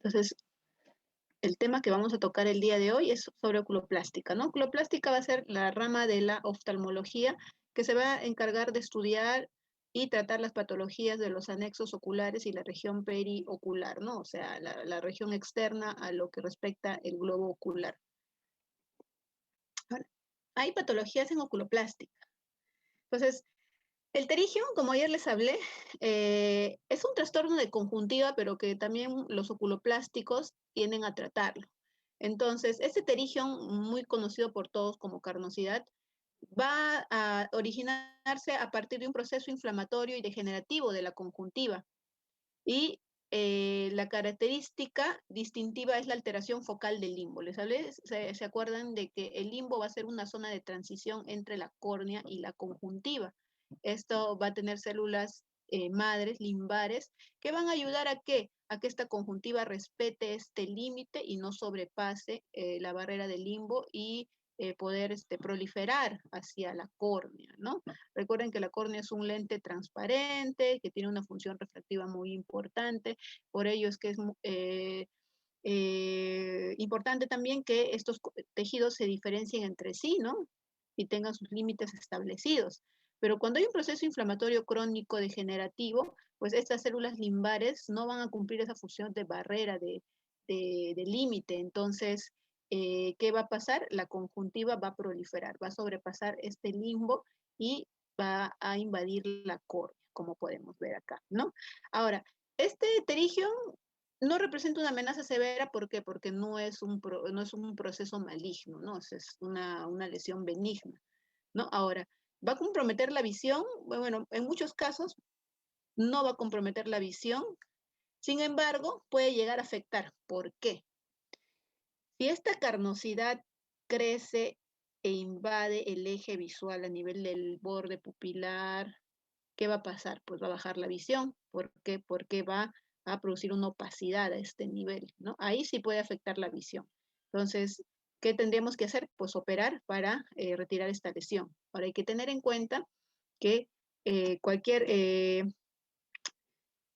Entonces, el tema que vamos a tocar el día de hoy es sobre oculoplástica, ¿no? Oculoplástica va a ser la rama de la oftalmología que se va a encargar de estudiar y tratar las patologías de los anexos oculares y la región periocular, ¿no? O sea, la región externa a lo que respecta el globo ocular. Ahora, hay patologías en oculoplástica. Entonces, el terigio, como ayer les hablé, es un trastorno de conjuntiva, pero que también los oculoplásticos tienden a tratarlo. Entonces, este terigio, muy conocido por todos como carnosidad, va a originarse a partir de un proceso inflamatorio y degenerativo de la conjuntiva. Y la característica distintiva es la alteración focal del limbo. ¿Les hablé? ¿Se acuerdan de que el limbo va a ser una zona de transición entre la córnea y la conjuntiva? Esto va a tener células madres, limbares, que van a ayudar a qué? A que esta conjuntiva respete este límite y no sobrepase la barrera del limbo y poder proliferar hacia la córnea, ¿no? Recuerden que la córnea es un lente transparente, que tiene una función refractiva muy importante, por ello es que es importante también que estos tejidos se diferencien entre sí, ¿no? Y tengan sus límites establecidos. Pero cuando hay un proceso inflamatorio crónico degenerativo, pues estas células limbares no van a cumplir esa función de barrera, de límite. Entonces, ¿qué va a pasar? La conjuntiva va a proliferar, va a sobrepasar este limbo y va a invadir la córnea, como podemos ver acá, ¿no? Ahora, este terigio no representa una amenaza severa, ¿por qué? Porque no es no es un proceso maligno, ¿no? Es una lesión benigna, ¿no? Ahora, ¿va a comprometer la visión? Bueno, en muchos casos no va a comprometer la visión, sin embargo, puede llegar a afectar. ¿Por qué? Si esta carnosidad crece e invade el eje visual a nivel del borde pupilar, ¿qué va a pasar? Pues va a bajar la visión. ¿Por qué? Porque va a producir una opacidad a este nivel, ¿no? Ahí sí puede afectar la visión. Entonces, ¿qué tendríamos que hacer? Pues operar para retirar esta lesión. Ahora hay que tener en cuenta que cualquier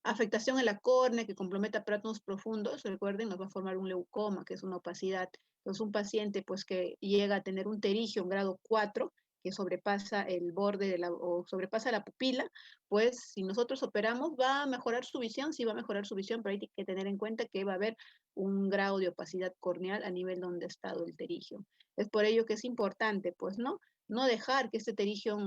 afectación en la córnea que comprometa prátonos profundos, recuerden, nos va a formar un leucoma, que es una opacidad. Entonces, un paciente pues, que llega a tener un terigio en grado 4, que sobrepasa el borde o sobrepasa la pupila, pues si nosotros operamos va a mejorar su visión, sí va a mejorar su visión, pero hay que tener en cuenta que va a haber un grado de opacidad corneal a nivel donde ha estado el terigio. Es por ello que es importante, pues, no dejar que este terigio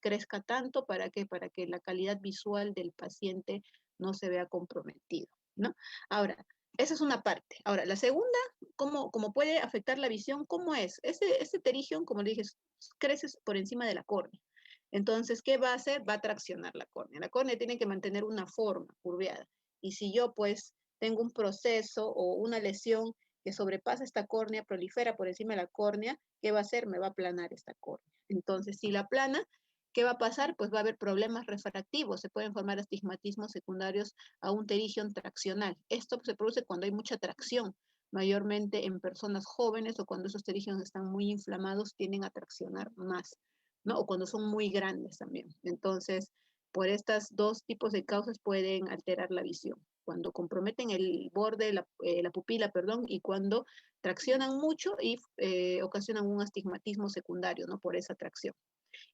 crezca tanto para que la calidad visual del paciente no se vea comprometido, ¿no? Ahora, esa es una parte. Ahora, la segunda, ¿cómo puede afectar la visión? ¿Cómo es? Este terigio, como le dije, crece por encima de la córnea. Entonces, ¿qué va a hacer? Va a traccionar la córnea. La córnea tiene que mantener una forma curveada. Y si yo, pues, tengo un proceso o una lesión que sobrepasa esta córnea, prolifera por encima de la córnea, ¿qué va a hacer? Me va a aplanar esta córnea. Entonces, si la aplana, ¿qué va a pasar? Pues va a haber problemas refractivos, se pueden formar astigmatismos secundarios a un terigio traccional. Esto se produce cuando hay mucha tracción, mayormente en personas jóvenes o cuando esos terigios están muy inflamados, tienden a traccionar más, ¿no? O cuando son muy grandes también. Entonces, por estas dos tipos de causas pueden alterar la visión. Cuando comprometen el borde, la pupila, perdón, y cuando traccionan mucho y ocasionan un astigmatismo secundario, ¿no? Por esa tracción.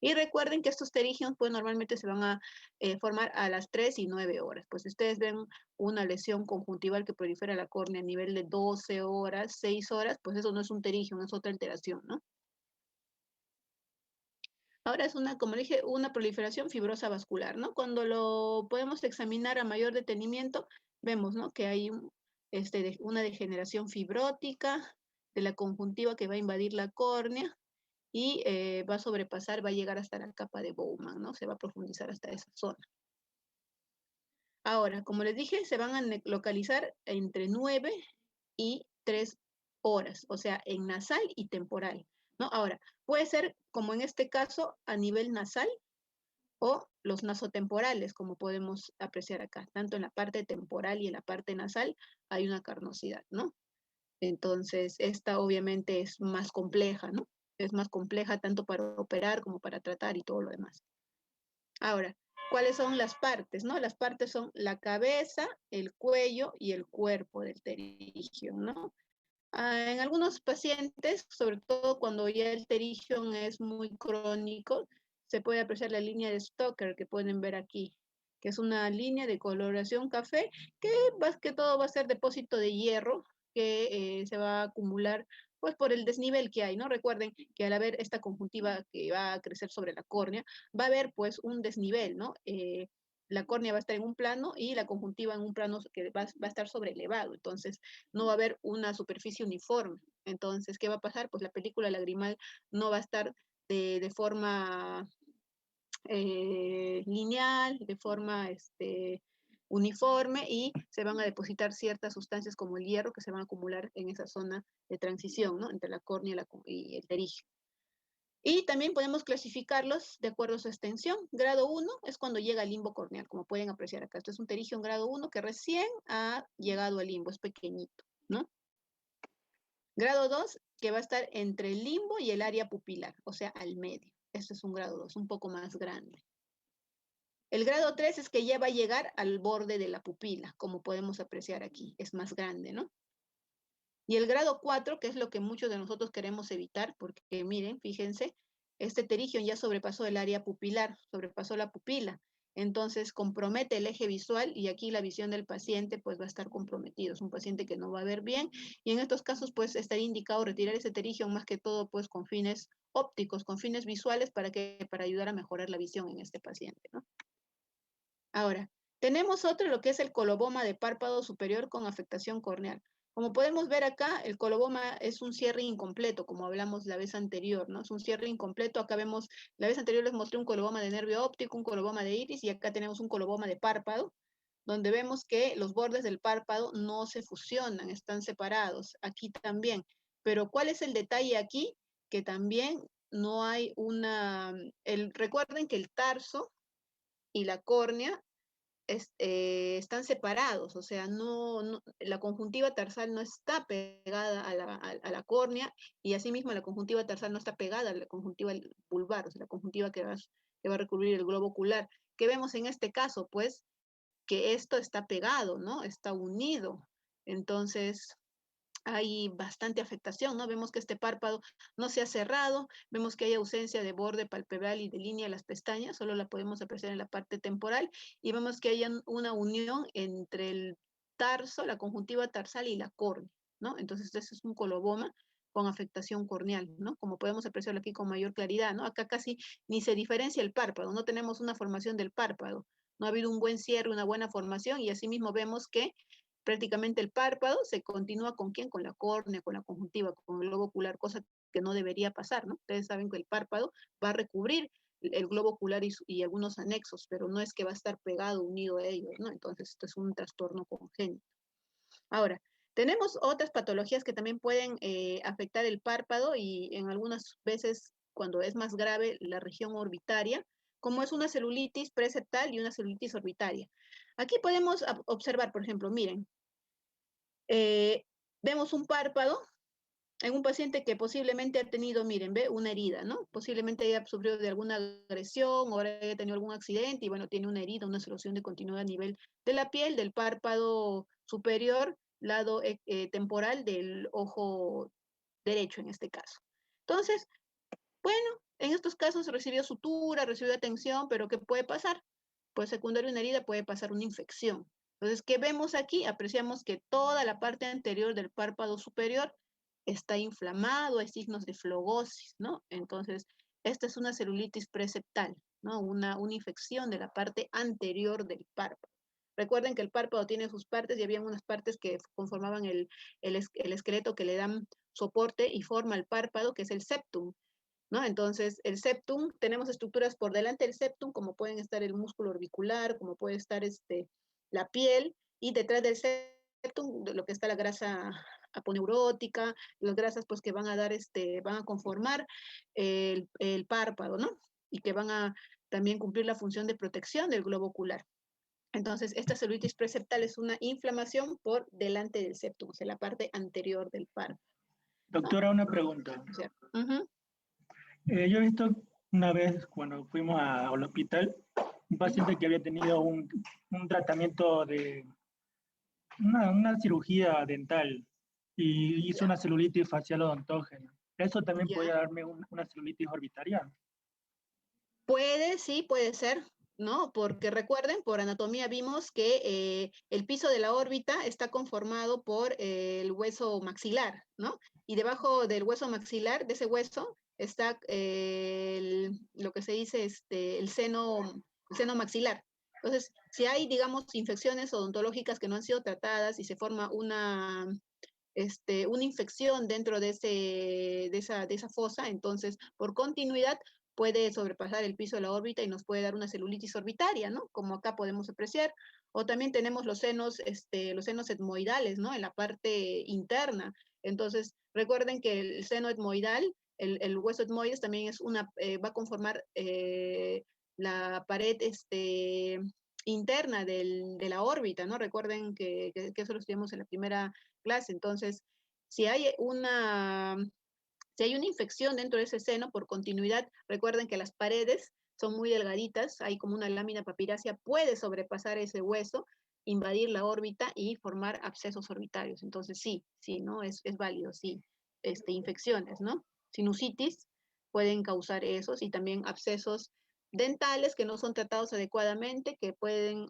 Y recuerden que estos terigios pues normalmente se van a formar a las 3 y 9 horas. Pues si ustedes ven una lesión conjuntival que prolifera la córnea a nivel de 12 horas, 6 horas, pues eso no es un terigio, es otra alteración, ¿no? Ahora es como dije, una proliferación fibrosa vascular, ¿no? Cuando lo podemos examinar a mayor detenimiento, vemos, ¿no? Que hay una degeneración fibrótica de la conjuntiva que va a invadir la córnea, y va a sobrepasar, va a llegar hasta la capa de Bowman, ¿no? Se va a profundizar hasta esa zona. Ahora, como les dije, se van a localizar entre 9 y 3 horas, o sea, en nasal y temporal, ¿no? Ahora, puede ser, como en este caso, a nivel nasal o los nasotemporales, como podemos apreciar acá. Tanto en la parte temporal y en la parte nasal hay una carnosidad, ¿no? Entonces, esta obviamente es más compleja, ¿no? Es más compleja tanto para operar como para tratar y todo lo demás. Ahora, cuáles son las partes, ¿no? Las partes son la cabeza, el cuello y el cuerpo del pterigion, ¿no? En algunos pacientes, sobre todo cuando ya el pterigion es muy crónico, se puede apreciar la línea de Stoker que pueden ver aquí, que es una línea de coloración café que más que todo va a ser depósito de hierro que se va a acumular pues por el desnivel que hay, ¿no? Recuerden que al haber esta conjuntiva que va a crecer sobre la córnea, va a haber pues un desnivel, ¿no? La córnea va a estar en un plano y la conjuntiva en un plano que va a estar sobrelevado, entonces no va a haber una superficie uniforme. Entonces, ¿qué va a pasar? Pues la película lagrimal no va a estar de forma lineal, de forma uniforme y se van a depositar ciertas sustancias como el hierro que se van a acumular en esa zona de transición, ¿no? Entre la córnea y el pterigion. Y también podemos clasificarlos de acuerdo a su extensión. Grado 1 es cuando llega al limbo corneal, como pueden apreciar acá. Esto es un pterigion grado 1 que recién ha llegado al limbo, es pequeñito, ¿no? Grado 2, que va a estar entre el limbo y el área pupilar, o sea, al medio. Esto es un grado 2, un poco más grande. El grado 3 es que ya va a llegar al borde de la pupila, como podemos apreciar aquí, es más grande, ¿no? Y el grado 4, que es lo que muchos de nosotros queremos evitar, porque miren, fíjense, este pterigion ya sobrepasó el área pupilar, sobrepasó la pupila, entonces compromete el eje visual y aquí la visión del paciente pues va a estar comprometido, es un paciente que no va a ver bien y en estos casos pues estaría indicado retirar ese pterigion más que todo pues con fines ópticos, con fines visuales para ayudar a mejorar la visión en este paciente, ¿no? Ahora, tenemos otro, lo que es el coloboma de párpado superior con afectación corneal. Como podemos ver acá, el coloboma es un cierre incompleto, como hablamos la vez anterior, ¿no? Es un cierre incompleto. Acá vemos, la vez anterior les mostré un coloboma de nervio óptico, un coloboma de iris, y acá tenemos un coloboma de párpado, donde vemos que los bordes del párpado no se fusionan, están separados. Aquí también. Pero ¿cuál es el detalle aquí? Que también no hay recuerden que el tarso y la córnea están separados, o sea, la conjuntiva tarsal no está pegada a la córnea y asimismo la conjuntiva tarsal no está pegada a la conjuntiva vulvar, o sea, la conjuntiva que va a recubrir el globo ocular. ¿Qué vemos en este caso? Pues que esto está pegado, ¿no? Está unido. Entonces, hay bastante afectación, ¿no? Vemos que este párpado no se ha cerrado, vemos que hay ausencia de borde palpebral y de línea de las pestañas, solo la podemos apreciar en la parte temporal, y vemos que hay una unión entre el tarso, la conjuntiva tarsal y la córnea, ¿no? Entonces, este es un coloboma con afectación corneal, ¿no? Como podemos apreciarlo aquí con mayor claridad, ¿no? Acá casi ni se diferencia el párpado, no tenemos una formación del párpado, no ha habido un buen cierre, una buena formación, y asimismo vemos que prácticamente el párpado se continúa con quién, con la córnea, con la conjuntiva, con el globo ocular, cosa que no debería pasar, ¿no? Ustedes saben que el párpado va a recubrir el globo ocular y algunos anexos, pero no es que va a estar pegado, unido a ellos, ¿no? Entonces, esto es un trastorno congénito. Ahora, tenemos otras patologías que también pueden afectar el párpado y en algunas veces, cuando es más grave, la región orbitaria, como es una celulitis preseptal y una celulitis orbitaria. Aquí podemos observar, por ejemplo, miren, vemos un párpado en un paciente que posiblemente ha tenido, miren, ve una herida, ¿no? Posiblemente haya sufrido de alguna agresión o haya tenido algún accidente y bueno, tiene una herida, una solución de continuidad a nivel de la piel, del párpado superior, lado temporal del ojo derecho en este caso. Entonces, bueno, en estos casos recibió sutura, recibió atención, pero ¿qué puede pasar? Pues secundario a una herida puede pasar una infección. Entonces, ¿qué vemos aquí? Apreciamos que toda la parte anterior del párpado superior está inflamado, hay signos de flogosis, ¿no? Entonces, esta es una celulitis preseptal, ¿no? Una infección de la parte anterior del párpado. Recuerden que el párpado tiene sus partes y había unas partes que conformaban el esqueleto que le dan soporte y forma el párpado, que es el septum, ¿no? Entonces, el septum, tenemos estructuras por delante del septum, como pueden estar el músculo orbicular, como puede estar la piel, y detrás del septum, lo que está la grasa aponeurótica, las grasas pues que van a dar, van a conformar el párpado, ¿no? Y que van a también cumplir la función de protección del globo ocular. Entonces, esta celulitis preseptal es una inflamación por delante del septum, o sea, la parte anterior del párpado, ¿no? Doctora, una pregunta. O sea, uh-huh. Yo he visto una vez cuando fuimos al hospital un paciente que había tenido un tratamiento de una cirugía dental y hizo Ya, una celulitis facial odontógena. Eso también ya. podría darme una celulitis orbitariana. Puede, sí, puede ser, ¿no? Porque recuerden, por anatomía vimos que el piso de la órbita está conformado por el hueso maxilar, ¿no? Y debajo del hueso maxilar, de ese hueso, está lo que se dice el seno maxilar. Entonces, si hay, digamos, infecciones odontológicas que no han sido tratadas y se forma una infección dentro de esa fosa, entonces por continuidad puede sobrepasar el piso de la órbita y nos puede dar una celulitis orbitaria, ¿no? Como acá podemos apreciar. O también tenemos los senos etmoidales, ¿no? En la parte interna. Entonces, recuerden que el seno etmoidal, el hueso etmoides también va a conformar la pared interna de la órbita, ¿no? Recuerden que eso lo estudiamos en la primera clase. Entonces, si hay una, si hay una infección dentro de ese seno por continuidad, recuerden que las paredes son muy delgaditas, hay como una lámina papirácea, puede sobrepasar ese hueso, invadir la órbita y formar abscesos orbitarios. Entonces, sí, sí, ¿no? Es válido, sí. Infecciones, ¿no? Sinusitis pueden causar esos y también abscesos dentales que no son tratados adecuadamente, que pueden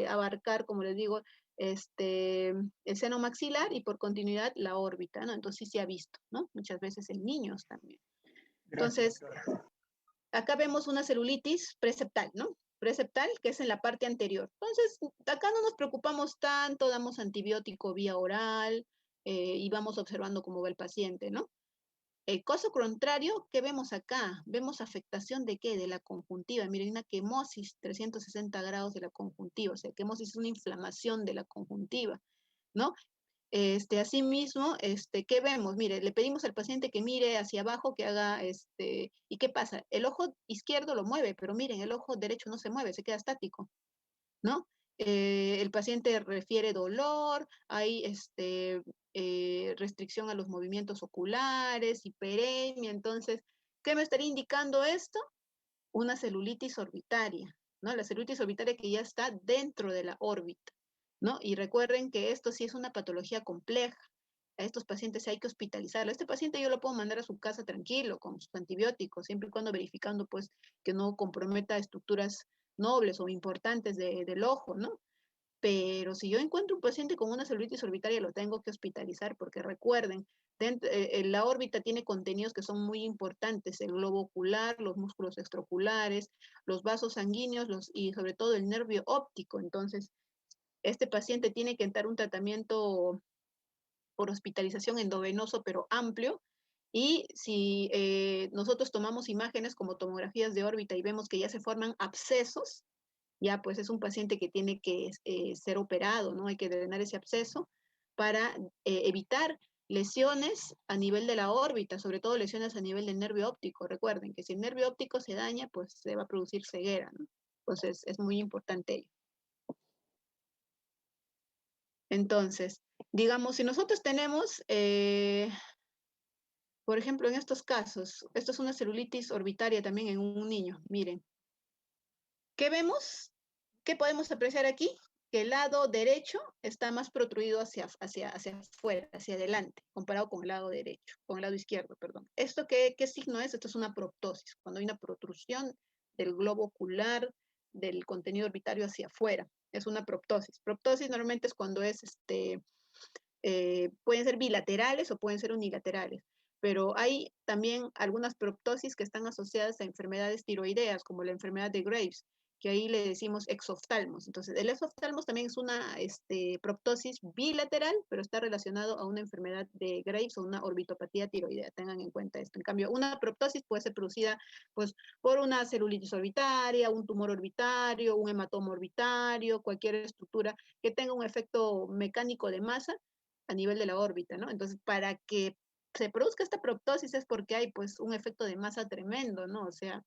abarcar, como les digo, el seno maxilar y por continuidad la órbita, ¿no? Entonces sí se ha visto, ¿no? Muchas veces en niños también. Gracias, Entonces, doctora. acá vemos una celulitis preseptal, ¿no? Preseptal, que es en la parte anterior. Entonces, acá no nos preocupamos tanto, damos antibiótico vía oral y vamos observando cómo va el paciente, ¿no? El caso contrario, ¿qué vemos acá? Vemos afectación de qué? De la conjuntiva. Miren, una quemosis 360 grados de la conjuntiva. O sea, quemosis es una inflamación de la conjuntiva, ¿no? Asimismo, ¿qué vemos? Mire, le pedimos al paciente que mire hacia abajo, que haga, ¿y qué pasa? El ojo izquierdo lo mueve, pero miren, el ojo derecho no se mueve, se queda estático, ¿no? El paciente refiere dolor, hay restricción a los movimientos oculares, hiperemia. Entonces, ¿qué me estaría indicando esto? Una celulitis orbitaria, ¿no? La celulitis orbitaria que ya está dentro de la órbita, ¿no? Y recuerden que esto sí es una patología compleja. A estos pacientes hay que hospitalizarlo. Este paciente yo lo puedo mandar a su casa tranquilo, con sus antibióticos, siempre y cuando verificando, pues, que no comprometa estructuras nobles o importantes del ojo, ¿no? Pero si yo encuentro un paciente con una celulitis orbitaria, lo tengo que hospitalizar porque recuerden, la órbita tiene contenidos que son muy importantes, el globo ocular, los músculos extraoculares, los vasos sanguíneos y sobre todo el nervio óptico. Entonces, este paciente tiene que entrar un tratamiento por hospitalización endovenoso, pero amplio. Y si nosotros tomamos imágenes como tomografías de órbita y vemos que ya se forman abscesos, ya pues es un paciente que tiene que ser operado, ¿no? Hay que drenar ese absceso para evitar lesiones a nivel de la órbita, sobre todo lesiones a nivel del nervio óptico. Recuerden que si el nervio óptico se daña, pues se va a producir ceguera, ¿no? Entonces es muy importante ello. Entonces, digamos, si nosotros tenemos, por ejemplo, en estos casos, esto es una celulitis orbitaria también en un niño, miren, ¿qué vemos? ¿Qué podemos apreciar aquí? Que el lado derecho está más protruido hacia afuera, hacia adelante, comparado con el lado derecho, con el lado izquierdo, perdón. ¿Esto qué signo es? Esto es una proptosis, cuando hay una protrusión del globo ocular, del contenido orbitario hacia afuera. Es una proptosis. Proptosis normalmente es cuando pueden ser bilaterales o pueden ser unilaterales. Pero hay también algunas proptosis que están asociadas a enfermedades tiroideas, como la enfermedad de Graves, que ahí le decimos exoftalmos. Entonces, el exoftalmos también es una proptosis bilateral, pero está relacionado a una enfermedad de Graves o una orbitopatía tiroidea. Tengan en cuenta esto. En cambio, una proptosis puede ser producida pues, por una celulitis orbitaria, un tumor orbitario, un hematoma orbitario, cualquier estructura que tenga un efecto mecánico de masa a nivel de la órbita, ¿no? Entonces, para que se produzca esta proptosis es porque hay pues un efecto de masa tremendo, ¿no? O sea,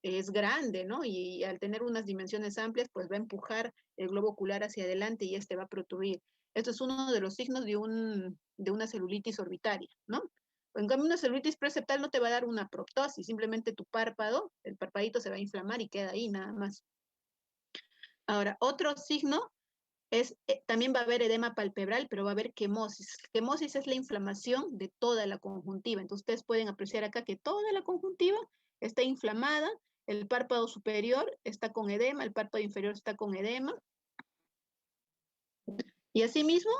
es grande, ¿no? Y al tener unas dimensiones amplias, pues va a empujar el globo ocular hacia adelante y este va a protruir. Esto es uno de los signos de una celulitis orbitaria, ¿no? En cambio, una celulitis preseptal no te va a dar una proptosis, simplemente tu párpado, el parpadito se va a inflamar y queda ahí nada más. Ahora, otro signo es, también va a haber edema palpebral, pero va a haber quemosis. Quemosis es la inflamación de toda la conjuntiva. Entonces, ustedes pueden apreciar acá que toda la conjuntiva está inflamada, el párpado superior está con edema, el párpado inferior está con edema. Y asimismo,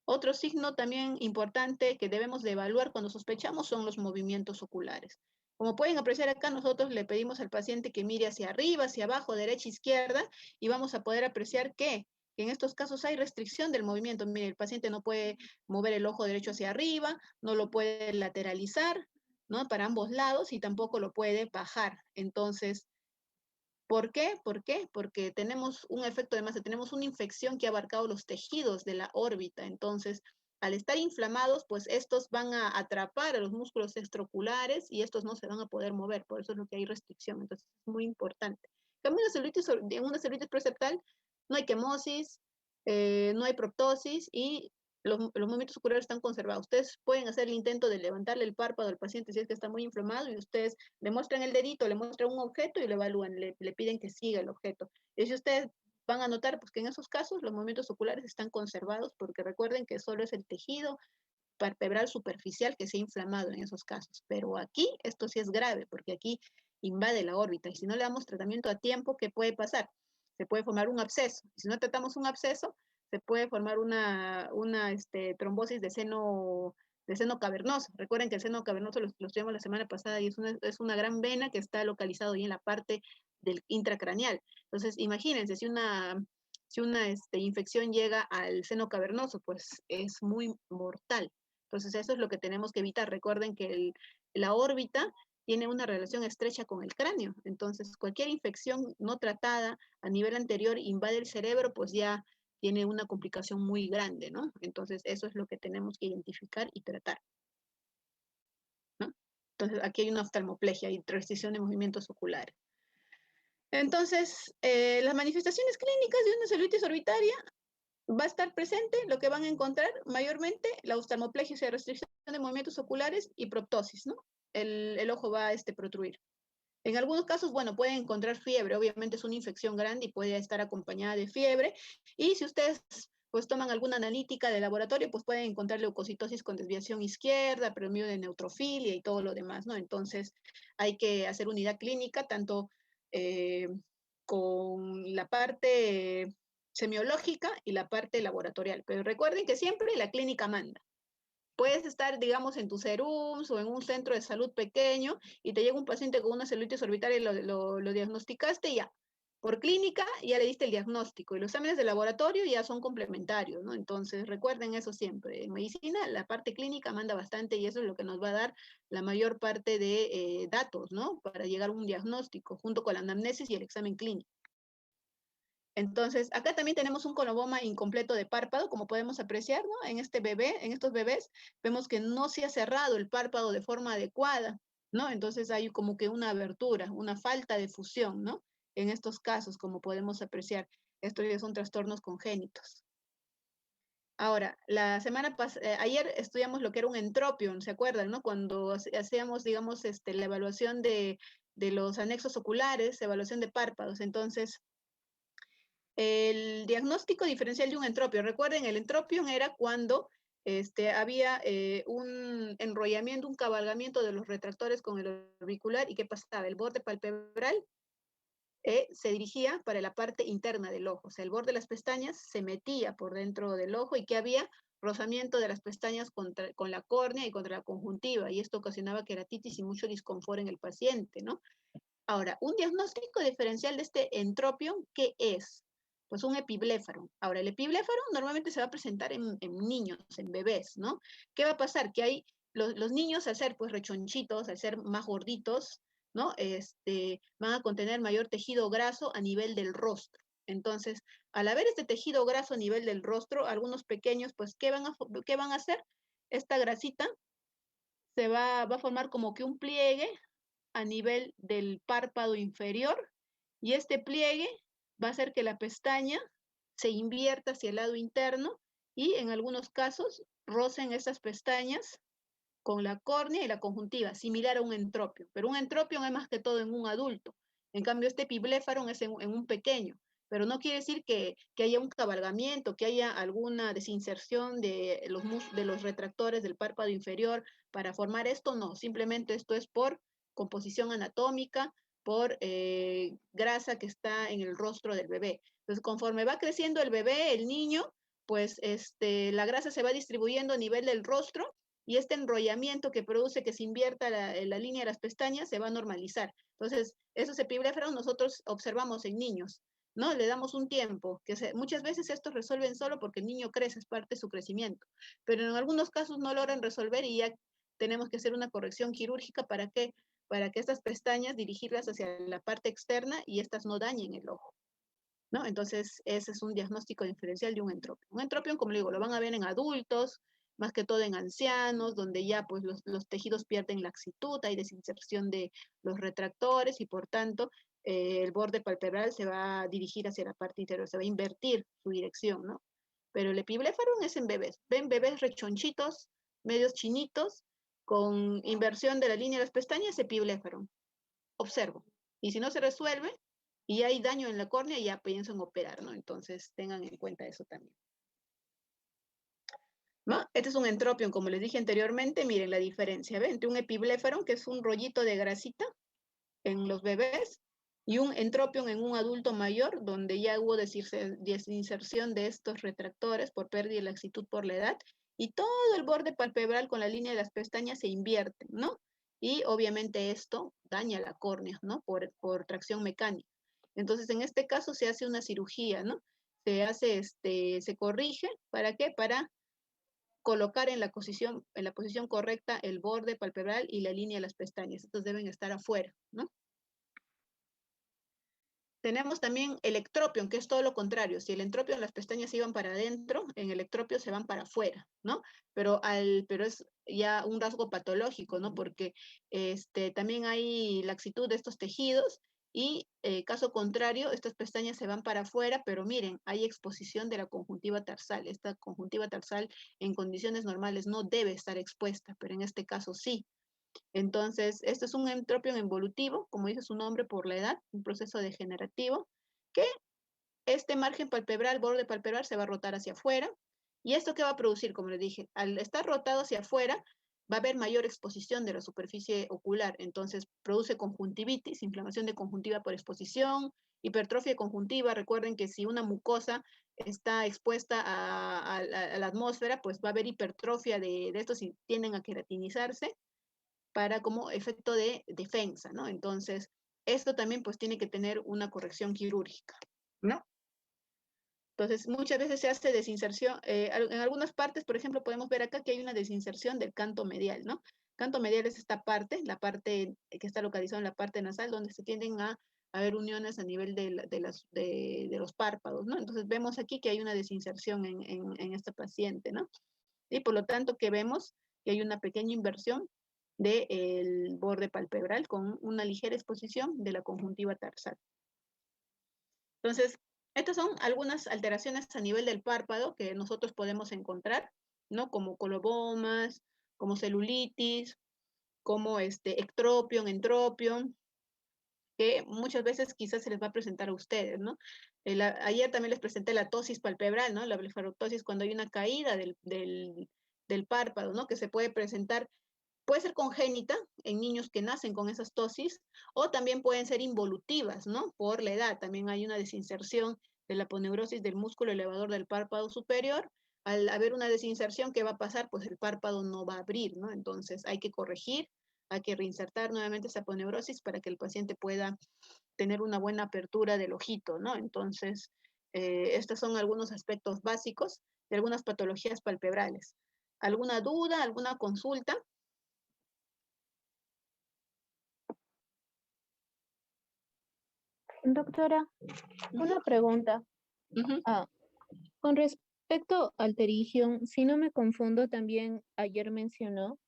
otro signo también importante que debemos de evaluar cuando sospechamos son los movimientos oculares. Como pueden apreciar acá, nosotros le pedimos al paciente que mire hacia arriba, hacia abajo, derecha, izquierda, y vamos a poder apreciar que en estos casos hay restricción del movimiento. Mire, el paciente no puede mover el ojo derecho hacia arriba, no lo puede lateralizar, ¿no? Para ambos lados y tampoco lo puede bajar. Entonces, ¿por qué? ¿Por qué? Porque tenemos un efecto de masa, tenemos una infección que ha abarcado los tejidos de la órbita. Entonces, al estar inflamados, pues estos van a atrapar a los músculos extraoculares y estos no se van a poder mover. Por eso es lo que hay restricción. Entonces, es muy importante. En una celulitis preseptal no hay quemosis, no hay proptosis y los movimientos oculares están conservados. Ustedes pueden hacer el intento de levantarle el párpado al paciente si es que está muy inflamado y ustedes le muestran el dedito, le muestran un objeto y lo evalúan, le piden que siga el objeto. Y si ustedes van a notar pues, que en esos casos los movimientos oculares están conservados porque recuerden que solo es el tejido palpebral superficial que se ha inflamado en esos casos. Pero aquí esto sí es grave porque aquí invade la órbita y si no le damos tratamiento a tiempo, ¿qué puede pasar? Se puede formar un absceso. Si no tratamos un absceso, se puede formar una trombosis de seno cavernoso. Recuerden que el seno cavernoso lo estudiamos la semana pasada y es una gran vena que está localizado ahí en la parte del intracraneal. Entonces, imagínense, si una infección llega al seno cavernoso, pues es muy mortal. Entonces, eso es lo que tenemos que evitar. Recuerden que la órbita tiene una relación estrecha con el cráneo. Entonces, cualquier infección no tratada a nivel anterior invade el cerebro, pues ya tiene una complicación muy grande, ¿no? Entonces, eso es lo que tenemos que identificar y tratar, ¿no? Entonces, aquí hay una oftalmoplegia y restricción de movimientos oculares. Entonces, las manifestaciones clínicas de una celulitis orbitaria va a estar presente, lo que van a encontrar mayormente, la oftalmoplegia, o sea, restricción de movimientos oculares y proptosis, ¿no? El ojo va a protruir. En algunos casos, bueno, pueden encontrar fiebre, obviamente es una infección grande y puede estar acompañada de fiebre. Y si ustedes pues toman alguna analítica de laboratorio, pues pueden encontrar leucocitosis con desviación izquierda, premio de neutrofilia y todo lo demás, ¿no? Entonces hay que hacer unidad clínica, tanto con la parte semiológica y la parte laboratorial. Pero recuerden que siempre la clínica manda. Puedes estar, digamos, en tu serums o en un centro de salud pequeño y te llega un paciente con una celulitis orbitaria y lo diagnosticaste y ya. Por clínica ya le diste el diagnóstico y los exámenes de laboratorio ya son complementarios, ¿no? Entonces recuerden eso siempre. En medicina la parte clínica manda bastante y eso es lo que nos va a dar la mayor parte de datos, ¿no? Para llegar a un diagnóstico junto con la anamnesis y el examen clínico. Entonces, acá también tenemos un coloboma incompleto de párpado, como podemos apreciar, ¿no? En estos bebés, vemos que no se ha cerrado el párpado de forma adecuada, ¿no? Entonces hay como que una abertura, una falta de fusión, ¿no? En estos casos, como podemos apreciar, estos ya son trastornos congénitos. Ahora, ayer estudiamos lo que era un entropion, ¿se acuerdan, no? Cuando hacíamos, digamos, la evaluación de los anexos oculares, evaluación de párpados. Entonces, el diagnóstico diferencial de un entropio. Recuerden, el entropion era cuando había un enrollamiento, un cabalgamiento de los retractores con el orbicular y ¿qué pasaba? El borde palpebral se dirigía para la parte interna del ojo, o sea, el borde de las pestañas se metía por dentro del ojo y que había rozamiento de las pestañas con la córnea y contra la conjuntiva y esto ocasionaba queratitis y mucho disconfort en el paciente, ¿no? Ahora, un diagnóstico diferencial de este entropion, ¿qué es? Pues un epibléfaro. Ahora, el epibléfaro normalmente se va a presentar en niños, en bebés, ¿no? ¿Qué va a pasar? Que hay los niños, al ser pues rechonchitos, al ser más gorditos, ¿no? Van a contener mayor tejido graso a nivel del rostro. Entonces, al haber este tejido graso a nivel del rostro, algunos pequeños, pues, ¿qué van a hacer? Esta grasita se va a formar como que un pliegue a nivel del párpado inferior y este pliegue va a hacer que la pestaña se invierta hacia el lado interno y en algunos casos rocen estas pestañas con la córnea y la conjuntiva, similar a un entropio. Pero un entropio es más que todo en un adulto. En cambio, este epibléfaro es en un pequeño. pero no quiere decir que haya un cabalgamiento, que haya alguna desinserción de los retractores del párpado inferior para formar esto, no, simplemente esto es por composición anatómica, por grasa que está en el rostro del bebé. Entonces, conforme va creciendo el bebé, el niño, pues la grasa se va distribuyendo a nivel del rostro y este enrollamiento que produce que se invierta la línea de las pestañas se va a normalizar. Entonces, esos epibléferos nosotros observamos en niños, ¿no? Le damos un tiempo, muchas veces estos resuelven solo porque el niño crece, es parte de su crecimiento, pero en algunos casos no logran resolver y ya tenemos que hacer una corrección quirúrgica para que estas pestañas dirigirlas hacia la parte externa y estas no dañen el ojo, ¿no? Entonces, ese es un diagnóstico diferencial de un entropion. Un entropion, como le digo, lo van a ver en adultos, más que todo en ancianos, donde ya pues los tejidos pierden laxitud, hay desinserción de los retractores y por tanto el borde palpebral se va a dirigir hacia la parte interior, se va a invertir su dirección, ¿no? Pero el epibléfaro es en bebés. Ven bebés rechonchitos, medios chinitos, con inversión de la línea de las pestañas, epibléfaro. Observo. Y si no se resuelve y hay daño en la córnea, ya pienso en operar, ¿no? Entonces tengan en cuenta eso también. ¿No? Este es un entropion, como les dije anteriormente, miren la diferencia, ¿ven? Entre un epibléfaro, que es un rollito de grasita en los bebés, y un entropion en un adulto mayor, donde ya hubo desinserción de estos retractores por pérdida de laxitud por la edad, y todo el borde palpebral con la línea de las pestañas se invierte, ¿no? Y obviamente esto daña la córnea, ¿no? Por tracción mecánica. Entonces, en este caso se hace una cirugía, ¿no? Se corrige, ¿para qué? Para colocar en la posición correcta el borde palpebral y la línea de las pestañas. Estos deben estar afuera, ¿no? Tenemos también el ectropion, que es todo lo contrario. Si el entropion las pestañas iban para adentro, en el ectropio se van para afuera, ¿no? Pero es ya un rasgo patológico, ¿no? Porque también hay laxitud de estos tejidos y caso contrario, estas pestañas se van para afuera, pero miren, hay exposición de la conjuntiva tarsal. Esta conjuntiva tarsal en condiciones normales no debe estar expuesta, pero en este caso sí. Entonces, este es un entropion involutivo, como dice su nombre, por la edad, un proceso degenerativo, que este margen palpebral, borde palpebral, se va a rotar hacia afuera. ¿Y esto qué va a producir? Como les dije, al estar rotado hacia afuera, va a haber mayor exposición de la superficie ocular. Entonces, produce conjuntivitis, inflamación de conjuntiva por exposición, hipertrofia conjuntiva. Recuerden que si una mucosa está expuesta a la atmósfera, pues va a haber hipertrofia de estos y tienden a queratinizarse para como efecto de defensa, ¿no? Entonces, esto también pues tiene que tener una corrección quirúrgica, ¿no? Entonces, muchas veces se hace desinserción, en algunas partes, por ejemplo, podemos ver acá que hay una desinserción del canto medial, ¿no? Canto medial es esta parte, la parte que está localizada en la parte nasal, donde se tienden a haber uniones a nivel de los párpados, ¿no? Entonces, vemos aquí que hay una desinserción en esta paciente, ¿no? Y por lo tanto que vemos que hay una pequeña inversión del borde palpebral con una ligera exposición de la conjuntiva tarsal. Entonces, estas son algunas alteraciones a nivel del párpado que nosotros podemos encontrar, ¿no? Como colobomas, como celulitis, como ectropion, entropion, que muchas veces quizás se les va a presentar a ustedes, ¿no? Ayer también les presenté la ptosis palpebral, ¿no? La blefaroptosis cuando hay una caída del párpado, ¿no? Que se puede presentar, puede ser congénita en niños que nacen con esas ptosis, o también pueden ser involutivas, ¿no? Por la edad, también hay una desinserción de la aponeurosis del músculo elevador del párpado superior. Al haber una desinserción, ¿qué va a pasar? Pues el párpado no va a abrir, ¿no? Entonces hay que corregir, hay que reinsertar nuevamente esa aponeurosis para que el paciente pueda tener una buena apertura del ojito, ¿no? Entonces, estos son algunos aspectos básicos de algunas patologías palpebrales. ¿Alguna duda, alguna consulta? Doctora, una pregunta. Ujú. Ah, con respecto al terigium, si no me confundo, también ayer mencionó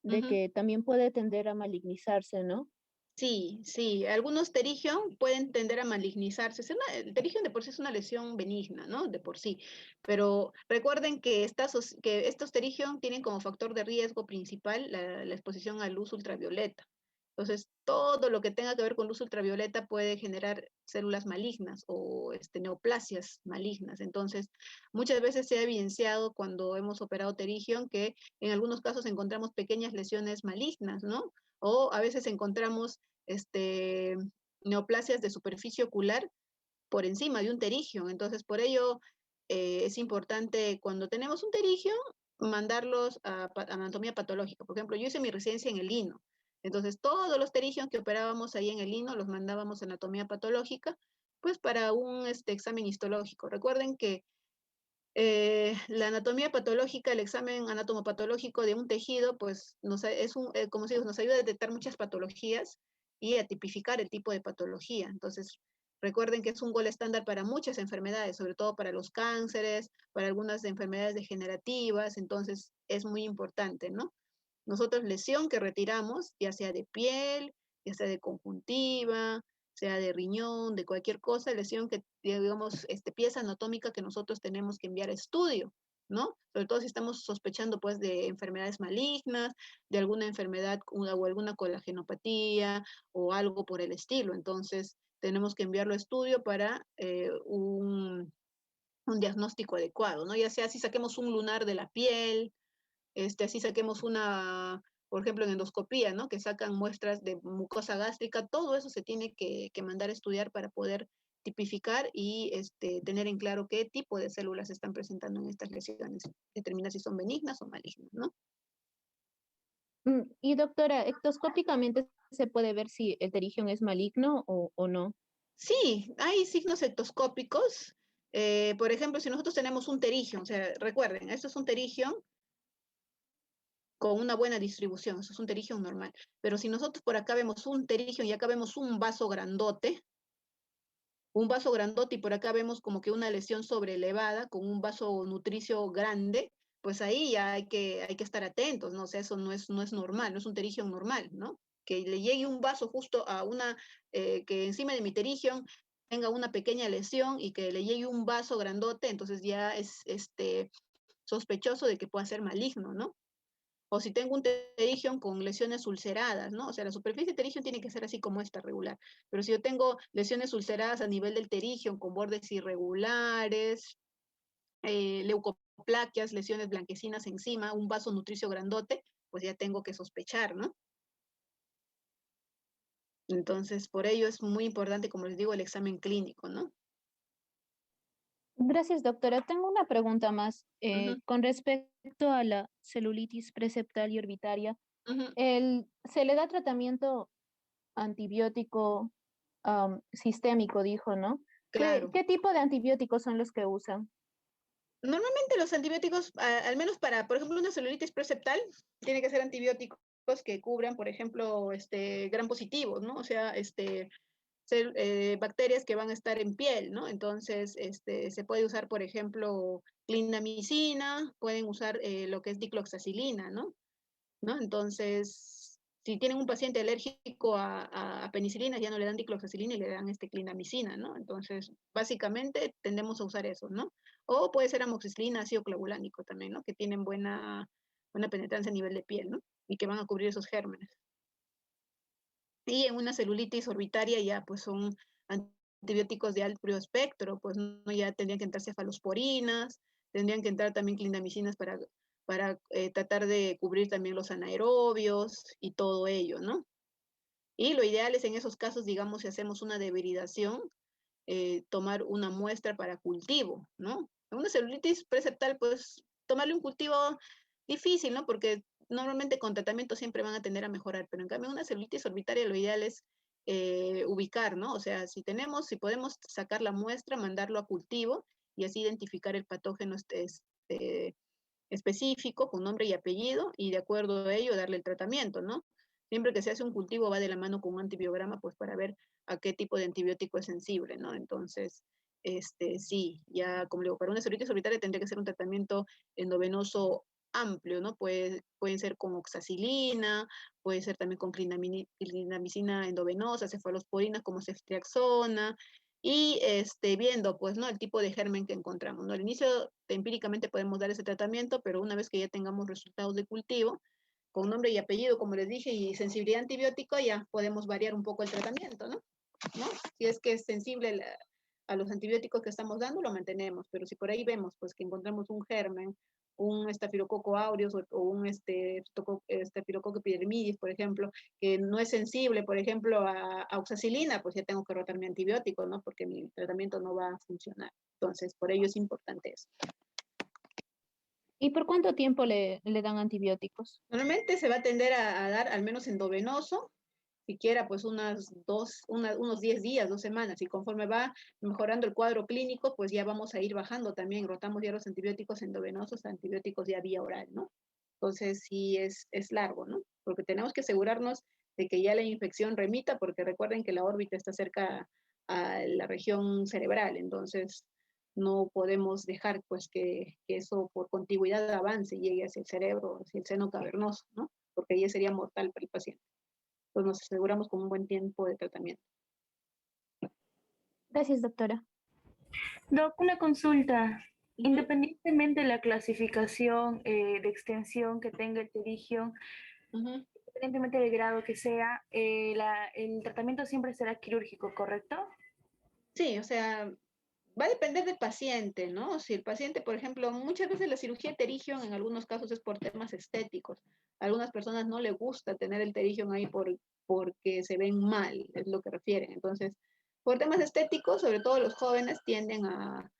de Ujú. que también puede tender a malignizarse, ¿no? Sí, sí, algunos terigion pueden tender a malignizarse. El terigion de por sí es una lesión benigna, ¿no? De por sí. Pero recuerden que estos terigion tienen como factor de riesgo principal la exposición a luz ultravioleta. Entonces, todo lo que tenga que ver con luz ultravioleta puede generar células malignas o neoplasias malignas. Entonces, muchas veces se ha evidenciado cuando hemos operado pterigium que en algunos casos encontramos pequeñas lesiones malignas, ¿no? O a veces encontramos neoplasias de superficie ocular por encima de un pterigium. Entonces, por ello es importante cuando tenemos un pterigium mandarlos a anatomía patológica. Por ejemplo, yo hice mi residencia en el Lino. Entonces, todos los pterigiums que operábamos ahí en el Lino los mandábamos a anatomía patológica, pues para un examen histológico. Recuerden que la anatomía patológica, el examen anatomopatológico de un tejido, pues como se dice, nos ayuda a detectar muchas patologías y a tipificar el tipo de patología. Entonces, recuerden que es un gol estándar para muchas enfermedades, sobre todo para los cánceres, para algunas enfermedades degenerativas, entonces es muy importante, ¿no? Nosotros lesión que retiramos, ya sea de piel, ya sea de conjuntiva, sea de riñón, de cualquier cosa, lesión que, digamos, pieza anatómica que nosotros tenemos que enviar a estudio, ¿no? Sobre todo si estamos sospechando, pues, de enfermedades malignas, de alguna enfermedad o alguna colagenopatía o algo por el estilo. Entonces, tenemos que enviarlo a estudio para un diagnóstico adecuado, ¿no? Ya sea si saquemos un lunar de la piel, así saquemos por ejemplo, en endoscopía, ¿no? Que sacan muestras de mucosa gástrica, todo eso se tiene que mandar a estudiar para poder tipificar y tener en claro qué tipo de células se están presentando en estas lesiones, determinar si son benignas o malignas, ¿no? Y doctora, ectoscópicamente se puede ver si el pterigium es maligno o no. Sí, hay signos ectoscópicos. Por ejemplo, si nosotros tenemos un pterigium, o sea, recuerden, esto es un pterigium con una buena distribución, eso es un pterigium normal. Pero si nosotros por acá vemos un pterigium y acá vemos un vaso grandote y por acá vemos como que una lesión sobrelevada con un vaso nutricio grande, pues ahí ya hay que estar atentos, ¿no? O sea, eso no es normal, no es un pterigium normal, ¿no? Que le llegue un vaso justo que encima de mi pterigium tenga una pequeña lesión y que le llegue un vaso grandote, entonces ya es sospechoso de que pueda ser maligno, ¿no? O si tengo un pterigium con lesiones ulceradas, ¿no? O sea, la superficie de pterigium tiene que ser así como esta, regular. Pero si yo tengo lesiones ulceradas a nivel del pterigium con bordes irregulares, leucoplaquias, lesiones blanquecinas encima, un vaso nutricio grandote, pues ya tengo que sospechar, ¿no? Entonces, por ello es muy importante, como les digo, el examen clínico, ¿no? Gracias, doctora. Tengo una pregunta más Ujú, con respecto a la celulitis preceptal y orbitaria. ujú, Se le da tratamiento antibiótico sistémico, dijo, ¿no? claro. ¿Qué tipo de antibióticos son los que usan? Normalmente los antibióticos, al menos para, por ejemplo, una celulitis preceptal, tiene que ser antibióticos que cubran, por ejemplo, gram positivos, ¿no? O sea, bacterias que van a estar en piel, ¿no? Entonces, se puede usar, por ejemplo, clindamicina, pueden usar lo que es dicloxacilina, ¿no? Entonces, si tienen un paciente alérgico a penicilina, ya no le dan dicloxacilina y le dan clindamicina, ¿no? Entonces, básicamente tendemos a usar eso, ¿no? O puede ser amoxicilina, ácido clavulánico también, ¿no? Que tienen buena penetrancia a nivel de piel, ¿no? Y que van a cubrir esos gérmenes. Y en una celulitis orbitaria ya pues son antibióticos de amplio espectro, pues no, ya tendrían que entrar cefalosporinas, tendrían que entrar también clindamicinas para tratar de cubrir también los anaerobios y todo ello, ¿no? Y lo ideal es en esos casos, digamos, si hacemos una debridación, tomar una muestra para cultivo, ¿no? En una celulitis preceptal, pues tomarle un cultivo difícil, ¿no? Porque normalmente con tratamiento siempre van a tender a mejorar, pero en cambio en una celulitis orbitaria lo ideal es ubicar, ¿no? O sea, si podemos sacar la muestra, mandarlo a cultivo y así identificar el patógeno específico con nombre y apellido y de acuerdo a ello darle el tratamiento, ¿no? Siempre que se hace un cultivo va de la mano con un antibiograma, pues para ver a qué tipo de antibiótico es sensible, ¿no? Entonces, sí, ya como digo, para una celulitis orbitaria tendría que ser un tratamiento endovenoso amplio, ¿no? Pueden ser con oxacilina, puede ser también con clindamicina endovenosa, cefalosporinas como ceftriaxona, y viendo, pues, ¿no? El tipo de germen que encontramos, ¿no? Al inicio, empíricamente podemos dar ese tratamiento, pero una vez que ya tengamos resultados de cultivo, con nombre y apellido, como les dije, y sensibilidad antibiótico, ya podemos variar un poco el tratamiento, ¿no? Si es que es sensible a los antibióticos que estamos dando, lo mantenemos, pero si por ahí vemos pues que encontramos un germen, un estafilococo aureus o un estafilococo epidermidis, por ejemplo, que no es sensible, por ejemplo, a oxacilina, pues ya tengo que rotar mi antibiótico, ¿no? Porque mi tratamiento no va a funcionar. Entonces, por ello es importante eso. ¿Y por cuánto tiempo le dan antibióticos? Normalmente se va a tender a dar al menos endovenoso, siquiera pues unos 10 días, 2 semanas, y conforme va mejorando el cuadro clínico, pues ya vamos a ir bajando también, rotamos ya los antibióticos endovenosos a antibióticos ya vía oral, ¿no? Entonces sí es largo, ¿no? Porque tenemos que asegurarnos de que ya la infección remita, porque recuerden que la órbita está cerca a la región cerebral, entonces no podemos dejar pues que eso por contigüidad avance y llegue hacia el cerebro, hacia el seno cavernoso, ¿no? Porque ya sería mortal para el paciente. Pues nos aseguramos con un buen tiempo de tratamiento. Gracias, doctora. Doc, una consulta. Independientemente de la clasificación de extensión que tenga el pterigium, independientemente del grado que sea, el tratamiento siempre será quirúrgico, ¿correcto? Sí, o sea, va a depender del paciente, ¿no? Si el paciente, por ejemplo, muchas veces la cirugía de pterigium en algunos casos es por temas estéticos. A algunas personas no les gusta tener el pterigium ahí porque se ven mal, es lo que refieren. Entonces, por temas estéticos, sobre todo los jóvenes tienden a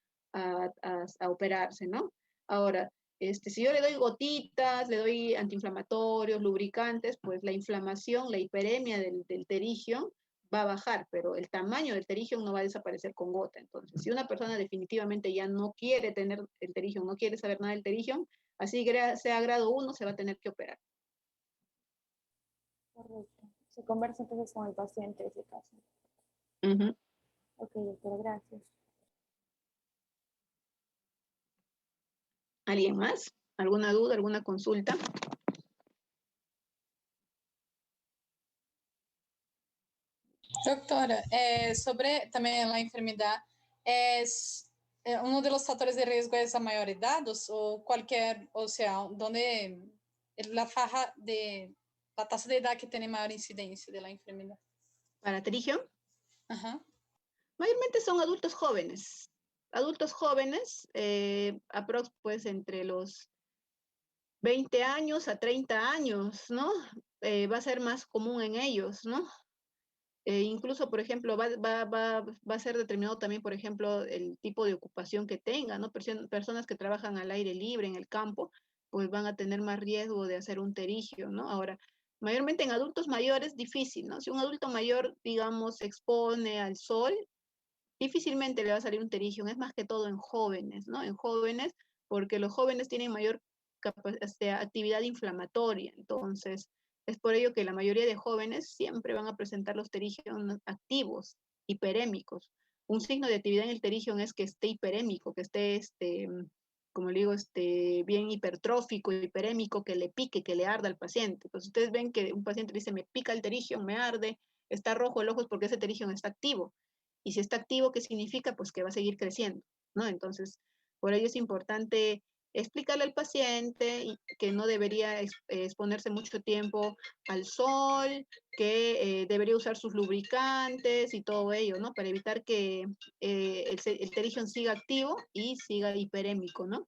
operarse, ¿no? Ahora, si yo le doy gotitas, le doy antiinflamatorios, lubricantes, pues la inflamación, la hiperemia del pterigium va a bajar, pero el tamaño del pterigium no va a desaparecer con gota. Entonces, si una persona definitivamente ya no quiere tener el pterigium, no quiere saber nada del pterigium, así sea grado 1, se va a tener que operar. Correcto. Se conversa entonces con el paciente en ese caso. Ok, doctora, gracias. ¿Alguien más? ¿Alguna duda, alguna consulta? Doctora, sobre también la enfermedad, ¿es uno de los factores de riesgo es la mayoría o cualquier, o sea, donde la faja de la tasa de edad que tiene mayor incidencia de la enfermedad? ¿Para pterigium? Ajá. Mayormente son adultos jóvenes. Adultos jóvenes, aprox pues entre los 20 años a 30 años, ¿no? Va a ser más común en ellos, ¿no? Incluso, por ejemplo, va a ser determinado también, por ejemplo, el tipo de ocupación que tenga, ¿no? Personas que trabajan al aire libre en el campo, pues van a tener más riesgo de hacer un terigio, ¿no? Ahora, mayormente en adultos mayores, difícil, ¿no? Si un adulto mayor, digamos, se expone al sol, difícilmente le va a salir un terigio, es más que todo en jóvenes, ¿no? En jóvenes, porque los jóvenes tienen mayor actividad inflamatoria, entonces es por ello que la mayoría de jóvenes siempre van a presentar los terigios activos, hiperémicos. Un signo de actividad en el terigium es que esté hiperémico, que esté, como le digo, bien hipertrófico, hiperémico, que le pique, que le arda al paciente. Entonces ustedes ven que un paciente dice, me pica el terigium, me arde, está rojo el ojo, es porque ese terigium está activo. Y si está activo, ¿qué significa? Pues que va a seguir creciendo, ¿no? Entonces, por ello es importante explicarle al paciente que no debería exponerse mucho tiempo al sol, que debería usar sus lubricantes y todo ello, ¿no? Para evitar que el pterigium siga activo y siga hiperémico, ¿no?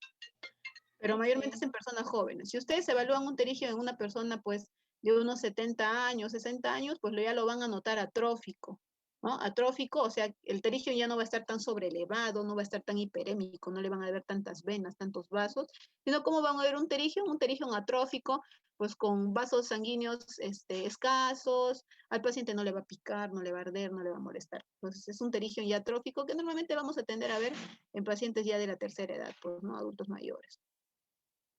Pero mayormente es en personas jóvenes. Si ustedes evalúan un pterigium en una persona, pues, de unos 70 años, 60 años, pues ya lo van a notar atrófico, ¿no? Atrófico, o sea, el pterigium ya no va a estar tan sobrelevado, no va a estar tan hiperémico, no le van a ver tantas venas, tantos vasos, sino como van a ver un pterigium atrófico, pues con vasos sanguíneos escasos, al paciente no le va a picar, no le va a arder, no le va a molestar. Entonces es un pterigium ya atrófico que normalmente vamos a tender a ver en pacientes ya de la tercera edad, pues, ¿no? Adultos mayores.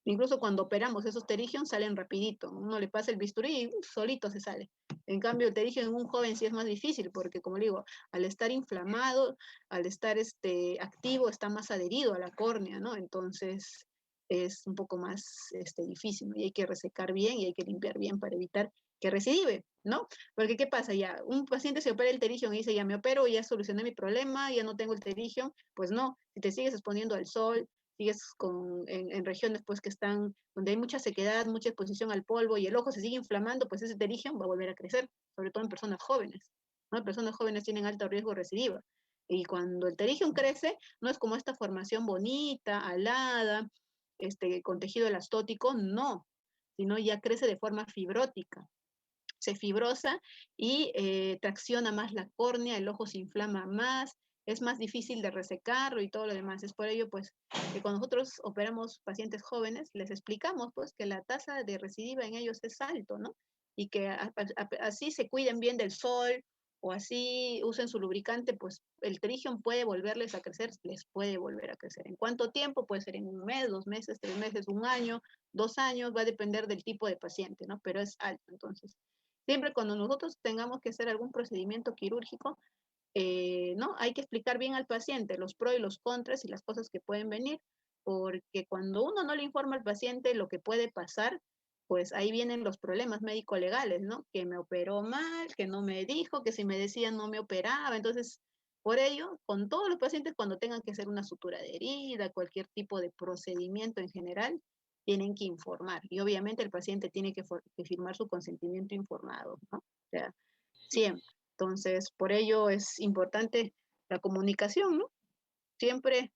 Incluso cuando operamos esos pterigium salen rapidito, uno le pasa el bisturí y solito se sale. En cambio, el pterigium en un joven sí es más difícil, porque como le digo, al estar inflamado, al estar activo, está más adherido a la córnea, ¿no? Entonces es un poco más difícil, ¿no? Y hay que resecar bien y hay que limpiar bien para evitar que recidive, ¿no? Porque ¿qué pasa? Ya, un paciente se opera el pterigium y dice, ya me opero, ya solucioné mi problema, ya no tengo el pterigium. Pues no, si te sigues exponiendo al sol, sigues en regiones pues que están, donde hay mucha sequedad, mucha exposición al polvo y el ojo se sigue inflamando, pues ese pterigium va a volver a crecer, sobre todo en personas jóvenes, ¿no? Personas jóvenes tienen alto riesgo de recidiva. Y cuando el pterigium crece, no es como esta formación bonita, alada, con tejido elastótico, no, sino ya crece de forma fibrótica. Se fibrosa y tracciona más la córnea, el ojo se inflama más, es más difícil de resecarlo y todo lo demás. Es por ello, pues, que cuando nosotros operamos pacientes jóvenes, les explicamos, pues, que la tasa de recidiva en ellos es alto, ¿no? Y que así se cuiden bien del sol o así usen su lubricante, pues, el pterigium puede volverles a crecer, les puede volver a crecer. ¿En cuánto tiempo? Puede ser en 1 mes, 2 meses, 3 meses, 1 año, 2 años, va a depender del tipo de paciente, ¿no? Pero es alto, entonces. Siempre cuando nosotros tengamos que hacer algún procedimiento quirúrgico, ¿no? Hay que explicar bien al paciente los pros y los contras y las cosas que pueden venir, porque cuando uno no le informa al paciente lo que puede pasar, pues ahí vienen los problemas médico-legales, ¿no? Que me operó mal, que no me dijo, que si me decía no me operaba. Entonces, por ello, con todos los pacientes, cuando tengan que hacer una sutura de herida, cualquier tipo de procedimiento en general, tienen que informar. Y obviamente el paciente tiene que firmar su consentimiento informado, ¿no? O sea, siempre. Entonces, por ello es importante la comunicación, ¿no? Siempre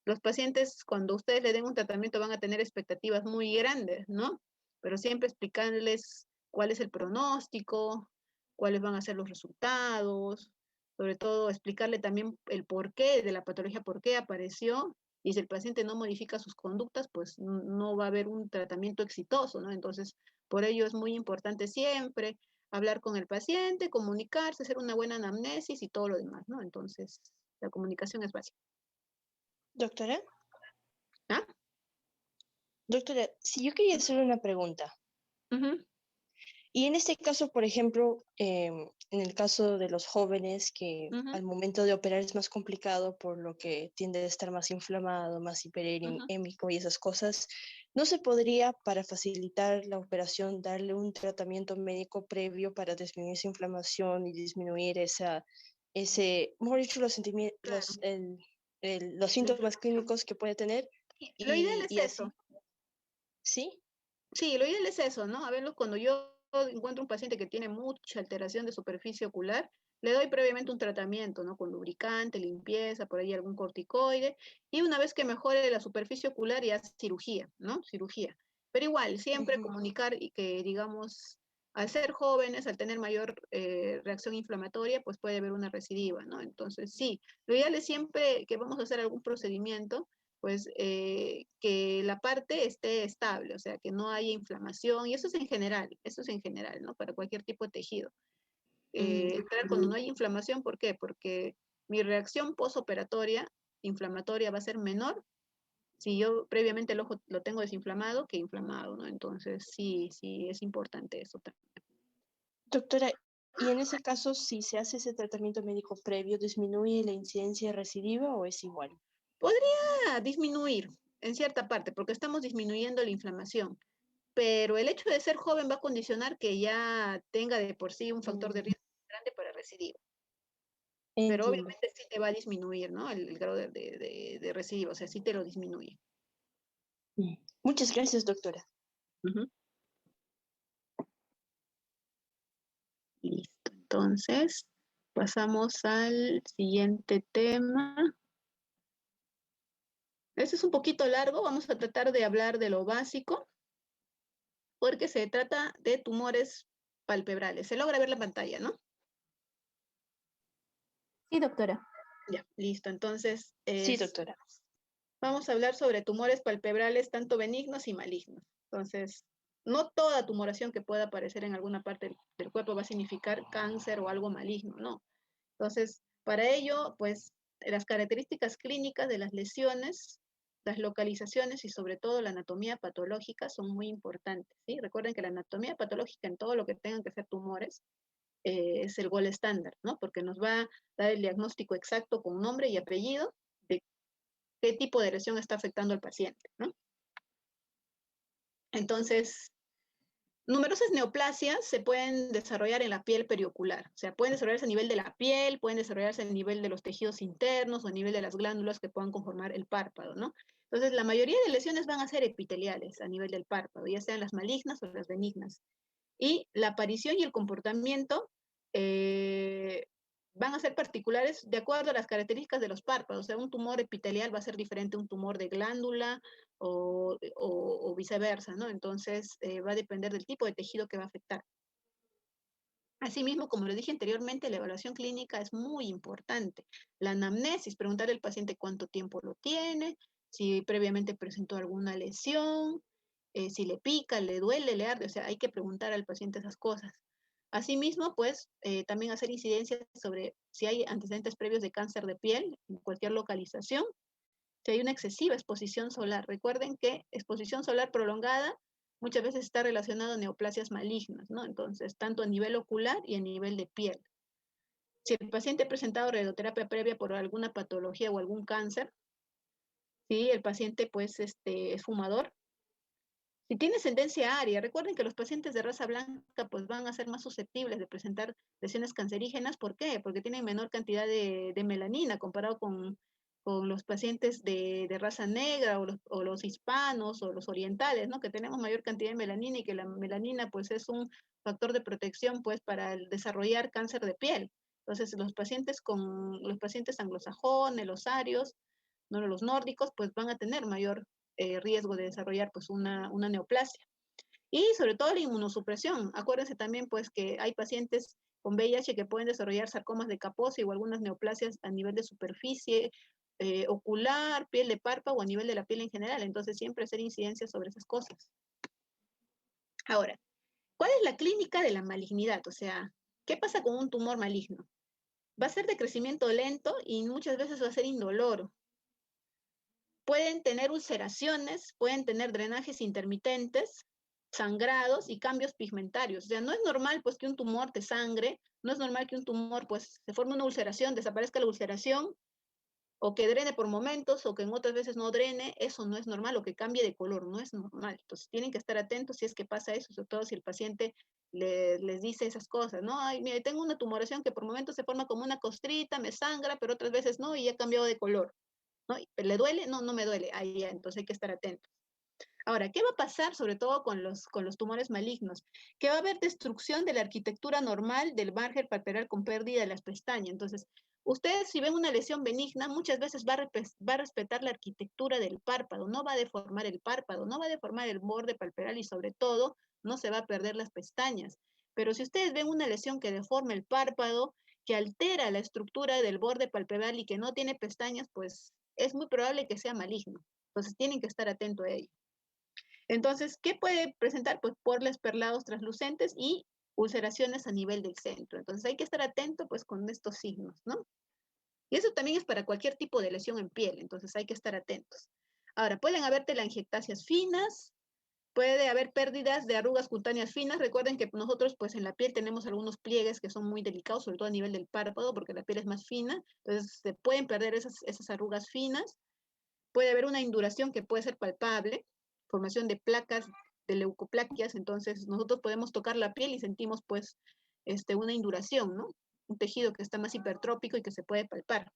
los pacientes, cuando ustedes le den un tratamiento, van a tener expectativas muy grandes, ¿no? Pero siempre explicarles cuál es el pronóstico, cuáles van a ser los resultados, sobre todo explicarle también el porqué de la patología, por qué apareció, y si el paciente no modifica sus conductas, pues no va a haber un tratamiento exitoso, ¿no? Entonces, por ello es muy importante siempre hablar con el paciente, comunicarse, hacer una buena anamnesis y todo lo demás, ¿no? Entonces, la comunicación es básica. Doctora, ¿Ah? doctora, si yo quería hacer una pregunta, Ujú. y en este caso, por ejemplo, en el caso de los jóvenes que Ujú. al momento de operar es más complicado por lo que tiende a estar más inflamado, más hiperémico y esas cosas, ¿no se podría, para facilitar la operación, darle un tratamiento médico previo para disminuir esa inflamación y disminuir mejor dicho, los sentimientos, Claro. los síntomas clínicos que puede tener? Lo ideal es Y así, eso. ¿sí? Sí, lo ideal es eso, ¿no? A ver, cuando yo encuentro un paciente que tiene mucha alteración de superficie ocular, le doy previamente un tratamiento, ¿no? Con lubricante, limpieza, por ahí algún corticoide, y una vez que mejore la superficie ocular, ya cirugía, ¿no? Cirugía. Pero igual, siempre comunicar y que, digamos, al ser jóvenes, al tener mayor reacción inflamatoria, pues puede haber una recidiva, ¿no? Entonces, sí, lo ideal es siempre que vamos a hacer algún procedimiento, pues que la parte esté estable, o sea, que no haya inflamación, y eso es en general, ¿no? Para cualquier tipo de tejido. Entrar cuando no hay inflamación, ¿por qué? Porque mi reacción postoperatoria inflamatoria va a ser menor si yo previamente el ojo lo tengo desinflamado que inflamado, ¿no? Entonces, sí, sí, es importante eso también. Doctora, y en ese caso, si se hace ese tratamiento médico previo, ¿disminuye la incidencia recidiva o es igual? Podría disminuir en cierta parte, porque estamos disminuyendo la inflamación, pero el hecho de ser joven va a condicionar que ya tenga de por sí un factor de riesgo grande para recidiva. Pero Entiendo. obviamente sí te va a disminuir, ¿no? El grado de recidiva, o sea, sí te lo disminuye. Muchas gracias, doctora. Ujú. Listo, entonces pasamos al siguiente tema. Este es un poquito largo, vamos a tratar de hablar de lo básico, porque se trata de tumores palpebrales. Se logra ver la pantalla, ¿no? Sí, doctora. Ya, listo. Entonces, Sí, doctora. vamos a hablar sobre tumores palpebrales, tanto benignos y malignos. Entonces, no toda tumoración que pueda aparecer en alguna parte del cuerpo va a significar cáncer o algo maligno, no. Entonces, para ello, pues, las características clínicas de las lesiones, las localizaciones y sobre todo la anatomía patológica son muy importantes, ¿sí? Recuerden que la anatomía patológica en todo lo que tengan que ser tumores es el gol estándar, ¿no? Porque nos va a dar el diagnóstico exacto con nombre y apellido de qué tipo de lesión está afectando al paciente, ¿no? Entonces, numerosas neoplasias se pueden desarrollar en la piel periocular, o sea, pueden desarrollarse a nivel de la piel, pueden desarrollarse a nivel de los tejidos internos o a nivel de las glándulas que puedan conformar el párpado, ¿no? Entonces, la mayoría de lesiones van a ser epiteliales a nivel del párpado, ya sean las malignas o las benignas. Y la aparición y el comportamiento van a ser particulares de acuerdo a las características de los párpados. O sea, un tumor epitelial va a ser diferente a un tumor de glándula o viceversa, ¿no? Entonces, va a depender del tipo de tejido que va a afectar. Asimismo, como lo dije anteriormente, la evaluación clínica es muy importante. La anamnesis, preguntarle al paciente cuánto tiempo lo tiene, si previamente presentó alguna lesión, si le pica, le duele, le arde, o sea, hay que preguntar al paciente esas cosas. Asimismo, pues, también hacer incidencias sobre si hay antecedentes previos de cáncer de piel en cualquier localización, si hay una excesiva exposición solar. Recuerden que exposición solar prolongada muchas veces está relacionado a neoplasias malignas, ¿no? Entonces, tanto a nivel ocular y a nivel de piel. Si el paciente ha presentado radioterapia previa por alguna patología o algún cáncer, si el paciente, pues, es fumador, si tiene ascendencia aria, recuerden que los pacientes de raza blanca pues van a ser más susceptibles de presentar lesiones cancerígenas. ¿Por qué? Porque tienen menor cantidad de melanina comparado con los pacientes de raza negra o los hispanos o los orientales, ¿no? Que tenemos mayor cantidad de melanina y que la melanina pues es un factor de protección pues para el desarrollar cáncer de piel. Entonces los pacientes anglosajones, los arios, ¿no? Los nórdicos pues van a tener mayor riesgo de desarrollar pues una neoplasia. Y sobre todo la inmunosupresión. Acuérdense también pues que hay pacientes con VIH que pueden desarrollar sarcomas de Kaposi o algunas neoplasias a nivel de superficie ocular, piel de párpado o a nivel de la piel en general. Entonces siempre hacer incidencia sobre esas cosas. Ahora, ¿cuál es la clínica de la malignidad? O sea, ¿qué pasa con un tumor maligno? Va a ser de crecimiento lento y muchas veces va a ser indoloro. Pueden tener ulceraciones, pueden tener drenajes intermitentes, sangrados y cambios pigmentarios. O sea, no es normal pues que un tumor te sangre, no es normal que un tumor pues se forme una ulceración, desaparezca la ulceración, o que drene por momentos, o que en otras veces no drene. Eso no es normal, o que cambie de color, no es normal. Entonces tienen que estar atentos si es que pasa eso, sobre todo si el paciente les dice esas cosas, ¿no? Ay, mire, tengo una tumoración que por momentos se forma como una costrita, me sangra, pero otras veces no, y ha cambiado de color. ¿No? ¿Le duele? No, no me duele. Ahí ya, entonces hay que estar atentos. Ahora, ¿qué va a pasar sobre todo con los tumores malignos? Que va a haber destrucción de la arquitectura normal del margen palpebral con pérdida de las pestañas. Entonces, ustedes si ven una lesión benigna, muchas veces va a respetar la arquitectura del párpado, no va a deformar el párpado, no va a deformar el borde palpebral y sobre todo no se va a perder las pestañas. Pero si ustedes ven una lesión que deforma el párpado, que altera la estructura del borde palpebral y que no tiene pestañas, pues es muy probable que sea maligno. Entonces tienen que estar atentos a ello. Entonces, ¿qué puede presentar? Pues porles perlados translucentes y ulceraciones a nivel del centro. Entonces hay que estar atento pues con estos signos, ¿no? Y eso también es para cualquier tipo de lesión en piel, entonces hay que estar atentos. Ahora, pueden haber telangiectasias finas, puede haber pérdidas de arrugas cutáneas finas. Recuerden que nosotros pues en la piel tenemos algunos pliegues que son muy delicados, sobre todo a nivel del párpado, porque la piel es más fina, entonces se pueden perder esas arrugas finas. Puede haber una induración que puede ser palpable, formación de placas, de leucoplaquias. Entonces nosotros podemos tocar la piel y sentimos pues una induración, ¿no? Un tejido que está más hipertrópico y que se puede palpar.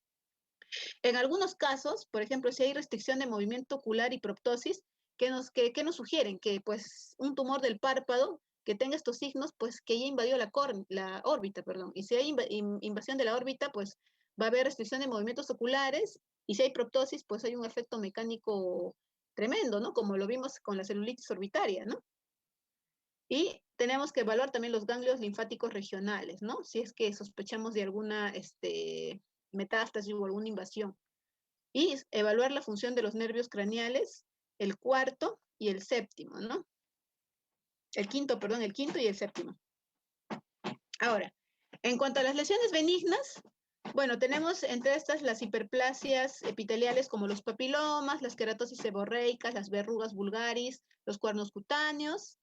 En algunos casos, por ejemplo, si hay restricción de movimiento ocular y proptosis, ¿qué nos sugieren? Que pues un tumor del párpado que tenga estos signos, pues que ya invadió la órbita, perdón. Y si hay invasión de la órbita, pues va a haber restricción de movimientos oculares, y si hay proptosis, pues hay un efecto mecánico tremendo, ¿no? Como lo vimos con la celulitis orbitaria, ¿no? Y tenemos que evaluar también los ganglios linfáticos regionales, ¿no? Si es que sospechamos de alguna metástasis o alguna invasión. Y evaluar la función de los nervios craneales, el cuarto y el séptimo, ¿no? El quinto y el séptimo. Ahora, en cuanto a las lesiones benignas, bueno, tenemos entre estas las hiperplasias epiteliales como los papilomas, las queratosis seborreicas, las verrugas vulgaris, los cuernos cutáneos,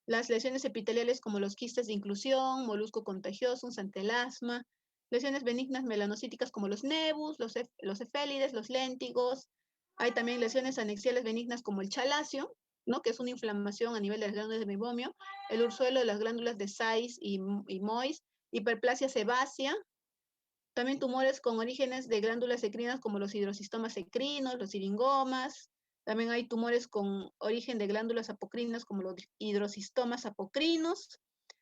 las lesiones epiteliales como los quistes de inclusión, molusco contagioso, un santelasma, lesiones benignas melanocíticas como los nebus, los efélides, los léntigos. Hay también lesiones anexiales benignas como el chalacio, ¿no? Que es una inflamación a nivel de las glándulas de meiomio, el ursuelo de las glándulas de Sais y Mois, hiperplasia sebácea, también tumores con orígenes de glándulas ecrinas como los hidrocistomas ecrinos, los siringomas, También hay tumores con origen de glándulas apocrinas, como los hidrocistomas apocrinos.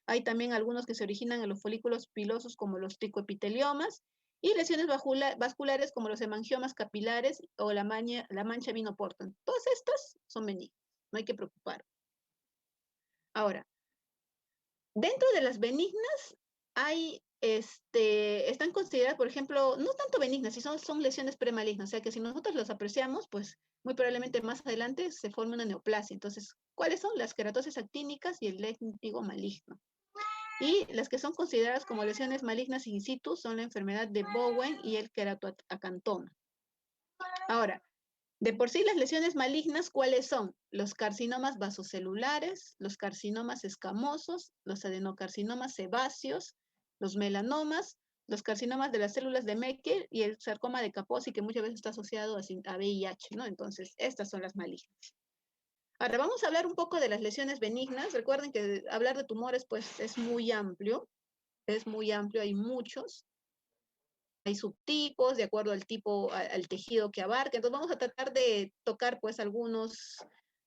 Hay también algunos que se originan en los folículos pilosos, como los tricoepiteliomas, y lesiones vasculares, como los hemangiomas capilares o la mancha vinoportans. Todas estas son benignas, no hay que preocupar. Ahora, dentro de las benignas hay, están consideradas, por ejemplo, no tanto benignas, si son lesiones premalignas, o sea que si nosotros las apreciamos, pues muy probablemente más adelante se forme una neoplasia. Entonces, ¿cuáles son? Las queratosis actínicas y el léntigo maligno. Y las que son consideradas como lesiones malignas in situ son la enfermedad de Bowen y el queratoacantoma. Ahora, de por sí las lesiones malignas, ¿cuáles son? Los carcinomas vasocelulares, los carcinomas escamosos, los adenocarcinomas sebáceos, los melanomas, los carcinomas de las células de Meckel y el sarcoma de Kaposi, que muchas veces está asociado a VIH, ¿no? Entonces, estas son las malignas. Ahora, vamos a hablar un poco de las lesiones benignas. Recuerden que hablar de tumores, pues, es muy amplio, hay muchos. Hay subtipos de acuerdo al tipo, al tejido que abarca. Entonces vamos a tratar de tocar pues algunos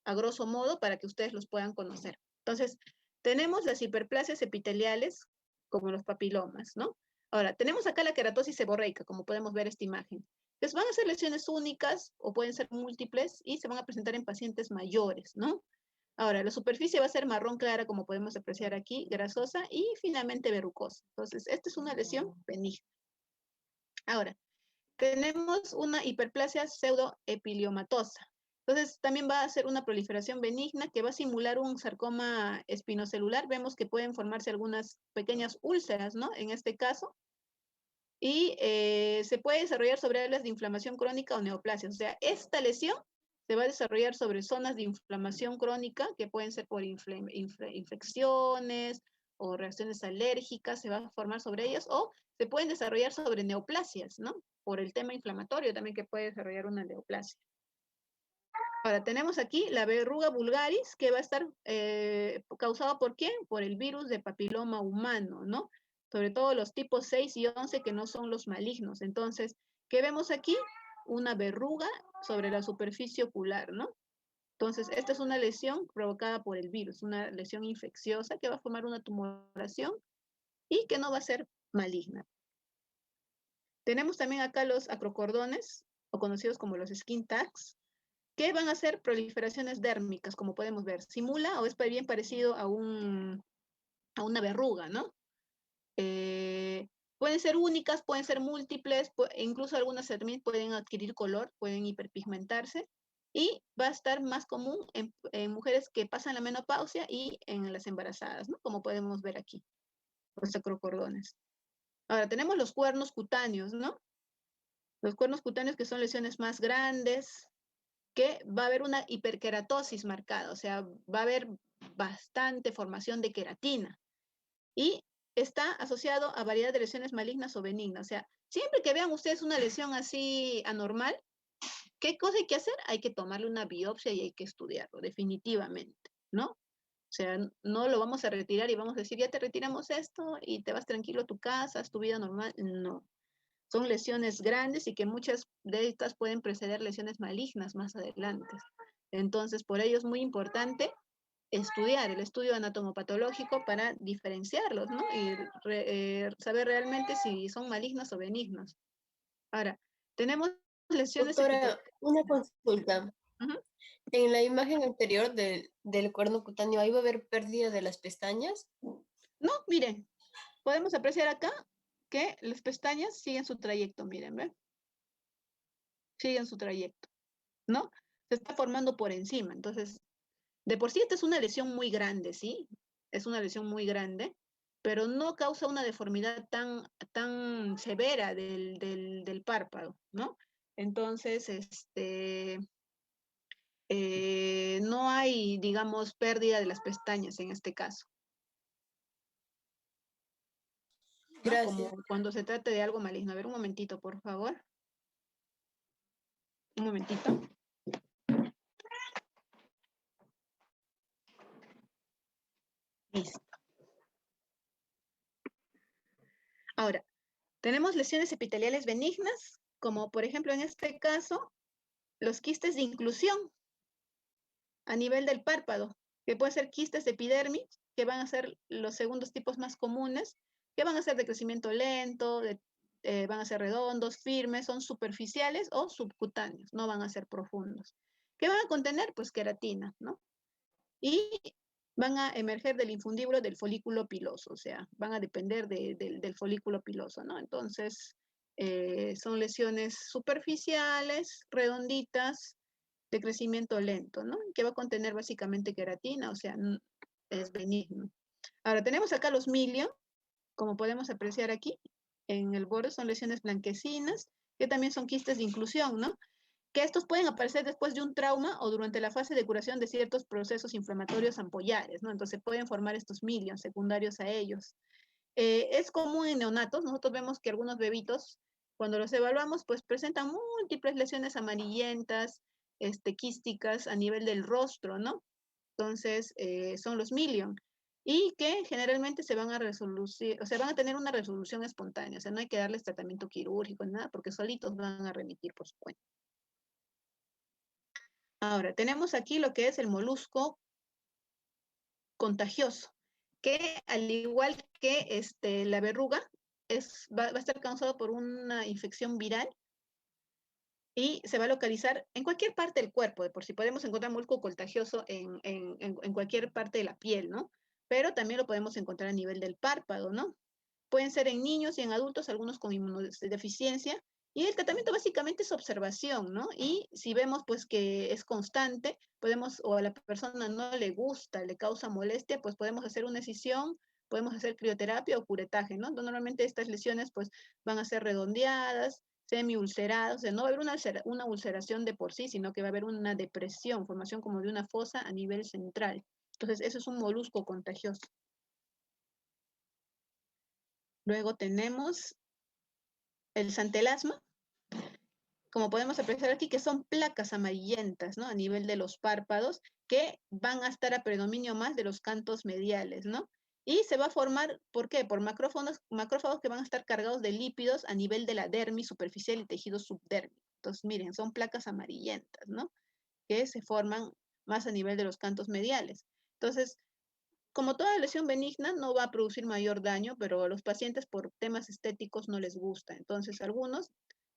a grosso modo para que ustedes los puedan conocer. Entonces, tenemos las hiperplasias epiteliales como los papilomas, ¿no? Ahora, tenemos acá la queratosis seborreica, como podemos ver esta imagen. Entonces van a ser lesiones únicas o pueden ser múltiples y se van a presentar en pacientes mayores, ¿no? Ahora, la superficie va a ser marrón clara, como podemos apreciar aquí, grasosa y finalmente verrucosa. Entonces, esta es una lesión benigna. Ahora, tenemos una hiperplasia pseudoepiliomatosa. Entonces, también va a ser una proliferación benigna que va a simular un sarcoma espinocelular. Vemos que pueden formarse algunas pequeñas úlceras, ¿no? En este caso. Y se puede desarrollar sobre áreas de inflamación crónica o neoplasias. O sea, esta lesión se va a desarrollar sobre zonas de inflamación crónica que pueden ser por infecciones o reacciones alérgicas, se va a formar sobre ellas, o se pueden desarrollar sobre neoplasias, ¿no? Por el tema inflamatorio también que puede desarrollar una neoplasia. Ahora, tenemos aquí la verruga vulgaris, que va a estar causada ¿por quién? Por el virus de papiloma humano, ¿no? Sobre todo los tipos 6 y 11, que no son los malignos. Entonces, ¿qué vemos aquí? Una verruga sobre la superficie ocular, ¿no? Entonces, esta es una lesión provocada por el virus, una lesión infecciosa que va a formar una tumoración y que no va a ser maligna. Tenemos también acá los acrocordones, o conocidos como los skin tags, que van a ser proliferaciones dérmicas, como podemos ver. Simula o es bien parecido a una verruga, ¿no? Pueden ser únicas, pueden ser múltiples, incluso algunas también pueden adquirir color, pueden hiperpigmentarse, y va a estar más común en mujeres que pasan la menopausia y en las embarazadas, ¿no? Como podemos ver aquí, los acrocordones. Ahora, tenemos los cuernos cutáneos, ¿no? Los cuernos cutáneos, que son lesiones más grandes, que va a haber una hiperkeratosis marcada, o sea, va a haber bastante formación de queratina. Y está asociado a variedad de lesiones malignas o benignas. O sea, siempre que vean ustedes una lesión así anormal, ¿qué cosa hay que hacer? Hay que tomarle una biopsia y hay que estudiarlo, definitivamente, ¿no? O sea, no lo vamos a retirar y vamos a decir, ya te retiramos esto y te vas tranquilo a tu casa, haz tu vida normal. No. Son lesiones grandes y que muchas de estas pueden preceder lesiones malignas más adelante. Entonces, por ello es muy importante estudiar el estudio anatomopatológico para diferenciarlos, ¿no? Y saber realmente si son malignos o benignos. Ahora, tenemos lesiones... Doctora, una consulta. En la imagen anterior del cuerno cutáneo, ¿ahí va a haber pérdida de las pestañas? No, miren, podemos apreciar acá que las pestañas siguen su trayecto, miren, ¿ven? Siguen su trayecto, ¿no? Se está formando por encima, entonces, de por sí esta es una lesión muy grande, ¿sí? Es una lesión muy grande, pero no causa una deformidad tan severa del párpado, ¿no? Entonces, no hay, digamos, pérdida de las pestañas en este caso. ¿No? Gracias. Como cuando se trata de algo maligno. A ver, un momentito, por favor. Un momentito. Listo. Ahora, tenemos lesiones epiteliales benignas, como por ejemplo en este caso, los quistes de inclusión, a nivel del párpado, que pueden ser quistes de epidermis, que van a ser los segundos tipos más comunes, que van a ser de crecimiento lento, van a ser redondos, firmes, son superficiales o subcutáneos, no van a ser profundos. ¿Qué van a contener? Pues queratina, ¿no? Y van a emerger del infundíbulo del folículo piloso, o sea, van a depender del folículo piloso, ¿no? Entonces, son lesiones superficiales, redonditas, de crecimiento lento, ¿no? Que va a contener básicamente queratina, o sea, es benigno. Ahora, tenemos acá los milio, como podemos apreciar aquí, en el borde son lesiones blanquecinas, que también son quistes de inclusión, ¿no? Que estos pueden aparecer después de un trauma o durante la fase de curación de ciertos procesos inflamatorios ampollares, ¿no? Entonces pueden formar estos milios secundarios a ellos. Es común en neonatos, nosotros vemos que algunos bebitos, cuando los evaluamos, pues presentan múltiples lesiones amarillentas, quísticas a nivel del rostro, ¿no? Entonces, son los milion y que generalmente se van a resolución, o sea, van a tener una resolución espontánea, o sea, no hay que darles tratamiento quirúrgico ni nada, porque solitos van a remitir por su cuenta. Ahora, tenemos aquí lo que es el molusco contagioso, que al igual que la verruga, va a estar causado por una infección viral y se va a localizar en cualquier parte del cuerpo. De por sí podemos encontrar molusco contagioso en cualquier parte de la piel, ¿no? Pero también lo podemos encontrar a nivel del párpado, ¿no? Pueden ser en niños y en adultos, algunos con inmunodeficiencia. Y el tratamiento básicamente es observación, ¿no? Y si vemos pues que es constante, podemos, o a la persona no le gusta, le causa molestia, pues podemos hacer una escisión, podemos hacer crioterapia o curetaje, ¿no? Normalmente estas lesiones pues van a ser redondeadas, semi-ulceradas, o sea, no va a haber una ulceración de por sí, sino que va a haber una depresión, formación como de una fosa a nivel central. Entonces, eso es un molusco contagioso. Luego tenemos el santelasma, como podemos apreciar aquí, que son placas amarillentas, ¿no? A nivel de los párpados, que van a estar a predominio más de los cantos mediales, ¿no? Y se va a formar, ¿por qué? Por macrófagos que van a estar cargados de lípidos a nivel de la dermis superficial y tejido subdérmico. Entonces, miren, son placas amarillentas, ¿no? Que se forman más a nivel de los cantos mediales. Entonces, como toda lesión benigna, no va a producir mayor daño, pero a los pacientes por temas estéticos no les gusta. Entonces, algunos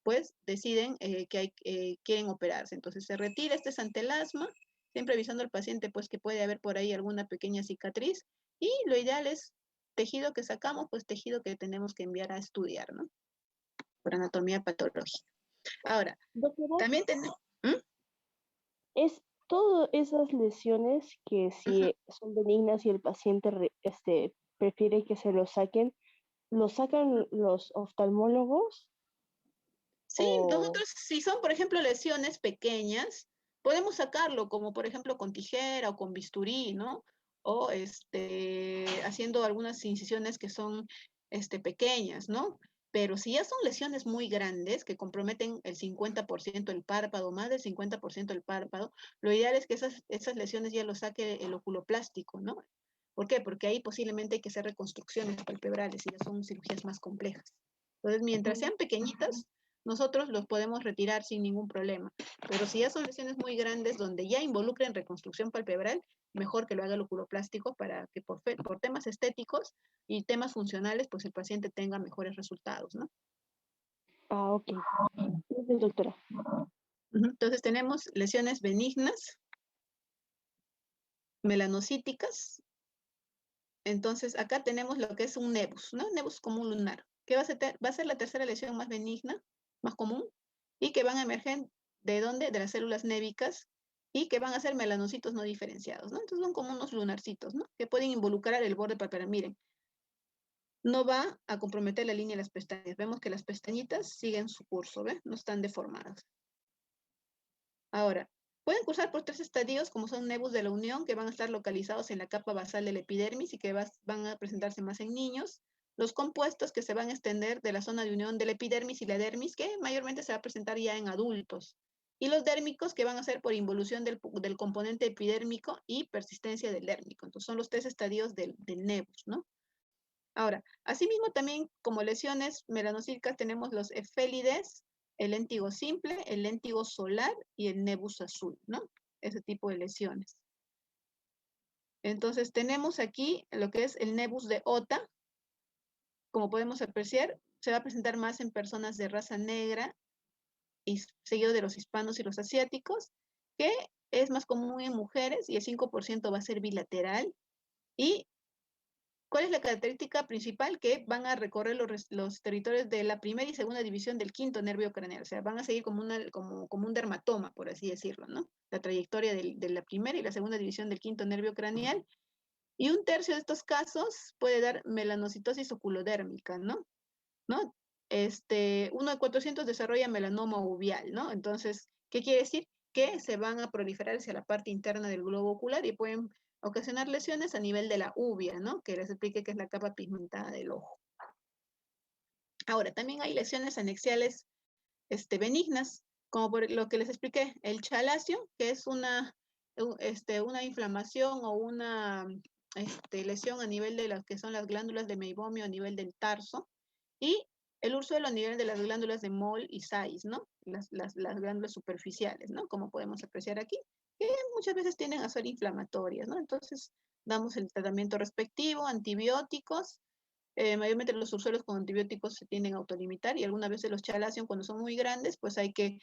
pues deciden que quieren operarse. Entonces, se retira este santelasma, siempre avisando al paciente pues que puede haber por ahí alguna pequeña cicatriz y lo ideal es tejido que sacamos, pues tejido que tenemos que enviar a estudiar, ¿no? Por anatomía patológica. Ahora, Doctora, también tenemos... es todas esas lesiones que si son benignas y el paciente prefiere que se lo sacan los oftalmólogos Sí, o nosotros si son, por ejemplo, lesiones pequeñas, podemos sacarlo, como por ejemplo con tijera o con bisturí, ¿no? O haciendo algunas incisiones que son pequeñas, ¿no? Pero si ya son lesiones muy grandes que comprometen el 50% del párpado, más del 50% del párpado, lo ideal es que esas lesiones ya lo saque el oculoplástico, ¿no? ¿Por qué? Porque ahí posiblemente hay que hacer reconstrucciones palpebrales y ya son cirugías más complejas. Entonces, mientras sean pequeñitas, nosotros los podemos retirar sin ningún problema. Pero si ya son lesiones muy grandes donde ya involucren reconstrucción palpebral, mejor que lo haga el oculoplástico para que por temas estéticos y temas funcionales, pues el paciente tenga mejores resultados, ¿no? ok. Gracias, doctora. Entonces tenemos lesiones benignas, melanocíticas. Entonces acá tenemos lo que es un nevus, ¿no? Nevus como un lunar, que va a ser la tercera lesión más benigna, más común, y que van a emerger ¿de dónde? De las células névicas y que van a ser melanocitos no diferenciados, ¿no? Entonces son como unos lunarcitos, ¿no? Que pueden involucrar el borde palpebral. Miren, no va a comprometer la línea de las pestañas. Vemos que las pestañitas siguen su curso, ¿ve? No están deformadas. Ahora, pueden cursar por 3 estadios, como son nevus de la unión, que van a estar localizados en la capa basal del epidermis y que van a presentarse más en niños. Los compuestos que se van a extender de la zona de unión del epidermis y la dermis, que mayormente se va a presentar ya en adultos. Y los dérmicos, que van a ser por involución del componente epidérmico y persistencia del dérmico. Entonces, son los 3 estadios del nevus, ¿no? Ahora, asimismo también como lesiones melanocíticas tenemos los efélides, el léntigo simple, el léntigo solar y el nevus azul, ¿no? ese tipo de lesiones. Entonces tenemos aquí lo que es el nebus de Ota. Como podemos apreciar, se va a presentar más en personas de raza negra y seguido de los hispanos y los asiáticos, que es más común en mujeres y el 5% va a ser bilateral. ¿Y cuál es la característica principal? Que van a recorrer los territorios de la primera y segunda división del quinto nervio craneal, o sea, van a seguir como un dermatoma, por así decirlo, ¿no? La trayectoria de la primera y la segunda división del quinto nervio craneal. Y 1/3 de estos casos puede dar melanocitosis oculodérmica, ¿no? Uno de 400 desarrolla melanoma uveal, ¿no? Entonces, ¿qué quiere decir? Que se van a proliferar hacia la parte interna del globo ocular y pueden ocasionar lesiones a nivel de la uvea, ¿no? Que les explique que es la capa pigmentada del ojo. Ahora, también hay lesiones anexiales benignas, como por lo que les expliqué, el chalacio, que es una inflamación o una lesión a nivel de las que son las glándulas de meibomio a nivel del tarso, y el ursuelo a nivel de las glándulas de Moll y Sayes, ¿no? Las glándulas superficiales, ¿no? Como podemos apreciar aquí, que muchas veces tienden a ser inflamatorias, ¿no? Entonces, damos el tratamiento respectivo, antibióticos. Mayormente los ursuelos con antibióticos se tienden a autolimitar y algunas veces los chalación, cuando son muy grandes, pues hay que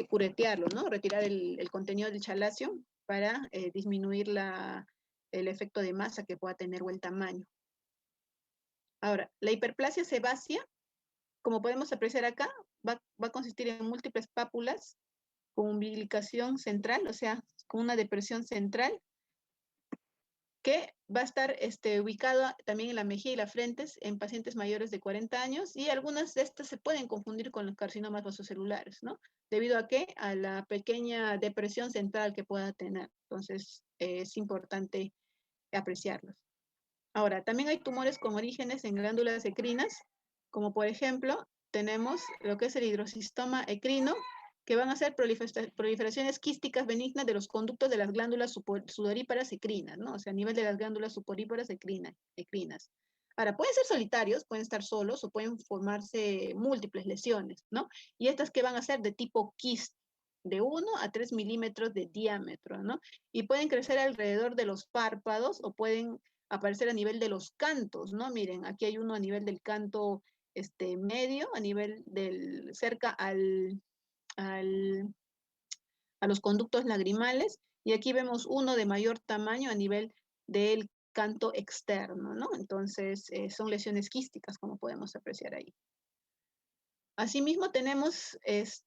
curetearlo, ¿no? Retirar el contenido del chalación para disminuir el efecto de masa que pueda tener o el tamaño. Ahora, la hiperplasia sebácea, como podemos apreciar acá, va a consistir en múltiples pápulas con umbilicación central, o sea, con una depresión central, que va a estar ubicado también en la mejilla y la frente en pacientes mayores de 40 años, y algunas de estas se pueden confundir con los carcinomas vasocelulares, ¿no? ¿Debido a qué? A la pequeña depresión central que pueda tener. Entonces, es importante apreciarlos. Ahora, también hay tumores con orígenes en glándulas ecrinas, como por ejemplo, tenemos lo que es el hidrocistoma ecrino, que van a ser proliferaciones quísticas benignas de los conductos de las glándulas sudoríparas ecrinas, ¿no? O sea, a nivel de las glándulas sudoríparas ecrinas. Ahora, pueden ser solitarios, pueden estar solos o pueden formarse múltiples lesiones, ¿no? Y estas que van a ser de tipo quiste, de 1 a 3 milímetros de diámetro, ¿no? Y pueden crecer alrededor de los párpados o pueden aparecer a nivel de los cantos, ¿no? Miren, aquí hay uno a nivel del canto medio, a nivel cerca a los conductos lagrimales, y aquí vemos uno de mayor tamaño a nivel del canto externo, ¿no? Entonces, son lesiones quísticas, como podemos apreciar ahí. Asimismo, tenemos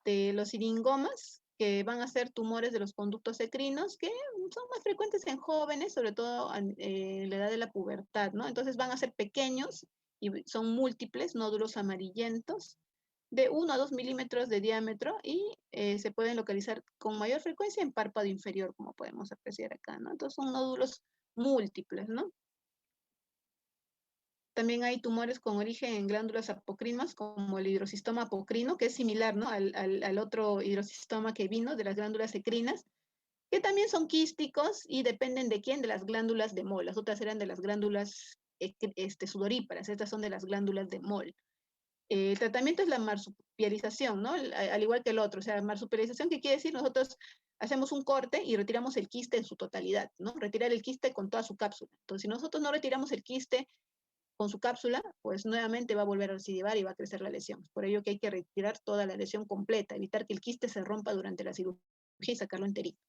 los siringomas, que van a ser tumores de los conductos ecrinos, que son más frecuentes en jóvenes, sobre todo en la edad de la pubertad, ¿no? Entonces van a ser pequeños y son múltiples, nódulos amarillentos, de 1 a 2 milímetros de diámetro, y se pueden localizar con mayor frecuencia en párpado inferior, como podemos apreciar acá, ¿no? Entonces son nódulos múltiples, ¿no? También hay tumores con origen en glándulas apocrinas, como el hidrocistoma apocrino, que es similar, ¿no? al otro hidrocistoma que vino de las glándulas ecrinas, que también son quísticos y dependen de quién, de las glándulas de Moll. Las otras eran de las glándulas sudoríparas, estas son de las glándulas de Moll. El tratamiento es la marsupialización, ¿no? Al igual que el otro, o sea, marsupialización, ¿qué quiere decir? Nosotros hacemos un corte y retiramos el quiste en su totalidad, ¿no? Retirar el quiste con toda su cápsula. Entonces, si nosotros no retiramos el quiste con su cápsula, pues nuevamente va a volver a recidivar y va a crecer la lesión. Por ello que hay que retirar toda la lesión completa, evitar que el quiste se rompa durante la cirugía y sacarlo enterito,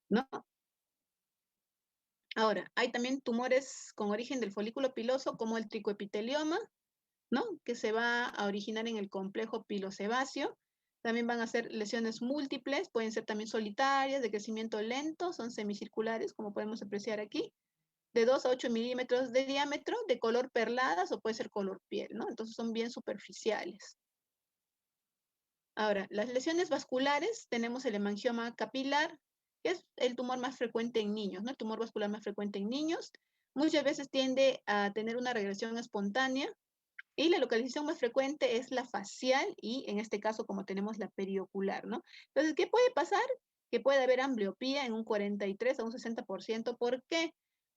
¿no? Ahora, hay también tumores con origen del folículo piloso, como el tricoepitelioma, ¿no? Que se va a originar en el complejo pilosebáceo. También van a ser lesiones múltiples, pueden ser también solitarias, de crecimiento lento, son semicirculares, como podemos apreciar aquí, de 2 a 8 milímetros de diámetro, de color perladas o puede ser color piel, ¿no? Entonces son bien superficiales. Ahora, las lesiones vasculares, tenemos el hemangioma capilar, que es el tumor más frecuente en niños, ¿no? El tumor vascular más frecuente en niños. Muchas veces tiende a tener una regresión espontánea, y la localización más frecuente es la facial y en este caso como tenemos la periocular, ¿no? Entonces, ¿qué puede pasar? Que puede haber ambliopía en un 43 a un 60%. ¿Por qué?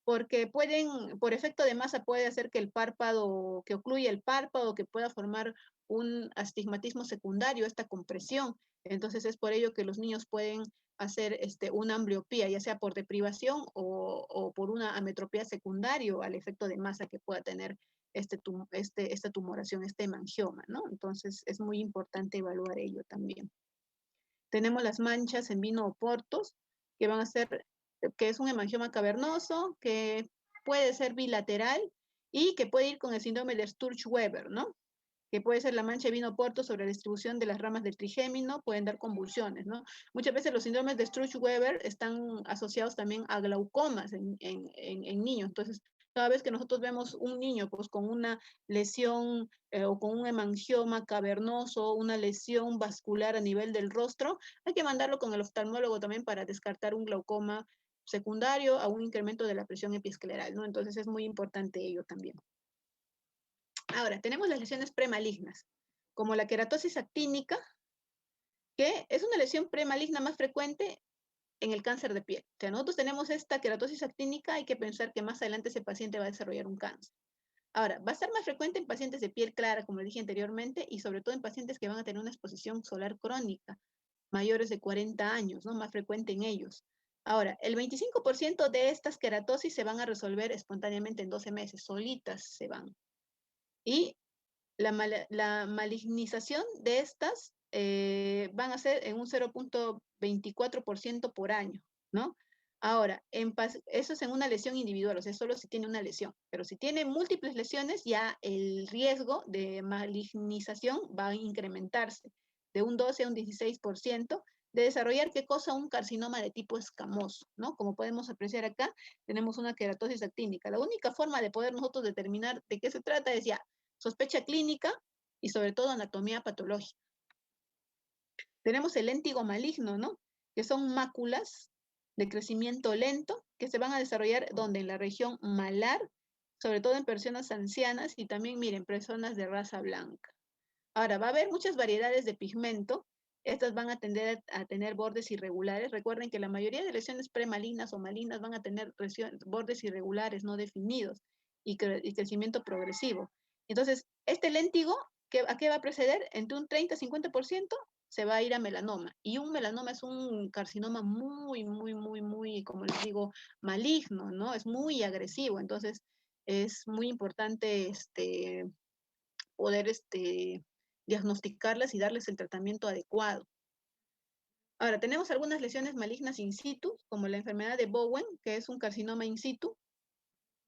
porque pueden, por efecto de masa, puede hacer que el párpado, que ocluya el párpado, que pueda formar un astigmatismo secundario, esta compresión. Entonces es por ello que los niños pueden hacer una ambliopía, ya sea por deprivación o por una ametropía secundaria al efecto de masa que pueda tener esta tumoración, este hemangioma, ¿no? Entonces es muy importante evaluar ello también. Tenemos las manchas en vino oportos, que van a ser, que es un hemangioma cavernoso, que puede ser bilateral y que puede ir con el síndrome de Sturge-Weber, ¿no? Que puede ser la mancha de vino oporto sobre la distribución de las ramas del trigémino, pueden dar convulsiones, ¿no? Muchas veces los síndromes de Sturge-Weber están asociados también a glaucomas en niños. Entonces, cada vez que nosotros vemos un niño pues, con una lesión o con un hemangioma cavernoso, una lesión vascular a nivel del rostro, hay que mandarlo con el oftalmólogo también para descartar un glaucoma secundario a un incremento de la presión epiescleral, ¿no? Entonces es muy importante ello también. Ahora, tenemos las lesiones premalignas, como la queratosis actínica, que es una lesión premaligna más frecuente en el cáncer de piel. O sea, nosotros tenemos esta queratosis actínica, hay que pensar que más adelante ese paciente va a desarrollar un cáncer. Ahora, va a ser más frecuente en pacientes de piel clara, como dije anteriormente, y sobre todo en pacientes que van a tener una exposición solar crónica, mayores de 40 años, ¿no? Más frecuente en ellos. Ahora, el 25% de estas queratosis se van a resolver espontáneamente en 12 meses, solitas se van. Y la malignización de estas van a ser en un 0.24% por año, ¿no? Ahora, eso es en una lesión individual, o sea, solo si tiene una lesión, pero si tiene múltiples lesiones, ya el riesgo de malignización va a incrementarse de un 12 a un 16% de desarrollar, ¿qué cosa? Un carcinoma de tipo escamoso, ¿no? Como podemos apreciar acá, tenemos una queratosis actínica. La única forma de poder nosotros determinar de qué se trata es ya sospecha clínica y sobre todo anatomía patológica. Tenemos el léntigo maligno, ¿no? Que son máculas de crecimiento lento que se van a desarrollar donde en la región malar, sobre todo en personas ancianas y también, miren, personas de raza blanca. Ahora, va a haber muchas variedades de pigmento. Estas van a tender a tener bordes irregulares. Recuerden que la mayoría de lesiones premalignas o malignas van a tener bordes irregulares, no definidos, y crecimiento progresivo. Entonces, este léntigo, ¿a qué va a preceder? Entre un 30 y 50% se va a ir a melanoma. Y un melanoma es un carcinoma muy, como les digo, maligno, ¿no? Es muy agresivo. Entonces, es muy importante poder diagnosticarlas y darles el tratamiento adecuado. Ahora, tenemos algunas lesiones malignas in situ, como la enfermedad de Bowen, que es un carcinoma in situ,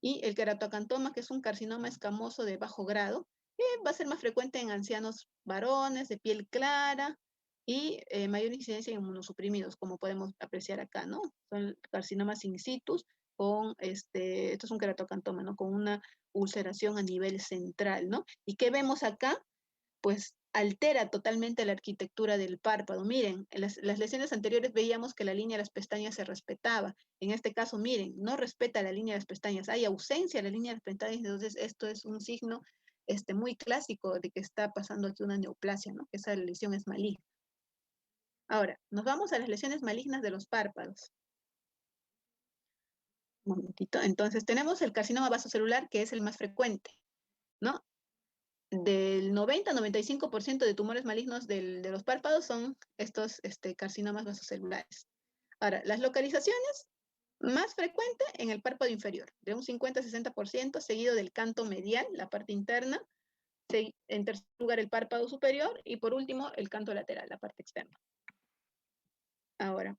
y el queratocantoma, que es un carcinoma escamoso de bajo grado, que va a ser más frecuente en ancianos varones de piel clara y mayor incidencia en inmunosuprimidos, como podemos apreciar acá, ¿no? Son carcinomas in situ con, esto es un queratocantoma, ¿no? Con una ulceración a nivel central, ¿no? ¿Y qué vemos acá? Pues altera totalmente la arquitectura del párpado. Miren, en las lesiones anteriores veíamos que la línea de las pestañas se respetaba. En este caso, miren, no respeta la línea de las pestañas. Hay ausencia de la línea de las pestañas, entonces esto es un signo muy clásico de que está pasando aquí una neoplasia, ¿no? Que esa lesión es maligna. Ahora, nos vamos a las lesiones malignas de los párpados. Un momentito. Entonces, tenemos el carcinoma vasocelular, que es el más frecuente, ¿no? Del 90-95% de tumores malignos de los párpados son estos carcinomas vasocelulares. Ahora, las localizaciones más frecuentes en el párpado inferior, de un 50-60%, seguido del canto medial, la parte interna, en tercer lugar el párpado superior y por último el canto lateral, la parte externa. Ahora,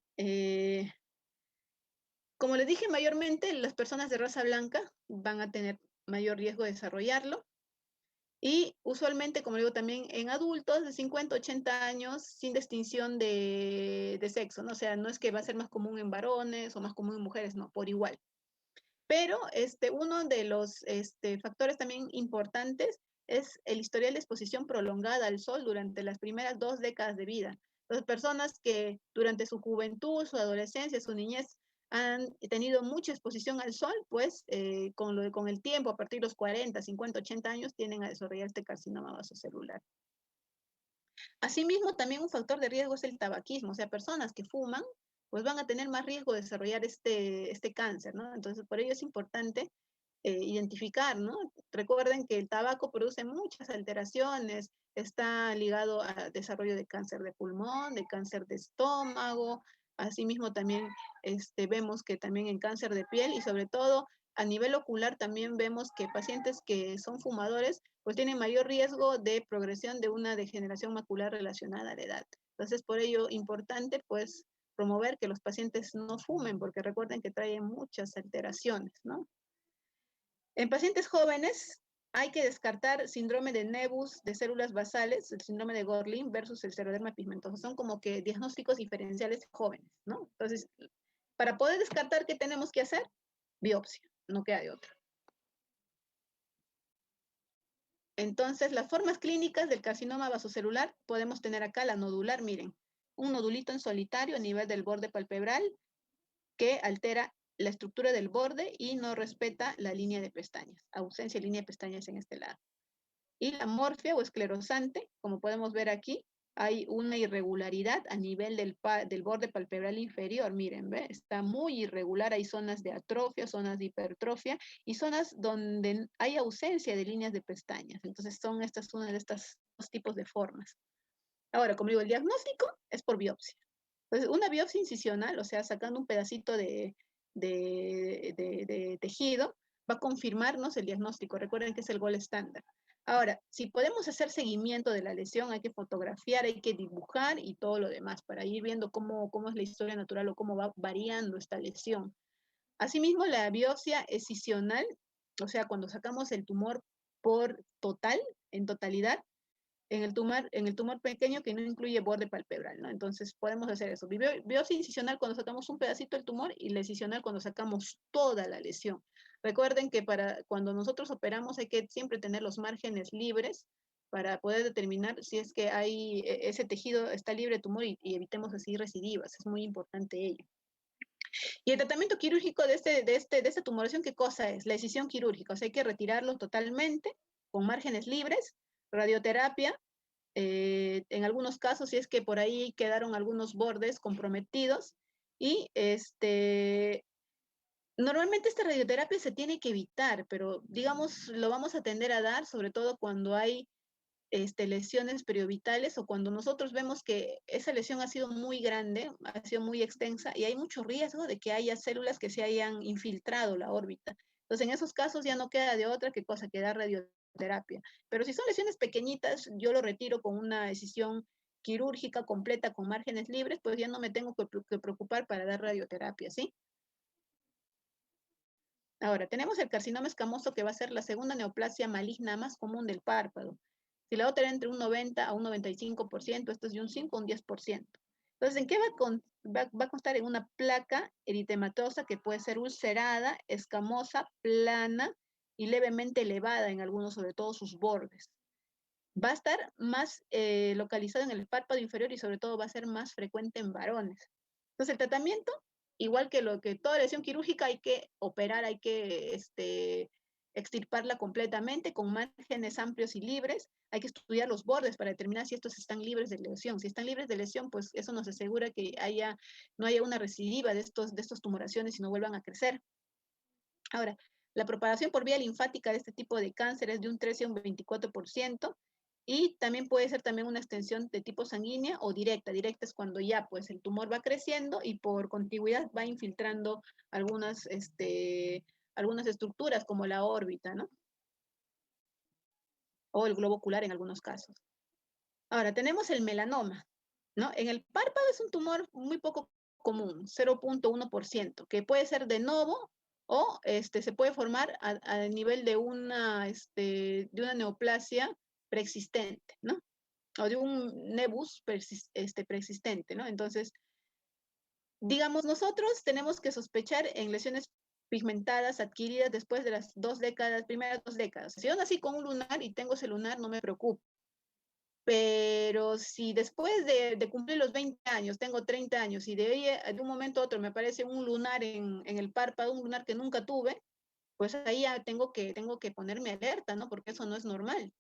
como les dije, mayormente las personas de raza blanca van a tener mayor riesgo de desarrollarlo. Y usualmente, como digo, también en adultos de 50, 80 años, sin distinción de sexo, ¿no? O sea, no es que va a ser más común en varones o más común en mujeres, no, por igual. Pero uno de los factores también importantes es el historial de exposición prolongada al sol durante las primeras 2 décadas de vida. Las personas que durante su juventud, su adolescencia, su niñez, han tenido mucha exposición al sol, pues con el tiempo, a partir de los 40, 50, 80 años, tienden a desarrollar este carcinoma vasocelular. Asimismo, también un factor de riesgo es el tabaquismo, o sea, personas que fuman pues van a tener más riesgo de desarrollar este cáncer, ¿no? Entonces, por ello es importante identificar, ¿no? Recuerden que el tabaco produce muchas alteraciones, está ligado a desarrollo de cáncer de pulmón, de cáncer de estómago, asimismo también vemos que también en cáncer de piel y sobre todo a nivel ocular también vemos que pacientes que son fumadores pues tienen mayor riesgo de progresión de una degeneración macular relacionada a la edad. Entonces, por ello, importante pues promover que los pacientes no fumen, porque recuerden que traen muchas alteraciones, ¿no? En pacientes jóvenes hay que descartar síndrome de Nebus de células basales, el síndrome de Gorlin versus el seroderma pigmentoso. Son como que diagnósticos diferenciales jóvenes, ¿no? Entonces, para poder descartar, ¿qué tenemos que hacer? Biopsia, no queda de otra. Entonces, las formas clínicas del carcinoma vasocelular, podemos tener acá la nodular, miren, un nodulito en solitario a nivel del borde palpebral que altera la estructura del borde y no respeta la línea de pestañas, ausencia de línea de pestañas en este lado. Y la morfia o esclerosante, como podemos ver aquí, hay una irregularidad a nivel del borde palpebral inferior, miren, ¿ve? Está muy irregular, hay zonas de atrofia, zonas de hipertrofia y zonas donde hay ausencia de líneas de pestañas. Entonces son una de estos dos tipos de formas. Ahora, como digo, el diagnóstico es por biopsia. Entonces, una biopsia incisional, o sea, sacando un pedacito de tejido, va a confirmarnos el diagnóstico. Recuerden que es el gold estándar. Ahora, si podemos hacer seguimiento de la lesión, hay que fotografiar, hay que dibujar y todo lo demás para ir viendo cómo es la historia natural o cómo va variando esta lesión. Asimismo, la biopsia escisional, o sea, cuando sacamos el tumor en totalidad, en el tumor pequeño que no incluye borde palpebral, ¿no? Entonces podemos hacer eso. Biopsia incisional cuando sacamos un pedacito del tumor y la escisional cuando sacamos toda la lesión. Recuerden que cuando nosotros operamos hay que siempre tener los márgenes libres para poder determinar si es que ese tejido está libre de tumor y evitemos así recidivas. Es muy importante ello. Y el tratamiento quirúrgico de esta tumoración, ¿qué cosa es? La escisión quirúrgica. O sea, hay que retirarlo totalmente con márgenes libres, radioterapia, en algunos casos, si es que por ahí quedaron algunos bordes comprometidos, y normalmente esta radioterapia se tiene que evitar, pero digamos, lo vamos a tender a dar, sobre todo cuando hay lesiones periorbitales o cuando nosotros vemos que esa lesión ha sido muy grande, ha sido muy extensa y hay mucho riesgo de que haya células que se hayan infiltrado la órbita. Entonces, en esos casos ya no queda de otra que cosa que dar radioterapia. Pero si son lesiones pequeñitas, yo lo retiro con una decisión quirúrgica completa con márgenes libres, pues ya no me tengo que preocupar para dar radioterapia, ¿sí? Ahora, tenemos el carcinoma escamoso que va a ser la segunda neoplasia maligna más común del párpado. Si la otra era entre un 90 a un 95%, esto es de un 5 a un 10%. Entonces, ¿en qué va a constar? En una placa eritematosa que puede ser ulcerada, escamosa, plana y levemente elevada en algunos, sobre todo sus bordes. Va a estar más localizado en el párpado inferior y sobre todo va a ser más frecuente en varones. Entonces, el tratamiento, igual que toda lesión quirúrgica, hay que operar, hay que extirparla completamente con márgenes amplios y libres. Hay que estudiar los bordes para determinar si estos están libres de lesión. Si están libres de lesión, pues eso nos asegura que no haya una recidiva de estas tumoraciones y no vuelvan a crecer. Ahora, la propagación por vía linfática de este tipo de cáncer es de un 13 a un 24%. Y también puede ser también una extensión de tipo sanguínea o directa. Directa es cuando ya pues el tumor va creciendo y por contigüidad va infiltrando algunas estructuras como la órbita, ¿no? O el globo ocular en algunos casos. Ahora, tenemos el melanoma, ¿no? En el párpado es un tumor muy poco común, 0.1%, que puede ser de novo o se puede formar a nivel de una neoplasia preexistente, ¿no? O de un nebus preexistente, ¿no? Entonces, digamos, nosotros tenemos que sospechar en lesiones pigmentadas adquiridas después de las primeras 2 décadas. Si yo nací con un lunar y tengo ese lunar, no me preocupo. Pero si después de cumplir los 20 años, tengo 30 años y de un momento a otro me aparece un lunar en el párpado, un lunar que nunca tuve, pues ahí ya tengo que ponerme alerta, ¿no? Porque eso no es normal,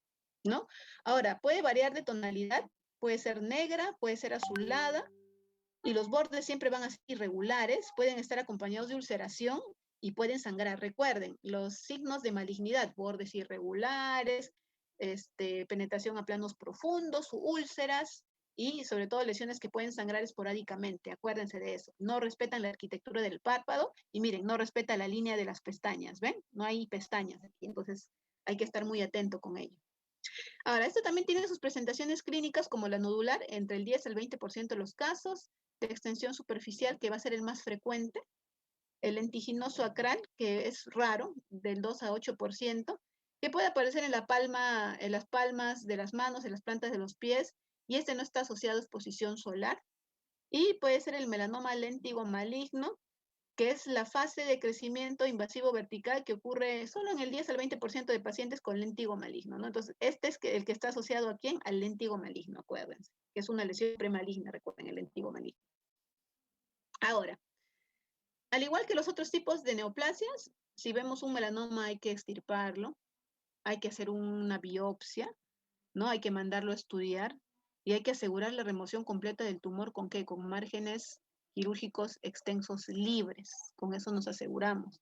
¿no? Ahora, puede variar de tonalidad, puede ser negra, puede ser azulada, y los bordes siempre van a ser irregulares, pueden estar acompañados de ulceración y pueden sangrar. Recuerden, los signos de malignidad, bordes irregulares, penetración a planos profundos, úlceras y sobre todo lesiones que pueden sangrar esporádicamente. Acuérdense de eso. No respetan la arquitectura del párpado y miren, no respeta la línea de las pestañas. ¿Ven? No hay pestañas aquí, entonces hay que estar muy atento con ello. Ahora, esto también tiene sus presentaciones clínicas como la nodular, entre el 10 al 20% de los casos, de extensión superficial, que va a ser el más frecuente, el lentiginoso acral, que es raro, del 2 a 8%, que puede aparecer en la palma, en las palmas de las manos, en las plantas de los pies, y este no está asociado a exposición solar. Y puede ser el melanoma léntigo maligno, que es la fase de crecimiento invasivo vertical que ocurre solo en el 10 al 20% de pacientes con léntigo maligno, ¿no? Entonces, este es el que está asociado a quién? Al léntigo maligno, acuérdense, que es una lesión premaligna, recuerden, el léntigo maligno. Ahora, al igual que los otros tipos de neoplasias, si vemos un melanoma hay que extirparlo, hay que hacer una biopsia, ¿no? Hay que mandarlo a estudiar y hay que asegurar la remoción completa del tumor ¿con qué? Con márgenes quirúrgicos extensos libres. Con eso nos aseguramos.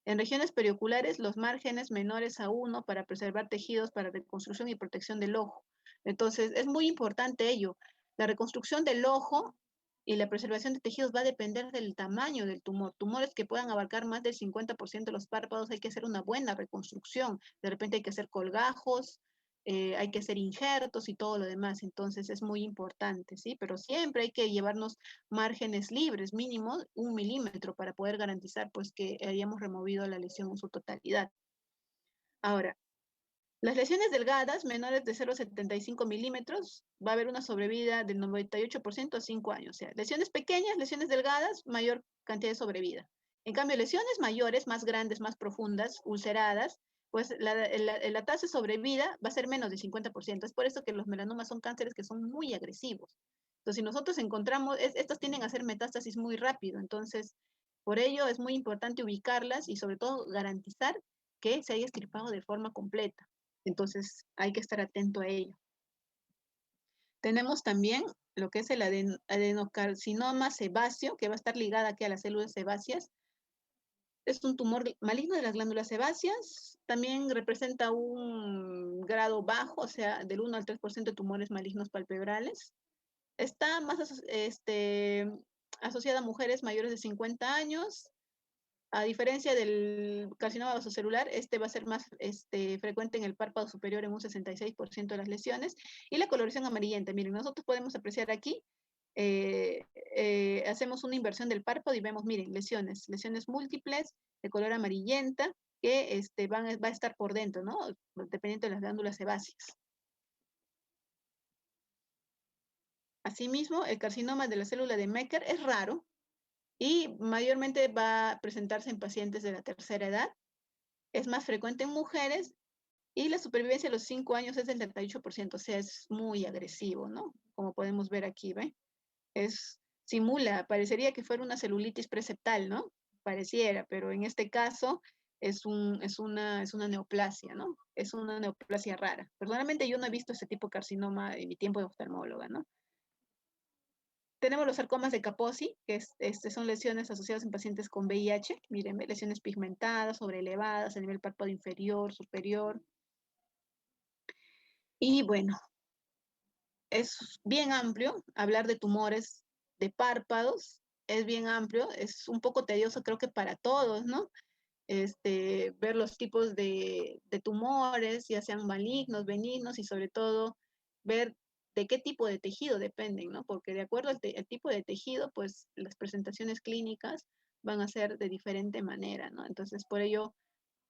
En regiones perioculares, los márgenes menores a 1 para preservar tejidos para reconstrucción y protección del ojo. Entonces, es muy importante ello. La reconstrucción del ojo y la preservación de tejidos va a depender del tamaño del tumor. Tumores que puedan abarcar más del 50% de los párpados, hay que hacer una buena reconstrucción. De repente hay que hacer colgajos, hay que hacer injertos y todo lo demás. Entonces es muy importante, ¿sí? Pero siempre hay que llevarnos márgenes libres, mínimo 1 milímetro, para poder garantizar pues que hayamos removido la lesión en su totalidad. Ahora, las lesiones delgadas, menores de 0,75 milímetros, va a haber una sobrevida del 98% a 5 años. O sea, lesiones pequeñas, lesiones delgadas, mayor cantidad de sobrevida. En cambio, lesiones mayores, más grandes, más profundas, ulceradas, pues la tasa de sobrevida va a ser menos del 50%. Es por eso que los melanomas son cánceres que son muy agresivos. Entonces, si nosotros encontramos, estos tienden a hacer metástasis muy rápido. Entonces, por ello es muy importante ubicarlas y sobre todo garantizar que se haya extirpado de forma completa. Entonces, hay que estar atento a ello. Tenemos también lo que es el adenocarcinoma sebáceo, que va a estar ligada aquí a las células sebáceas. Es un tumor maligno de las glándulas sebáceas. También representa un grado bajo, o sea, del 1 al 3% de tumores malignos palpebrales. Está más asociada a mujeres mayores de 50 años. A diferencia del carcinoma vasocelular, este va a ser más frecuente en el párpado superior en un 66% de las lesiones. Y la coloración amarillenta, miren, nosotros podemos apreciar aquí, hacemos una inversión del párpado y vemos, miren, lesiones múltiples de color amarillenta que va a estar por dentro, ¿no? Dependiendo de las glándulas sebáceas. Asimismo, el carcinoma de la célula de Meckel es raro, y mayormente va a presentarse en pacientes de la tercera edad. Es más frecuente en mujeres y la supervivencia a los 5 años es del 38%, o sea, es muy agresivo, ¿no? Como podemos ver aquí, ¿ve? Simula, parecería que fuera una celulitis preseptal, ¿no? Pareciera, pero en este caso es una neoplasia, ¿no? Es una neoplasia rara. Personalmente yo no he visto ese tipo de carcinoma en mi tiempo de oftalmóloga, ¿no? Tenemos los sarcomas de Kaposi, que son lesiones asociadas en pacientes con VIH. Miren, lesiones pigmentadas, sobreelevadas a nivel párpado inferior, superior. Y bueno, es bien amplio hablar de tumores de párpados. Es bien amplio, es un poco tedioso creo que para todos, ¿no? Ver los tipos de tumores, ya sean malignos, benignos y sobre todo ver de qué tipo de tejido dependen, ¿no? Porque de acuerdo al tipo de tejido, pues las presentaciones clínicas van a ser de diferente manera, ¿no? Entonces, por ello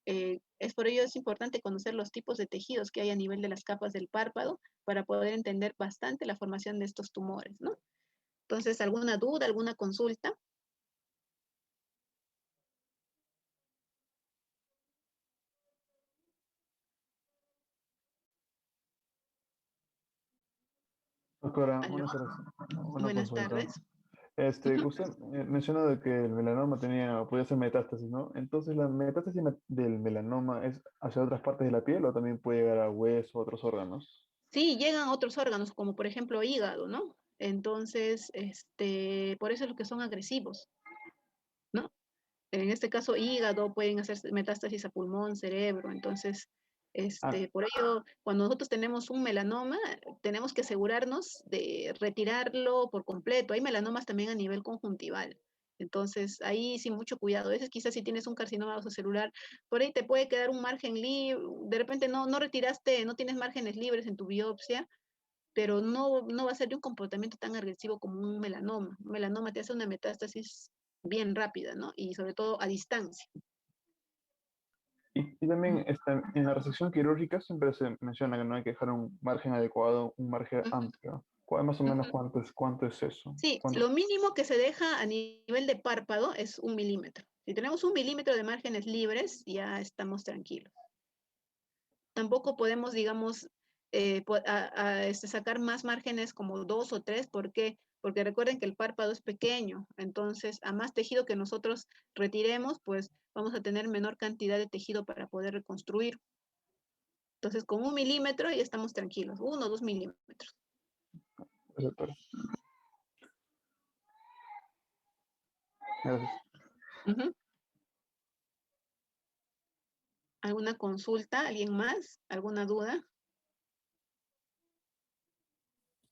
es importante conocer los tipos de tejidos que hay a nivel de las capas del párpado para poder entender bastante la formación de estos tumores, ¿no? Entonces, ¿alguna duda, alguna consulta? Doctora, ¿Aló? buenas tardes. Una Buenas consulta. tardes. Usted mencionó de que el melanoma podía ser metástasis, ¿no? Entonces, ¿la metástasis del melanoma es hacia otras partes de la piel o también puede llegar a hueso o otros órganos? Sí, llegan a otros órganos, como por ejemplo hígado, ¿no? Entonces, por eso es lo que son agresivos, ¿no? En este caso, hígado, pueden hacer metástasis a pulmón, cerebro. Entonces, por ello, cuando nosotros tenemos un melanoma, tenemos que asegurarnos de retirarlo por completo. Hay melanomas también a nivel conjuntival. Entonces, ahí sí, mucho cuidado. A veces quizás si tienes un carcinoma vasocelular, por ahí te puede quedar un margen libre. De repente no retiraste, no tienes márgenes libres en tu biopsia, pero no va a ser de un comportamiento tan agresivo como un melanoma. Un melanoma te hace una metástasis bien rápida, ¿no? Y sobre todo a distancia. Y también en la resección quirúrgica siempre se menciona que no hay que dejar un margen adecuado, un margen amplio. Más o menos cuánto es eso? Sí, ¿Cuánto? lo mínimo que se deja a nivel de párpado es 1 milímetro. Si tenemos 1 milímetro de márgenes libres, ya estamos tranquilos. Tampoco podemos, digamos, sacar más márgenes como 2 o 3. ¿Por qué? Porque recuerden que el párpado es pequeño. Entonces, a más tejido que nosotros retiremos, pues vamos a tener menor cantidad de tejido para poder reconstruir. Entonces, con 1 milímetro ya estamos tranquilos. 1 o 2 milímetros. Gracias. ¿Alguna consulta? ¿Alguien más? ¿Alguna duda?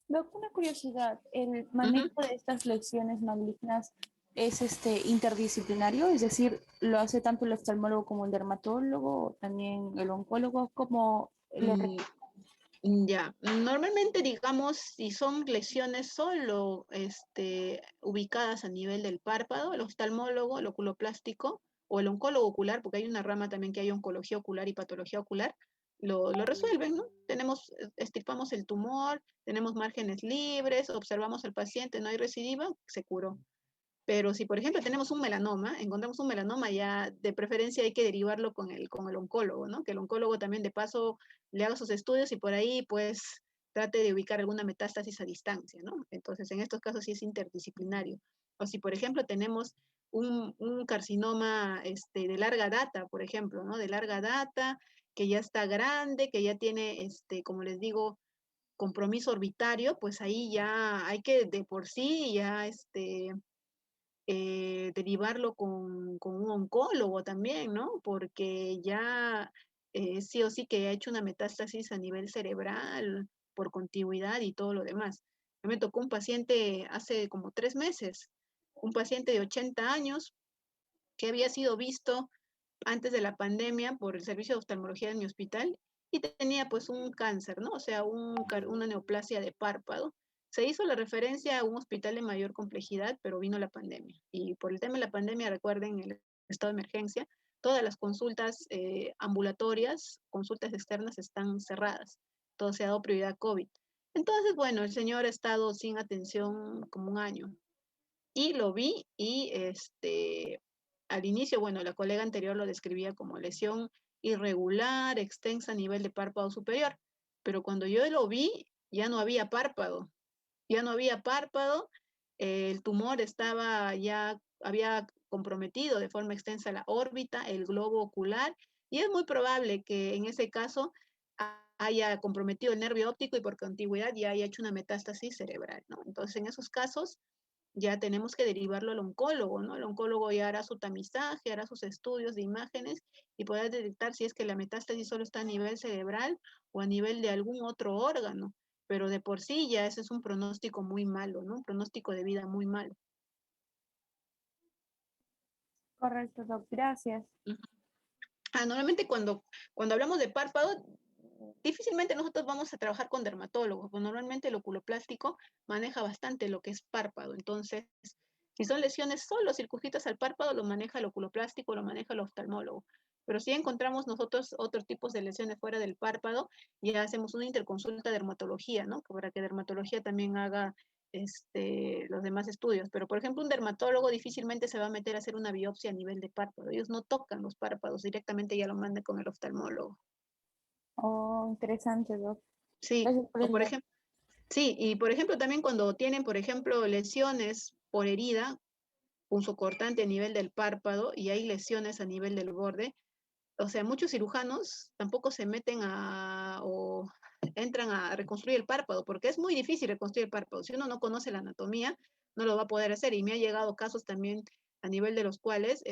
Doc, una curiosidad, ¿el manejo de estas lesiones malignas es interdisciplinario? Es decir, ¿lo hace tanto el oftalmólogo como el dermatólogo, o también el oncólogo? ¿Cómo Ya, normalmente digamos, si son lesiones solo ubicadas a nivel del párpado, el oftalmólogo, el oculoplástico o el oncólogo ocular, porque hay una rama también que hay oncología ocular y patología ocular, lo resuelven, ¿no? Extirpamos el tumor, tenemos márgenes libres, observamos al paciente, no hay recidiva, se curó. Pero si, por ejemplo, tenemos un melanoma, encontramos un melanoma, ya de preferencia hay que derivarlo con el oncólogo, ¿no? Que el oncólogo también de paso le haga sus estudios y por ahí, pues, trate de ubicar alguna metástasis a distancia, ¿no? Entonces, en estos casos sí es interdisciplinario. O si, por ejemplo, tenemos un carcinoma de larga data, por ejemplo, ¿no? De larga data, que ya está grande, que ya tiene, como les digo, compromiso orbitario, pues ahí ya hay que de por sí ya, derivarlo con un oncólogo también, ¿no? Porque ya sí o sí que ha hecho una metástasis a nivel cerebral por contigüidad y todo lo demás. A mí me tocó un paciente hace como 3 meses, un paciente de 80 años que había sido visto antes de la pandemia por el servicio de oftalmología de mi hospital y tenía pues un cáncer, ¿no? O sea, una neoplasia de párpado. Se hizo la referencia a un hospital de mayor complejidad, pero vino la pandemia. Y por el tema de la pandemia, recuerden el estado de emergencia, todas las consultas ambulatorias, consultas externas están cerradas. Todo se ha dado prioridad a COVID. Entonces, bueno, el señor ha estado sin atención como 1 año. Y lo vi y al inicio, bueno, la colega anterior lo describía como lesión irregular, extensa a nivel de párpado superior, pero cuando yo lo vi, ya no había párpado, el tumor había comprometido de forma extensa la órbita, el globo ocular, y es muy probable que en ese caso haya comprometido el nervio óptico y por contigüidad ya haya hecho una metástasis cerebral, ¿no? Entonces, en esos casos, ya tenemos que derivarlo al oncólogo, ¿no? El oncólogo ya hará su tamizaje, hará sus estudios de imágenes y podrá detectar si es que la metástasis solo está a nivel cerebral o a nivel de algún otro órgano. Pero de por sí ya ese es un pronóstico muy malo, ¿no? Un pronóstico de vida muy malo. Correcto, doc. Gracias. Normalmente cuando hablamos de párpado, difícilmente nosotros vamos a trabajar con dermatólogos, pues normalmente el oculoplástico maneja bastante lo que es párpado. Entonces, si son lesiones solo circunscritas al párpado, lo maneja el oculoplástico, lo maneja el oftalmólogo. Pero si encontramos nosotros otros tipos de lesiones fuera del párpado, ya hacemos una interconsulta de dermatología, ¿no? Para que dermatología también haga los demás estudios. Pero, por ejemplo, un dermatólogo difícilmente se va a meter a hacer una biopsia a nivel de párpado. Ellos no tocan los párpados, directamente ya lo mandan con el oftalmólogo. Oh, interesante, doc. Sí, Gracias por o el por dato. ejemplo, sí, y por ejemplo también cuando tienen, por ejemplo, lesiones por herida, punzocortante a nivel del párpado y hay lesiones a nivel del borde, o sea, muchos cirujanos tampoco se meten o entran a reconstruir el párpado, porque es muy difícil reconstruir el párpado. Si uno no conoce la anatomía, no lo va a poder hacer. Y me ha llegado casos también a nivel de los cuales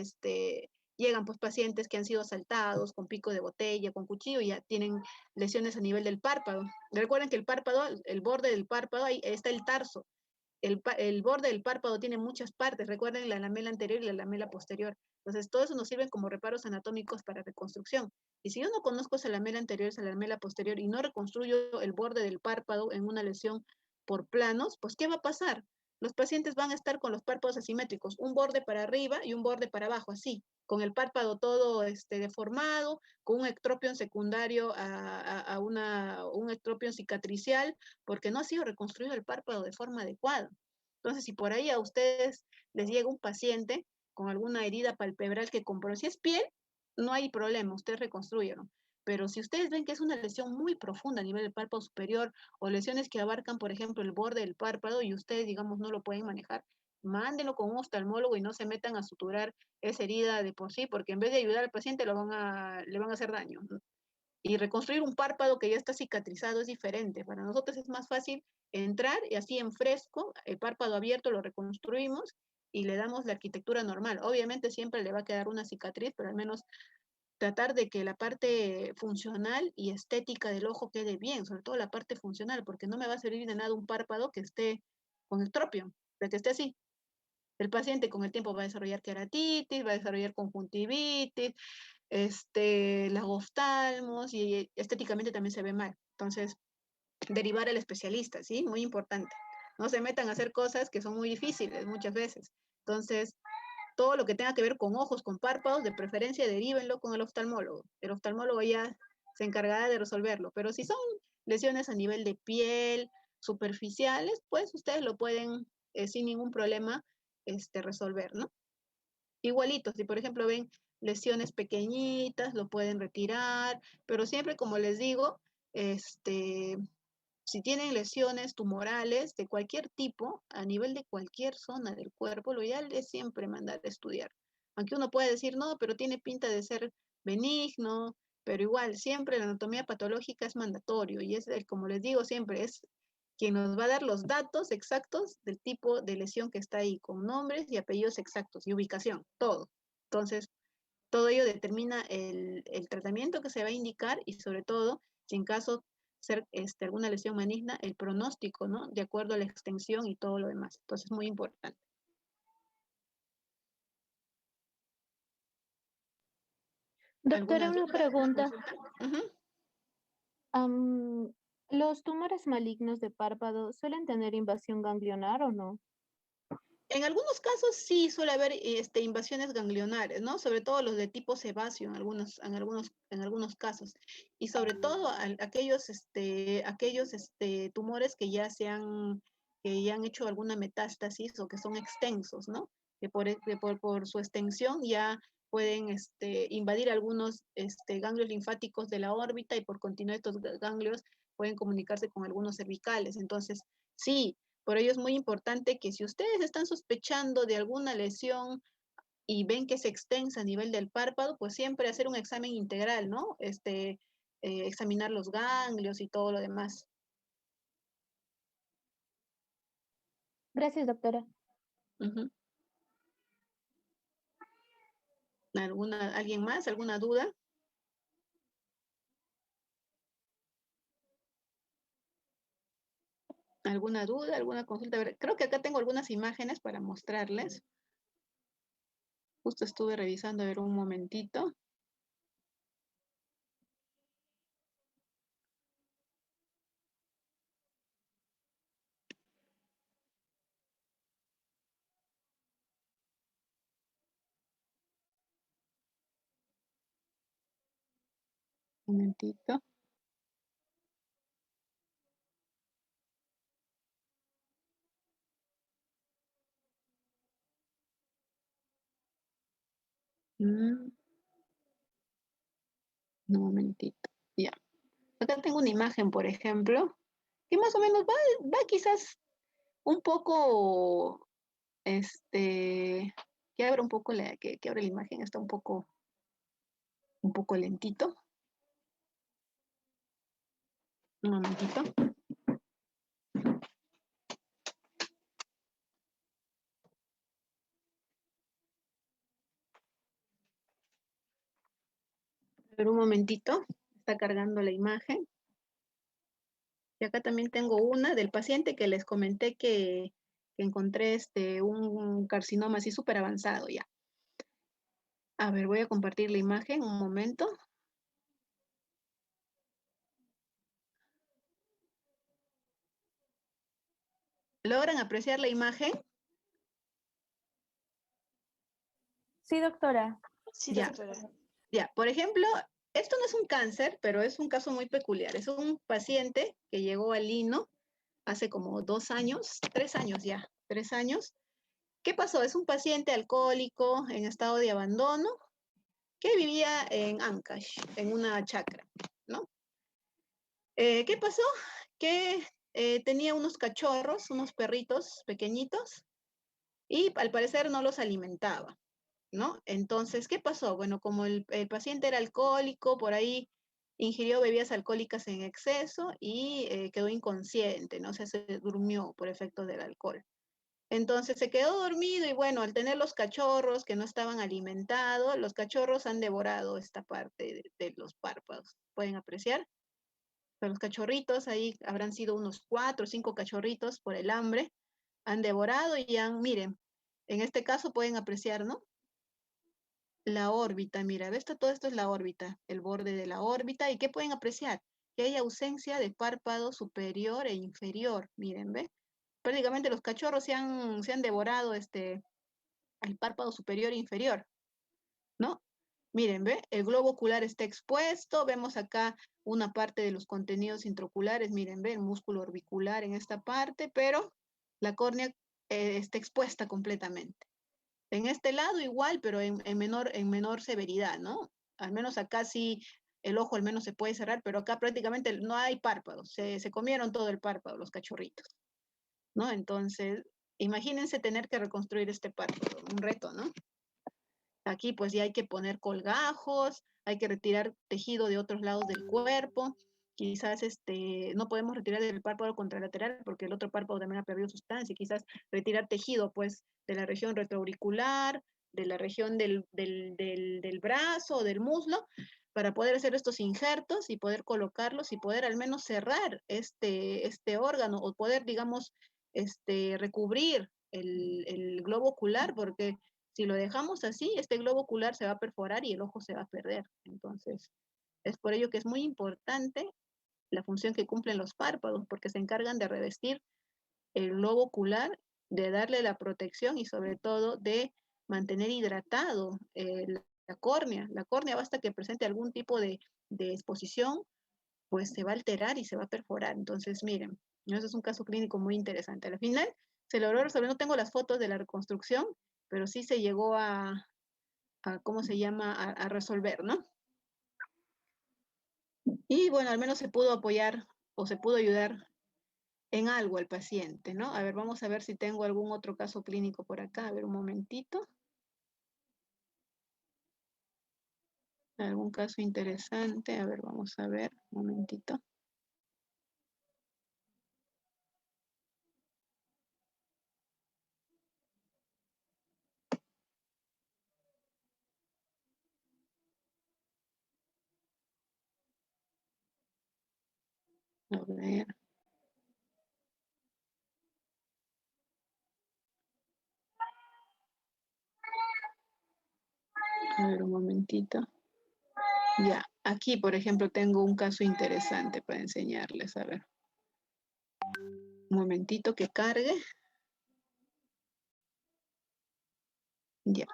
llegan pues pacientes que han sido asaltados con pico de botella, con cuchillo, y ya tienen lesiones a nivel del párpado. Recuerden que el párpado, el borde del párpado, ahí está el tarso. El borde del párpado tiene muchas partes, recuerden la lamela anterior y la lamela posterior. Entonces, todo eso nos sirve como reparos anatómicos para reconstrucción. Y si yo no conozco esa lamela anterior, esa lamela posterior, y no reconstruyo el borde del párpado en una lesión por planos, pues, ¿qué va a pasar? Los pacientes van a estar con los párpados asimétricos, un borde para arriba y un borde para abajo, así, con el párpado todo deformado, con un ectropion secundario un ectropion cicatricial, porque no ha sido reconstruido el párpado de forma adecuada. Entonces, si por ahí a ustedes les llega un paciente con alguna herida palpebral que compró, si es piel, no hay problema, ustedes reconstruyen. Pero si ustedes ven que es una lesión muy profunda a nivel del párpado superior o lesiones que abarcan, por ejemplo, el borde del párpado y ustedes, digamos, no lo pueden manejar, mándenlo con un oftalmólogo y no se metan a suturar esa herida de por sí, porque en vez de ayudar al paciente le van a hacer daño. Y reconstruir un párpado que ya está cicatrizado es diferente. Para nosotros es más fácil entrar y así en fresco, el párpado abierto lo reconstruimos y le damos la arquitectura normal. Obviamente siempre le va a quedar una cicatriz, pero al menos tratar de que la parte funcional y estética del ojo quede bien, sobre todo la parte funcional, porque no me va a servir de nada un párpado que esté con estropio, de que esté así. El paciente con el tiempo va a desarrollar queratitis, va a desarrollar conjuntivitis, lagoftalmos, y estéticamente también se ve mal. Entonces, derivar al especialista, ¿sí? Muy importante. No se metan a hacer cosas que son muy difíciles muchas veces. Entonces, todo lo que tenga que ver con ojos, con párpados, de preferencia derívenlo con el oftalmólogo. El oftalmólogo ya se encargará de resolverlo. Pero si son lesiones a nivel de piel, superficiales, pues ustedes lo pueden sin ningún problema resolver, ¿no? Igualito, si por ejemplo ven lesiones pequeñitas, lo pueden retirar, pero siempre, como les digo, si tienen lesiones tumorales de cualquier tipo, a nivel de cualquier zona del cuerpo, lo ideal es siempre mandar a estudiar. Aunque uno puede decir, no, pero tiene pinta de ser benigno, pero igual, siempre la anatomía patológica es mandatorio y es, como les digo siempre, es quien nos va a dar los datos exactos del tipo de lesión que está ahí, con nombres y apellidos exactos y ubicación, todo. Entonces, todo ello determina el tratamiento que se va a indicar y sobre todo, si en caso ser alguna lesión maligna, el pronóstico, ¿no? De acuerdo a la extensión y todo lo demás. Entonces, es muy importante. Doctora, una pregunta. Uh-huh. ¿Los tumores malignos de párpado suelen tener invasión ganglionar o no? En algunos casos sí suele haber invasiones ganglionares, ¿no? Sobre todo los de tipo sebáceo en algunos casos. Y sobre todo aquellos tumores que ya han hecho alguna metástasis o que son extensos, ¿no? Que por su extensión ya pueden invadir algunos ganglios linfáticos de la órbita y por continuar estos ganglios pueden comunicarse con algunos cervicales. Entonces, sí. Por ello es muy importante que si ustedes están sospechando de alguna lesión y ven que es extensa a nivel del párpado, pues siempre hacer un examen integral, ¿no? Examinar los ganglios y todo lo demás. Gracias, doctora. Uh-huh. ¿Alguien más? ¿Alguna duda? ¿Alguna duda? ¿Alguna consulta? A ver, creo que acá tengo algunas imágenes para mostrarles. Justo estuve revisando, a ver, un momentito. Un momentito. Un momentito. Ya. Acá tengo una imagen, por ejemplo, que más o menos va quizás un poco, que abra un poco que abra la imagen, está un poco un poco lentito. Un momentito. Pero un momentito, está cargando la imagen. Y acá también tengo una del paciente que les comenté que encontré un carcinoma así súper avanzado ya. A ver, voy a compartir la imagen un momento. ¿Logran apreciar la imagen? Sí, doctora. Sí, Ya. doctora. Ya, por ejemplo, esto no es un cáncer, pero es un caso muy peculiar. Es un paciente que llegó al Lino hace como 2 años, 3 años ya, 3 años. ¿Qué pasó? Es un paciente alcohólico en estado de abandono que vivía en Ancash, en una chacra, ¿no? ¿Qué pasó? Que tenía unos cachorros, unos perritos pequeñitos, y al parecer no los alimentaba, ¿no? Entonces, ¿qué pasó? Bueno, como el paciente era alcohólico, por ahí ingirió bebidas alcohólicas en exceso y quedó inconsciente, ¿no? O sea, se durmió por efecto del alcohol. Entonces se quedó dormido y bueno, al tener los cachorros que no estaban alimentados, los cachorros han devorado esta parte de los párpados. ¿Pueden apreciar? Pero los cachorritos, ahí habrán sido unos 4 o 5 cachorritos por el hambre, han devorado y han, miren, en este caso pueden apreciar, ¿no? La órbita, mira, ¿ves? Todo esto es la órbita, el borde de la órbita. ¿Y qué pueden apreciar? Que hay ausencia de párpado superior e inferior, miren, ¿ve? Prácticamente los cachorros se han devorado el párpado superior e inferior, ¿no? Miren, ¿ve? El globo ocular está expuesto, vemos acá una parte de los contenidos intraoculares, miren, ¿ve? El músculo orbicular en esta parte, pero la córnea está expuesta completamente. En este lado igual, pero en menor severidad, ¿no? Al menos acá sí el ojo al menos se puede cerrar, pero acá prácticamente no hay párpados, se comieron todo el párpado los cachorritos, ¿no? Entonces, imagínense tener que reconstruir este párpado, un reto, ¿no? Aquí pues ya hay que poner colgajos, hay que retirar tejido de otros lados del cuerpo, quizás no podemos retirar del párpado contralateral porque el otro párpado también ha perdido sustancia, quizás retirar tejido pues de la región retroauricular, de la región del brazo o del muslo, para poder hacer estos injertos y poder colocarlos y poder al menos cerrar este órgano o poder, digamos, recubrir el globo ocular, porque si lo dejamos así, este globo ocular se va a perforar y el ojo se va a perder. Entonces, es por ello que es muy importante la función que cumplen los párpados, porque se encargan de revestir el globo ocular, de darle la protección y sobre todo de mantener hidratado la córnea. La córnea basta que presente algún tipo de exposición, pues se va a alterar y se va a perforar. Entonces, miren, eso es un caso clínico muy interesante. Al final se logró resolver, no tengo las fotos de la reconstrucción, pero sí se llegó ¿cómo se llama?, a resolver, ¿no? Y bueno, al menos se pudo apoyar o se pudo ayudar en algo al paciente, ¿no? A ver, vamos a ver si tengo algún otro caso clínico por acá. A ver, un momentito. Algún caso interesante. A ver, vamos a ver, un momentito. A ver. A ver, un momentito. Ya, aquí, por ejemplo, tengo un caso interesante para enseñarles. A ver. Un momentito que cargue. Ya.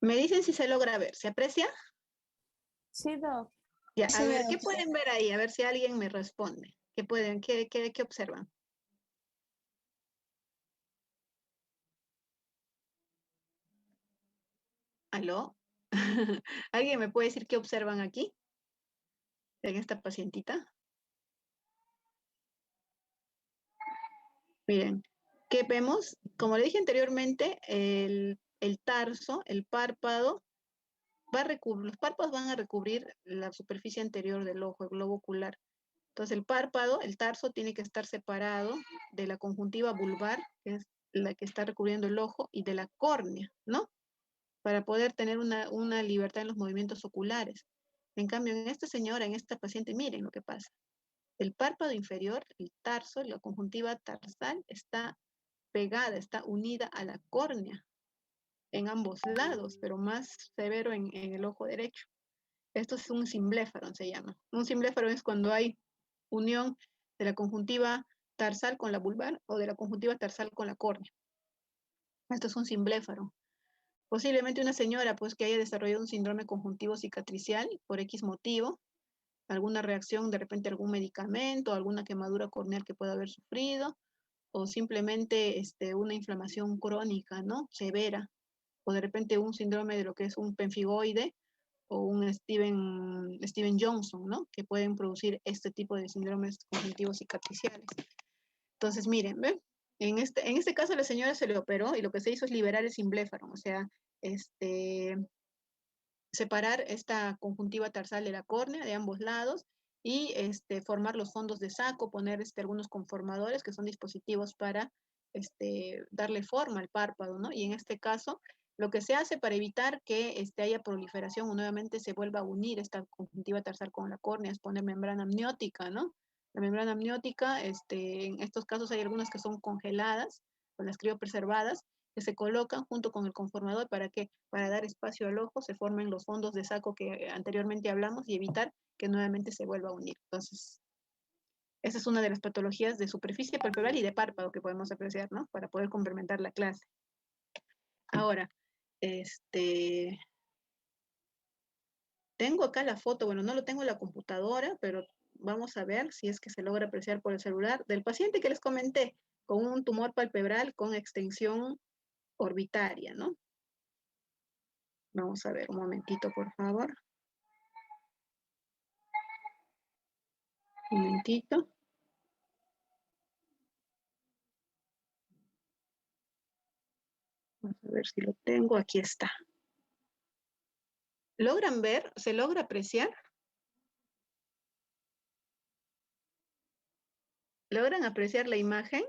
Me dicen si se logra ver. ¿Se aprecia? Sí, doc. Ya, a Sí, ver, ¿qué doctora. pueden ver ahí? A ver si alguien me responde. ¿Qué observan? ¿Aló? ¿Alguien me puede decir qué observan aquí? En esta pacientita. Miren, ¿Qué vemos? Como le dije anteriormente, el tarso, el párpado, los párpados van a recubrir la superficie anterior del ojo, el globo ocular. Entonces el párpado, el tarso, tiene que estar separado de la conjuntiva vulvar, que es la que está recubriendo el ojo, y de la córnea, ¿no? Para poder tener una libertad en los movimientos oculares. En cambio, en esta señora, en esta paciente, miren lo que pasa. El párpado inferior, el tarso, la conjuntiva tarsal, está pegada, está unida a la córnea en ambos lados, pero más severo en el ojo derecho. Esto es un simbléfaro, se llama. Un simbléfaro es cuando hay unión de la conjuntiva tarsal con la vulvar o de la conjuntiva tarsal con la córnea. Esto es un simbléfaro. Posiblemente una señora pues que haya desarrollado un síndrome conjuntivo cicatricial por X motivo, alguna reacción, de repente algún medicamento, alguna quemadura corneal que pueda haber sufrido, o simplemente una inflamación crónica, ¿no? Severa, o de repente un síndrome de lo que es un pemfigoide o un Steven Johnson, ¿no? Que pueden producir este tipo de síndromes conjuntivos cicatriciales. Entonces, miren, ¿ven? En este caso la señora se le operó y lo que se hizo es liberar el simbléfaro, o sea, separar esta conjuntiva tarsal de la córnea de ambos lados y formar los fondos de saco, poner algunos conformadores que son dispositivos para darle forma al párpado, ¿no? Y en este caso, lo que se hace para evitar que haya proliferación o nuevamente se vuelva a unir esta conjuntiva tarsal con la córnea es poner membrana amniótica, ¿no? La membrana amniótica, en estos casos hay algunas que son congeladas o las criopreservadas, que se colocan junto con el conformador para dar espacio al ojo, se formen los fondos de saco que anteriormente hablamos y evitar que nuevamente se vuelva a unir. Entonces, esa es una de las patologías de superficie palpebral y de párpado que podemos apreciar, ¿no? Para poder complementar la clase. Ahora, tengo acá la foto, bueno, no lo tengo en la computadora, pero vamos a ver si es que se logra apreciar por el celular, del paciente que les comenté, con un tumor palpebral con extensión orbitaria, ¿no? Vamos a ver un momentito, por favor. Un momentito. Vamos a ver si lo tengo. Aquí está. ¿Logran ver? ¿Se logra apreciar? ¿Logran apreciar la imagen?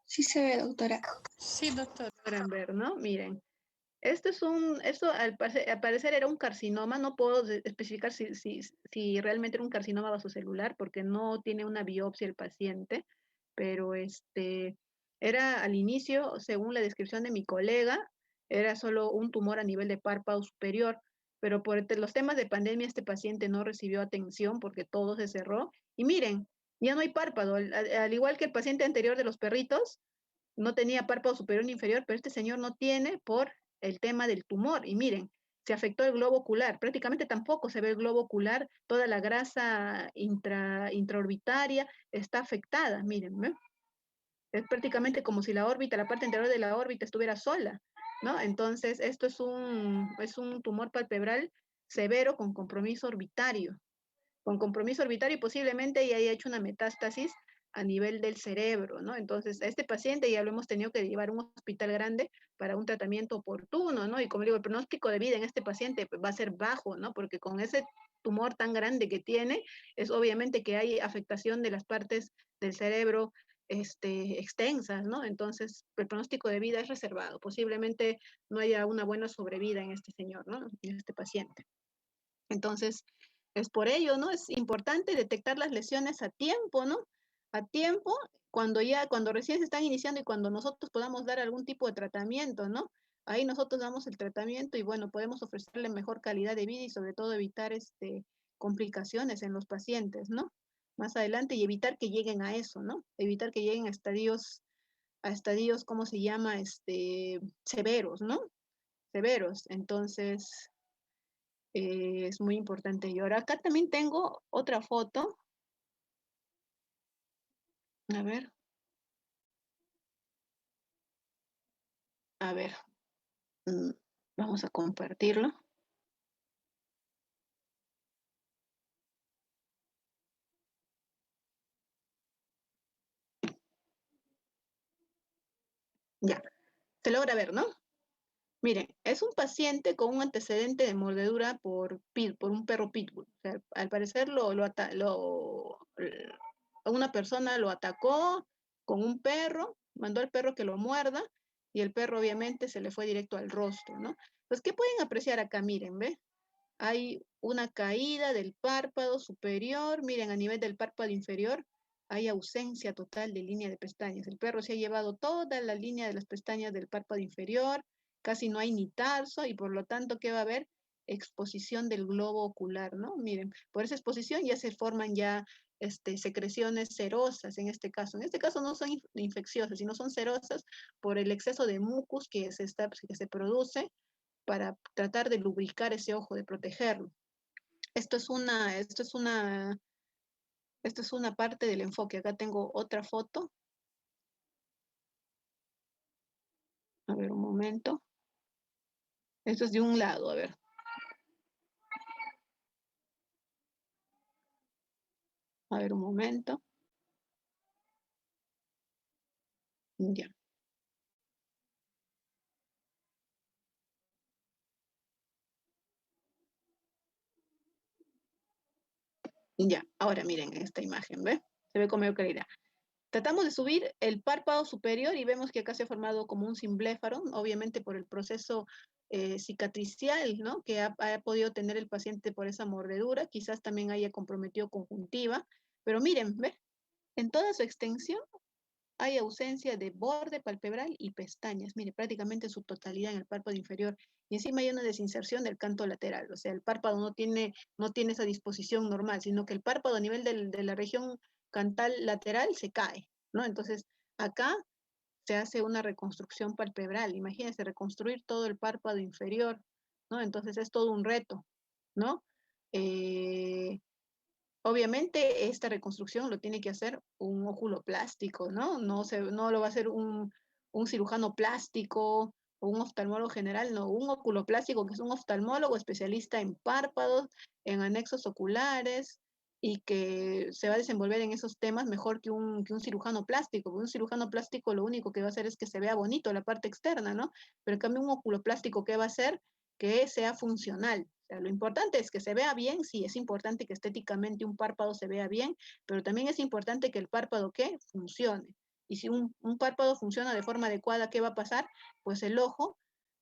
Sí se ve, doctora. Sí, doctor. Logran ver, ¿no? Miren. Esto al parecer era un carcinoma, no puedo especificar si realmente era un carcinoma vasocelular porque no tiene una biopsia el paciente, pero era al inicio, según la descripción de mi colega, era solo un tumor a nivel de párpado superior, pero por los temas de pandemia este paciente no recibió atención porque todo se cerró. Y miren, ya no hay párpado, al igual que el paciente anterior de los perritos, no tenía párpado superior ni inferior, pero este señor no tiene por el tema del tumor. Y miren, se afectó el globo ocular, prácticamente tampoco se ve el globo ocular, toda la grasa intraorbitaria está afectada, miren, ¿ve? Es prácticamente como si la órbita, la parte anterior de la órbita estuviera sola, ¿no? Entonces, esto es un tumor palpebral severo con compromiso orbitario y posiblemente ya haya hecho una metástasis a nivel del cerebro, ¿no? Entonces, a este paciente ya lo hemos tenido que llevar a un hospital grande para un tratamiento oportuno, ¿no? Y como digo, el pronóstico de vida en este paciente va a ser bajo, ¿no? Porque con ese tumor tan grande que tiene, es obviamente que hay afectación de las partes del cerebro extensas, ¿no? Entonces, el pronóstico de vida es reservado. Posiblemente no haya una buena sobrevida en este señor, ¿no? En este paciente. Entonces, es por ello, ¿no? Es importante detectar las lesiones a tiempo, ¿no? A tiempo, cuando recién se están iniciando y cuando nosotros podamos dar algún tipo de tratamiento, ¿no? Ahí nosotros damos el tratamiento y bueno, podemos ofrecerle mejor calidad de vida y sobre todo evitar complicaciones en los pacientes, ¿no? Más adelante y evitar que lleguen a eso, ¿no? Evitar que lleguen a estadios, ¿cómo se llama? Severos, ¿no? Severos. Entonces, es muy importante. Y ahora acá también tengo otra foto. A ver, vamos a compartirlo. Ya, se logra ver, ¿no? Miren, es un paciente con un antecedente de mordedura por un perro pitbull. O sea, al parecer una persona lo atacó con un perro, mandó al perro que lo muerda y el perro obviamente se le fue directo al rostro, ¿no? Pues, ¿qué pueden apreciar acá? Miren, ¿ve? Hay una caída del párpado superior. Miren, a nivel del párpado inferior hay ausencia total de línea de pestañas. El perro se ha llevado toda la línea de las pestañas del párpado inferior, casi no hay ni tarso y por lo tanto, ¿qué va a haber? Exposición del globo ocular, ¿no? Miren, por esa exposición ya se forman ya secreciones serosas en este caso. En este caso no son infecciosas, sino son serosas por el exceso de mucus que se produce para tratar de lubricar ese ojo, de protegerlo. Esto es una parte del enfoque. Acá tengo otra foto. A ver, un momento. Esto es de un lado, a ver. A ver, un momento. Ya. Ya, ahora miren esta imagen, ¿ve? Se ve con mayor claridad. Tratamos de subir el párpado superior y vemos que acá se ha formado como un cimbléfaro, obviamente por el proceso cicatricial, ¿no? Que ha podido tener el paciente por esa mordedura, quizás también haya comprometido conjuntiva, pero miren, ¿ve? En toda su extensión hay ausencia de borde palpebral y pestañas, mire, prácticamente su totalidad en el párpado inferior. Y encima hay una desinserción del canto lateral, o sea, el párpado no tiene esa disposición normal, sino que el párpado a nivel de la región cantal lateral se cae, ¿no? Entonces, acá se hace una reconstrucción palpebral. Imagínense, reconstruir todo el párpado inferior, ¿no? Entonces, es todo un reto, ¿no? Obviamente esta reconstrucción lo tiene que hacer un oculoplástico, ¿no? No lo va a hacer un cirujano plástico o un oftalmólogo general, no, un oculoplástico que es un oftalmólogo especialista en párpados, en anexos oculares y que se va a desenvolver en esos temas mejor que un cirujano plástico. Porque un cirujano plástico lo único que va a hacer es que se vea bonito la parte externa, ¿no? Pero en cambio un oculoplástico, ¿qué va a hacer? Que sea funcional. O sea, lo importante es que se vea bien, sí, es importante que estéticamente un párpado se vea bien, pero también es importante que el párpado, ¿qué? Funcione. Y si un párpado funciona de forma adecuada, ¿qué va a pasar? Pues el ojo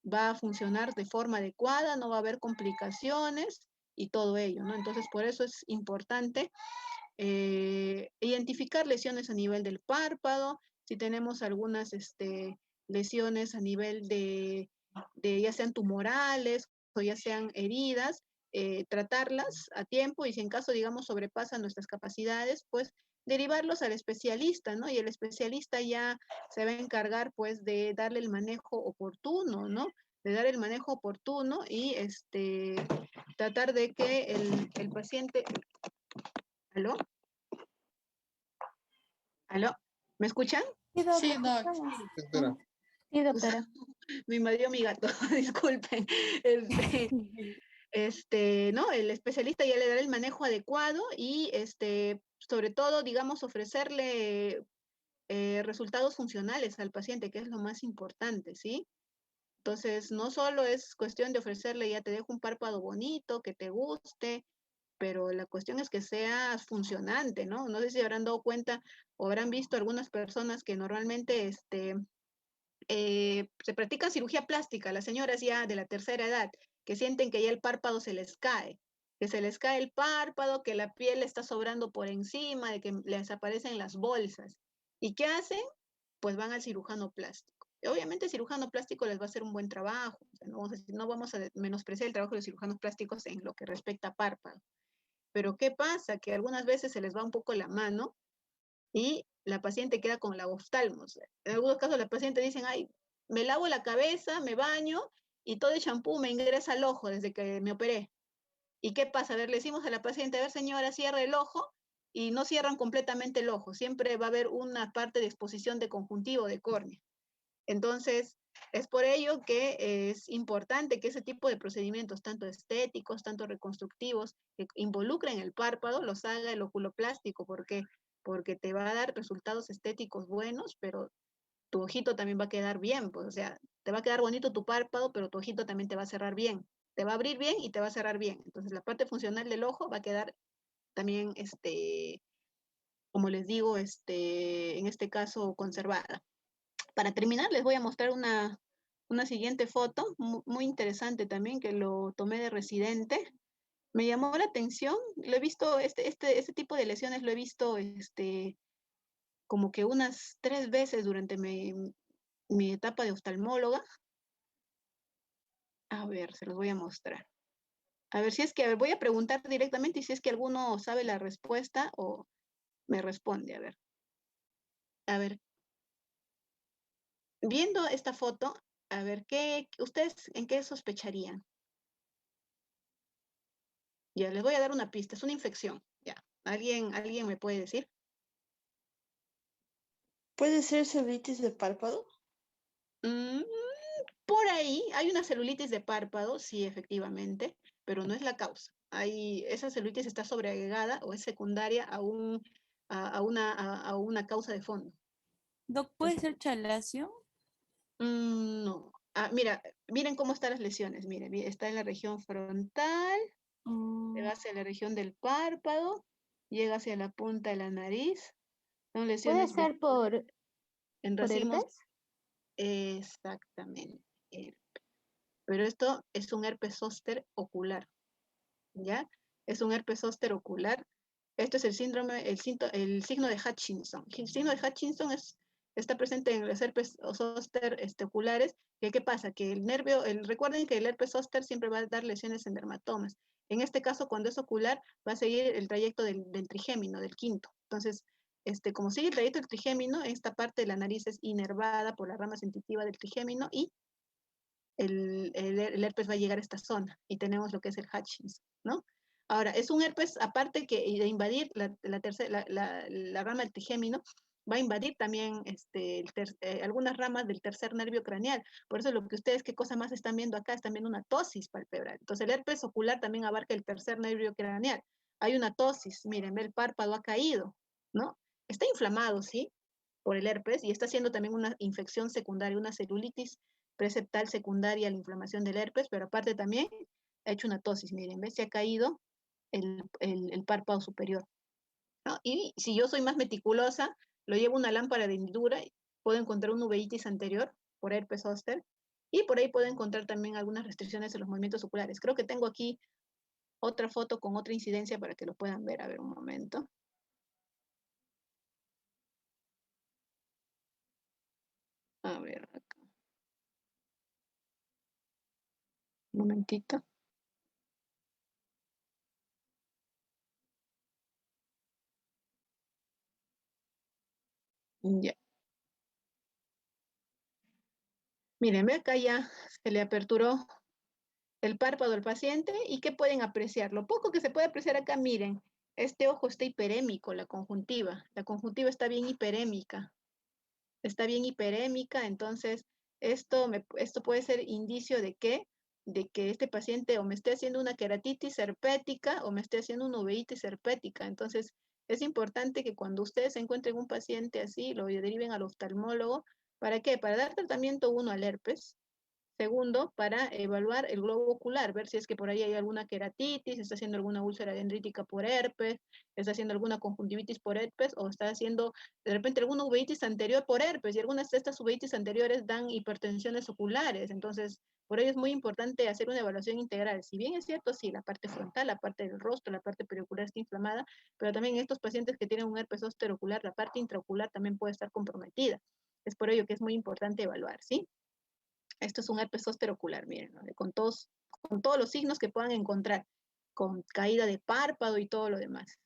va a funcionar de forma adecuada, no va a haber complicaciones y todo ello, ¿no? Entonces, por eso es importante identificar lesiones a nivel del párpado, si tenemos algunas lesiones a nivel de ya sean tumorales o ya sean heridas, tratarlas a tiempo y si en caso, digamos, sobrepasan nuestras capacidades, pues derivarlos al especialista, ¿no? Y el especialista ya se va a encargar, pues, de darle el manejo oportuno, ¿no? De dar el manejo oportuno y tratar de que el paciente... ¿Aló? ¿Aló? ¿Me escuchan? Sí, Doc. Espera. Sí, doctora. Me invadió mi gato, disculpen. ¿No? El especialista ya le dará el manejo adecuado y sobre todo, digamos, ofrecerle resultados funcionales al paciente, que es lo más importante, ¿sí? Entonces, no solo es cuestión de ofrecerle, ya te dejo un párpado bonito, que te guste, pero la cuestión es que sea funcionante, ¿no? No sé si habrán dado cuenta o habrán visto algunas personas que normalmente se practica cirugía plástica, las señoras ya de la tercera edad, que sienten que ya el párpado se les cae, que se les cae el párpado, que la piel está sobrando por encima, de que les aparecen las bolsas. ¿Y qué hacen? Pues van al cirujano plástico. Y obviamente el cirujano plástico les va a hacer un buen trabajo, o sea, no vamos a menospreciar el trabajo de los cirujanos plásticos en lo que respecta a párpado. Pero ¿qué pasa? Que algunas veces se les va un poco la mano y la paciente queda con la oftalmos. En algunos casos la paciente dicen, ay, me lavo la cabeza, me baño y todo el champú me ingresa al ojo desde que me operé. ¿Y qué pasa? A ver, le decimos a la paciente, a ver señora, cierra el ojo y no cierran completamente el ojo. Siempre va a haber una parte de exposición de conjuntivo, de córnea. Entonces, es por ello que es importante que ese tipo de procedimientos, tanto estéticos, tanto reconstructivos, que involucren el párpado, los haga el oculoplástico, porque te va a dar resultados estéticos buenos, pero tu ojito también va a quedar bien, pues, o sea, te va a quedar bonito tu párpado, pero tu ojito también te va a cerrar bien. Te va a abrir bien y te va a cerrar bien. Entonces, la parte funcional del ojo va a quedar también, como les digo, en este caso, conservada. Para terminar, les voy a mostrar una siguiente foto, muy interesante también, que lo tomé de residente. Me llamó la atención, lo he visto, este tipo de lesiones lo he visto, como que unas 3 veces durante mi etapa de oftalmóloga. A ver, se los voy a mostrar. A ver si es que, a ver, voy a preguntar directamente y si es que alguno sabe la respuesta o me responde, a ver. A ver, viendo esta foto, a ver, ¿ustedes en qué sospecharían? Ya, les voy a dar una pista, es una infección, ya. ¿Alguien me puede decir? ¿Puede ser celulitis de párpado? Mm, por ahí hay una celulitis de párpado, sí, efectivamente, pero no es la causa. Esa celulitis está sobreagregada o es secundaria a una causa de fondo. Doc, ¿puede ser chalacio? No. Mira, miren cómo están las lesiones. Miren, está en la región frontal, va hacia la región del párpado, llega hacia la punta de la nariz. Son ¿Puede lesiones ser por en racimos. herpes? Exactamente. Pero esto es un herpes zóster ocular, ¿ya? Es un herpes zóster ocular. Esto es el signo de Hutchinson. El signo de Hutchinson está presente en los herpes zóster oculares. ¿Qué pasa? Que el nervio, recuerden que el herpes zóster siempre va a dar lesiones en dermatomas. En este caso, cuando es ocular, va a seguir el trayecto del trigémino, del quinto. Entonces, como sigue el trayecto del trigémino, esta parte de la nariz es inervada por la rama sensitiva del trigémino y el herpes va a llegar a esta zona y tenemos lo que es el Hutchinson, ¿no? Ahora, es un herpes, aparte que de invadir la rama del trigémino, va a invadir también algunas ramas del tercer nervio craneal. Por eso lo que ustedes, ¿qué cosa más están viendo acá? Están viendo una tosis palpebral. Entonces, el herpes ocular también abarca el tercer nervio craneal. Hay una tosis, miren, el párpado ha caído, ¿no? Está inflamado, ¿sí? Por el herpes y está haciendo también una infección secundaria, una celulitis preceptal secundaria a la inflamación del herpes, pero aparte también ha hecho una tosis, miren, ¿ves? Se ha caído el párpado superior, ¿no? Y si yo soy más meticulosa, lo llevo una lámpara de hendidura, puedo encontrar una uveitis anterior por herpes zóster, y por ahí puedo encontrar también algunas restricciones en los movimientos oculares. Creo que tengo aquí otra foto con otra incidencia para que lo puedan ver. A ver, un momento. A ver, acá. Un momentito. Ya. Miren, ve acá ya se le aperturó el párpado al paciente y ¿qué pueden apreciar? Lo poco que se puede apreciar acá, miren, este ojo está hiperémico, la conjuntiva está bien hiperémica, entonces esto puede ser indicio de que este paciente o me esté haciendo una queratitis herpética o me esté haciendo una uveitis herpética. Entonces, es importante que cuando ustedes encuentren un paciente así, lo deriven al oftalmólogo. ¿Para qué? Para dar tratamiento uno al herpes. Segundo, para evaluar el globo ocular, ver si es que por ahí hay alguna queratitis, está haciendo alguna úlcera dendrítica por herpes, está haciendo alguna conjuntivitis por herpes, o está haciendo de repente alguna uveitis anterior por herpes, y algunas de estas uveitis anteriores dan hipertensiones oculares. Entonces, por ello es muy importante hacer una evaluación integral. Si bien es cierto, sí, la parte frontal, la parte del rostro, la parte periocular está inflamada, pero también estos pacientes que tienen un herpes ocular, la parte intraocular también puede estar comprometida. Es por ello que es muy importante evaluar, ¿sí? Esto es un herpes zóster ocular, miren, ¿no? con todos los signos que puedan encontrar, con caída de párpado y todo lo demás,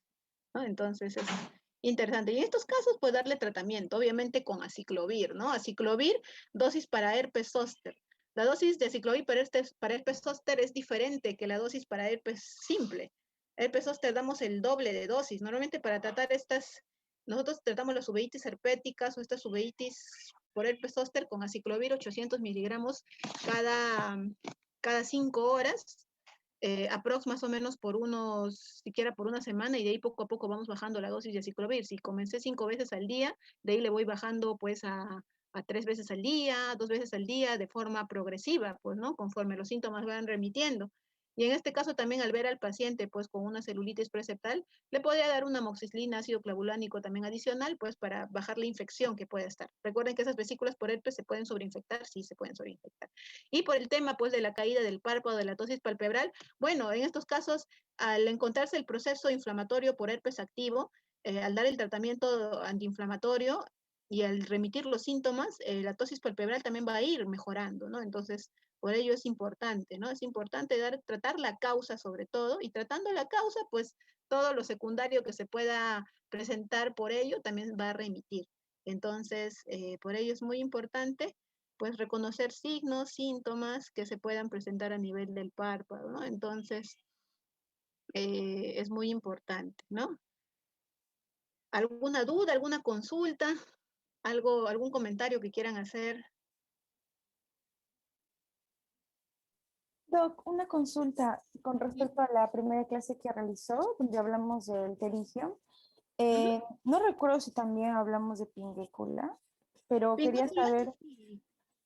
¿no? Entonces es interesante. Y en estos casos, pues darle tratamiento, obviamente con aciclovir, ¿no? Aciclovir, dosis para herpes zóster. La dosis de aciclovir para herpes zóster es diferente que la dosis para herpes simple. Herpes zóster damos el doble de dosis. Normalmente para tratar nosotros tratamos las uveitis herpéticas o estas uveitis por herpes zóster con aciclovir 800 miligramos cada 5 horas, aprox más o menos siquiera por una semana, y de ahí poco a poco vamos bajando la dosis de aciclovir. Si comencé 5 veces al día, de ahí le voy bajando pues a a 3 veces al día, 2 veces al día, de forma progresiva, pues, ¿no? Conforme los síntomas van remitiendo. Y en este caso también al ver al paciente pues con una celulitis preseptal, le podría dar una amoxicilina, ácido clavulánico también adicional, pues para bajar la infección que puede estar. Recuerden que esas vesículas por herpes se pueden sobreinfectar, sí se pueden sobreinfectar. Y por el tema pues de la caída del párpado, de la tosis palpebral, bueno, en estos casos, al encontrarse el proceso inflamatorio por herpes activo, al dar el tratamiento antiinflamatorio y al remitir los síntomas, la tosis palpebral también va a ir mejorando, ¿no? Entonces, por ello es importante, ¿no? Es importante tratar la causa sobre todo, y tratando la causa, pues todo lo secundario que se pueda presentar por ello también va a remitir. Entonces, por ello es muy importante, pues reconocer signos, síntomas que se puedan presentar a nivel del párpado, ¿no? Entonces, es muy importante, ¿no? ¿Alguna duda, alguna consulta, algún comentario que quieran hacer? Doc, una consulta con respecto a la primera clase que realizó, donde hablamos del terigio. No recuerdo si también hablamos de pingüícula, pero quería Pingüícula, saber sí.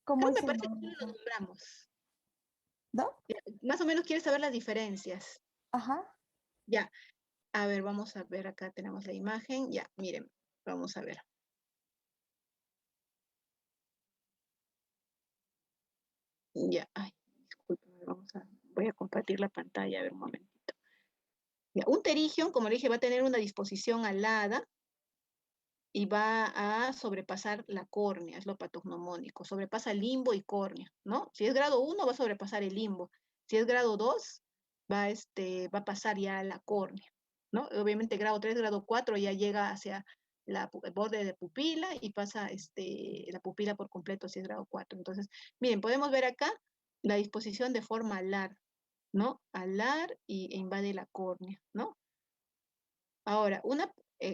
cómo Creo que es me el parece que sí lo manejo. nombramos. ¿No? Más o menos quieres saber las diferencias. Ajá. Ya, a ver, vamos a ver, acá tenemos la imagen. Ya, miren, vamos a ver. Ya, ay, disculpen, voy a compartir la pantalla, a ver un momentito. Ya, un terigio, como le dije, va a tener una disposición alada y va a sobrepasar la córnea, es lo patognomónico, sobrepasa limbo y córnea, ¿no? Si es grado 1 va a sobrepasar el limbo, si es grado 2 va a pasar ya a la córnea, ¿no? Obviamente grado 3, grado 4 ya llega hacia el borde de pupila y pasa la pupila por completo si es grado 4. Entonces, miren, podemos ver acá la disposición de forma alar, ¿no? Alar e invade la córnea, ¿no? Ahora,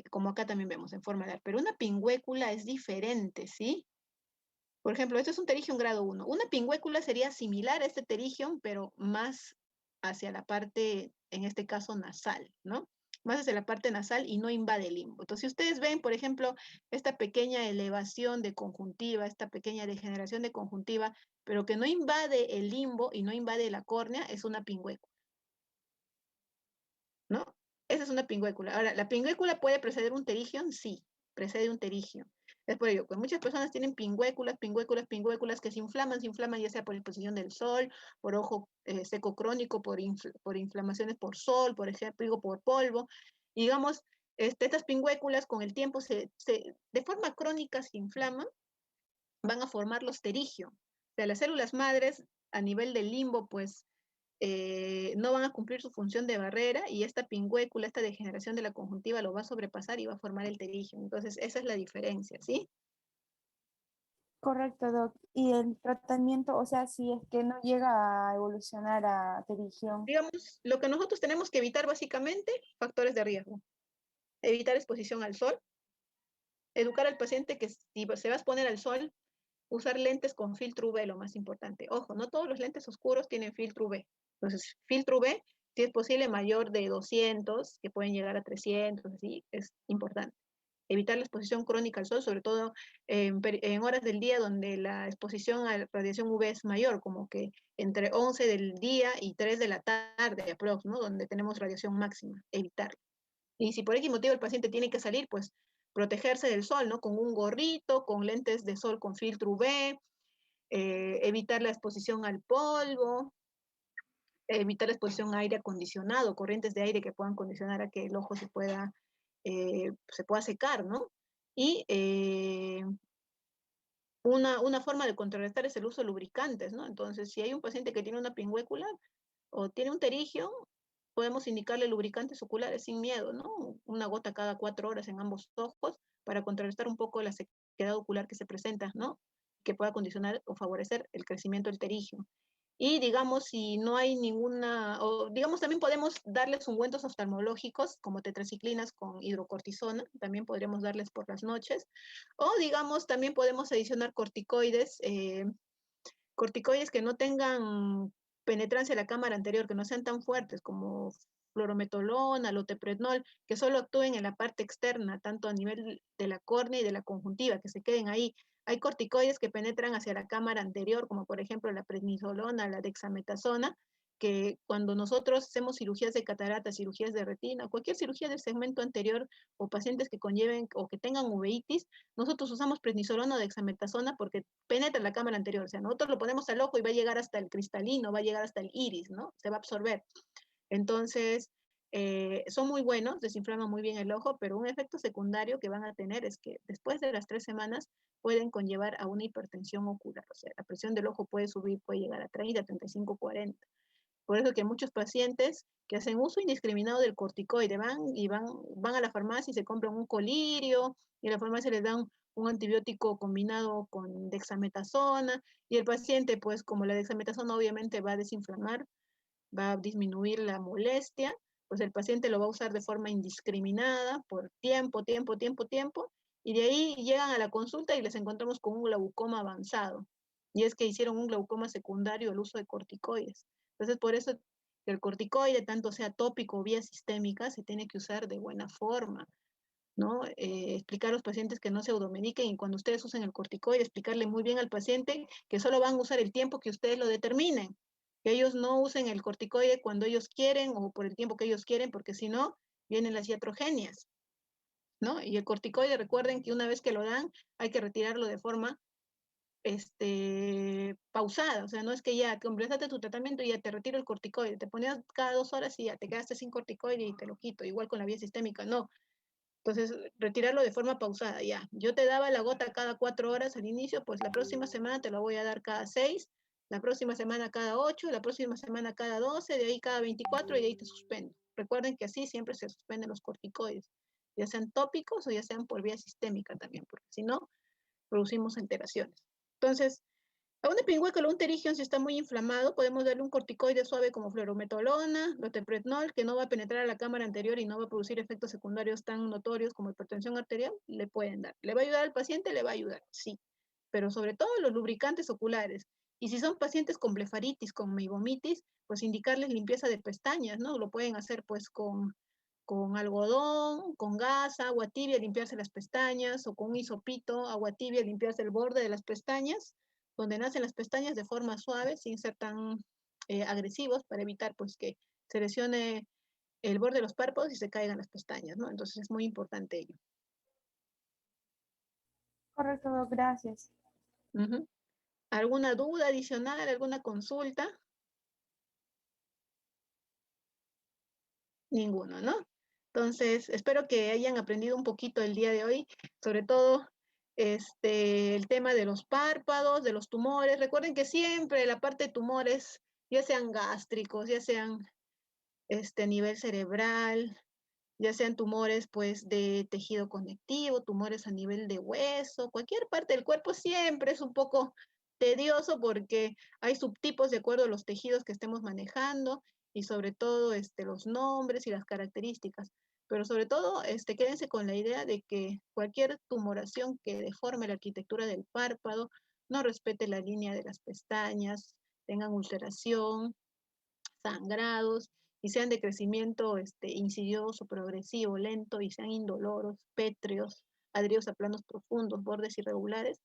como acá también vemos en forma alar, pero una pingüécula es diferente, ¿sí? Por ejemplo, esto es un terigion grado 1. Una pingüécula sería similar a este terigion, pero más hacia la parte, en este caso, nasal, ¿no? Más hacia la parte nasal y no invade el limbo. Entonces, si ustedes ven, por ejemplo, esta pequeña elevación de conjuntiva, esta pequeña degeneración de conjuntiva, pero que no invade el limbo y no invade la córnea, es una pingüécula, ¿no? Esa es una pingüécula. Ahora, ¿la pingüécula puede preceder un terigion? Sí, precede un terigion. Es por ello que muchas personas tienen pingüéculas que se inflaman ya sea por exposición del sol, por ojo seco crónico, por inflamaciones por sol, por ejemplo, digo, por polvo. Y digamos, estas pingüéculas con el tiempo de forma crónica se inflaman, van a formar los terigion. O sea, las células madres a nivel del limbo, pues, no van a cumplir su función de barrera y esta pingüécula, esta degeneración de la conjuntiva lo va a sobrepasar y va a formar el terigion. Entonces, esa es la diferencia, ¿sí? Correcto, Doc. Y el tratamiento, o sea, si es que no llega a evolucionar a terigión. Digamos, lo que nosotros tenemos que evitar básicamente, factores de riesgo. Evitar exposición al sol, educar al paciente que si se va a exponer al sol, usar lentes con filtro UV, lo más importante. Ojo, no todos los lentes oscuros tienen filtro UV. Entonces, filtro UV, si es posible, mayor de 200, que pueden llegar a 300, así, es importante. Evitar la exposición crónica al sol, sobre todo en horas del día donde la exposición a la radiación UV es mayor, como que entre 11 del día y 3 de la tarde, aprox, ¿no? Donde tenemos radiación máxima, evitarlo. Y si por X motivo el paciente tiene que salir, pues protegerse del sol, ¿no? Con un gorrito, con lentes de sol con filtro UV, evitar la exposición al polvo, evitar la exposición a aire acondicionado, corrientes de aire que puedan condicionar a que el ojo se pueda secar, ¿no? Y una forma de contrarrestar es el uso de lubricantes, ¿no? Entonces, si hay un paciente que tiene una pingüécula o tiene un terigio, podemos indicarle lubricantes oculares sin miedo, ¿no? Una gota cada 4 horas en ambos ojos para contrarrestar un poco la sequedad ocular que se presenta, ¿no? Que pueda condicionar o favorecer el crecimiento del terigio. Y digamos, si no hay ninguna, o digamos también podemos darles ungüentos oftalmológicos como tetraciclinas con hidrocortisona, también podríamos darles por las noches, o digamos también podemos adicionar corticoides, corticoides que no tengan penetrancia a la cámara anterior, que no sean tan fuertes como fluorometolona, aloteprednol, que solo actúen en la parte externa, tanto a nivel de la córnea y de la conjuntiva, que se queden ahí, Hay corticoides que penetran hacia la cámara anterior, como por ejemplo la prednisolona, la dexametasona, que cuando nosotros hacemos cirugías de catarata, cirugías de retina, cualquier cirugía del segmento anterior o pacientes que conlleven o que tengan uveitis, nosotros usamos prednisolona o dexametasona porque penetra la cámara anterior. O sea, nosotros lo ponemos al ojo y va a llegar hasta el cristalino, va a llegar hasta el iris, ¿no? Se va a absorber. Entonces, son muy buenos, desinflaman muy bien el ojo, pero un efecto secundario que van a tener es que después de las 3 semanas pueden conllevar a una hipertensión ocular. O sea, la presión del ojo puede subir, puede llegar a 30, 35, 40. Por eso que muchos pacientes que hacen uso indiscriminado del corticoide van a la farmacia y se compran un colirio, y a la farmacia les dan un antibiótico combinado con dexametasona, y el paciente, pues como la dexametasona obviamente va a desinflamar, va a disminuir la molestia, pues el paciente lo va a usar de forma indiscriminada por tiempo, y de ahí llegan a la consulta y les encontramos con un glaucoma avanzado. Y es que hicieron un glaucoma secundario al uso de corticoides. Entonces, por eso que el corticoide, tanto sea tópico o vía sistémica, se tiene que usar de buena forma, ¿no? Explicar a los pacientes que no se automediquen, y cuando ustedes usen el corticoide, explicarle muy bien al paciente que solo van a usar el tiempo que ustedes lo determinen, que ellos no usen el corticoide cuando ellos quieren o por el tiempo que ellos quieren, porque si no, vienen las iatrogenias, ¿no? Y el corticoide, recuerden que una vez que lo dan, hay que retirarlo de forma pausada. O sea, no es que ya completaste tu tratamiento y ya te retiro el corticoide, te ponías cada 2 horas y ya te quedaste sin corticoide y te lo quito, igual con la vía sistémica, no. Entonces, retirarlo de forma pausada, ya. Yo te daba la gota cada 4 horas al inicio, pues la próxima semana te la voy a dar cada 6, la próxima semana cada 8, la próxima semana cada 12, de ahí cada 24 y de ahí te suspendo. Recuerden que así siempre se suspenden los corticoides, ya sean tópicos o ya sean por vía sistémica también, porque si no, producimos alteraciones. Entonces, a un epingüécalo, un pterigion, si está muy inflamado, podemos darle un corticoide suave como fluorometolona, lotepretnol, que no va a penetrar a la cámara anterior y no va a producir efectos secundarios tan notorios como hipertensión arterial, le pueden dar. ¿Le va a ayudar al paciente? Le va a ayudar, sí. Pero sobre todo los lubricantes oculares. Y si son pacientes con blefaritis, con meibomitis, pues indicarles limpieza de pestañas, ¿no? Lo pueden hacer pues con algodón, con gasa, agua tibia, limpiarse las pestañas, o con un hisopito, agua tibia, limpiarse el borde de las pestañas, donde nacen las pestañas, de forma suave, sin ser tan agresivos, para evitar pues que se lesione el borde de los párpados y se caigan las pestañas, ¿no? Entonces es muy importante ello. Correcto, Doc, gracias. ¿Alguna duda adicional, alguna consulta? Ninguno, ¿no? Entonces, espero que hayan aprendido un poquito el día de hoy, sobre todo el tema de los párpados, de los tumores. Recuerden que siempre la parte de tumores, ya sean gástricos, ya sean a nivel cerebral, ya sean tumores pues de tejido conectivo, tumores a nivel de hueso, cualquier parte del cuerpo, siempre es un poco tedioso porque hay subtipos de acuerdo a los tejidos que estemos manejando, y sobre todo los nombres y las características. Pero sobre todo, quédense con la idea de que cualquier tumoración que deforme la arquitectura del párpado, no respete la línea de las pestañas, tengan ulceración, sangrados, y sean de crecimiento insidioso, progresivo, lento, y sean indoloros, pétreos, adheridos a planos profundos, bordes irregulares,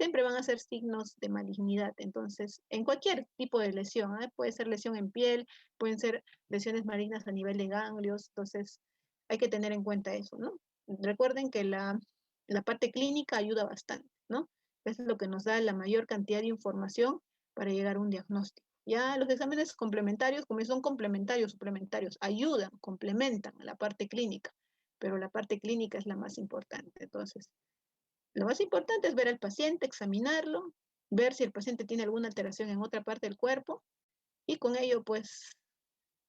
siempre van a ser signos de malignidad. Entonces, en cualquier tipo de lesión, puede ser lesión en piel, pueden ser lesiones malignas a nivel de ganglios, entonces hay que tener en cuenta eso, ¿no? Recuerden que la parte clínica ayuda bastante, ¿no? Eso es lo que nos da la mayor cantidad de información para llegar a un diagnóstico. Ya los exámenes complementarios, como son complementarios, suplementarios, ayudan, complementan a la parte clínica, pero la parte clínica es la más importante. Entonces, lo más importante es ver al paciente, examinarlo, ver si el paciente tiene alguna alteración en otra parte del cuerpo, y con ello, pues,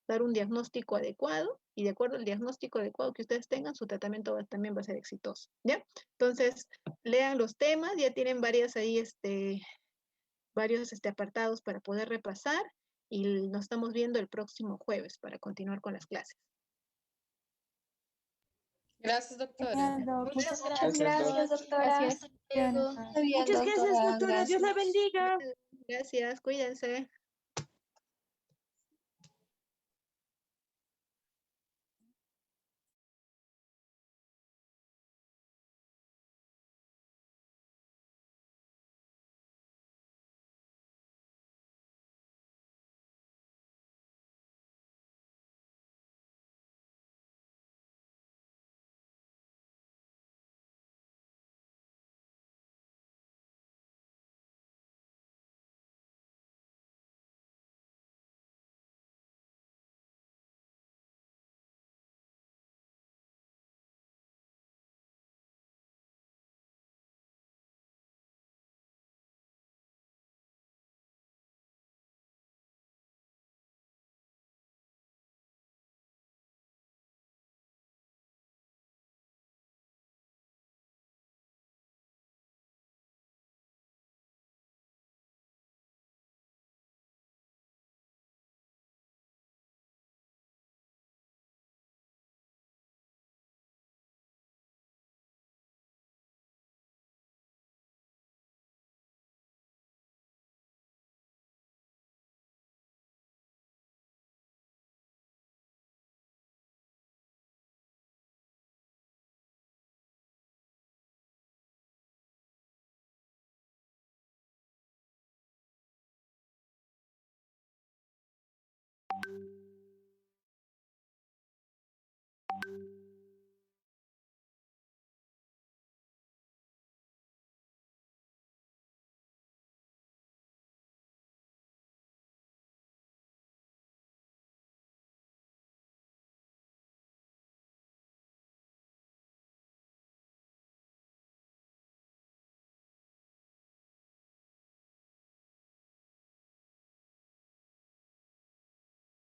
dar un diagnóstico adecuado, y de acuerdo al diagnóstico adecuado que ustedes tengan, su tratamiento también va a ser exitoso, ¿ya? Entonces, lean los temas, ya tienen varios apartados para poder repasar, y nos estamos viendo el próximo jueves para continuar con las clases. Gracias, doctora. Genial, Doc. Muchas Muchas gracias, gracias, doctora. Gracias. Hasta luego. Está bien, Muchas gracias, doctora. Dios la gracias. bendiga. Gracias, cuídense.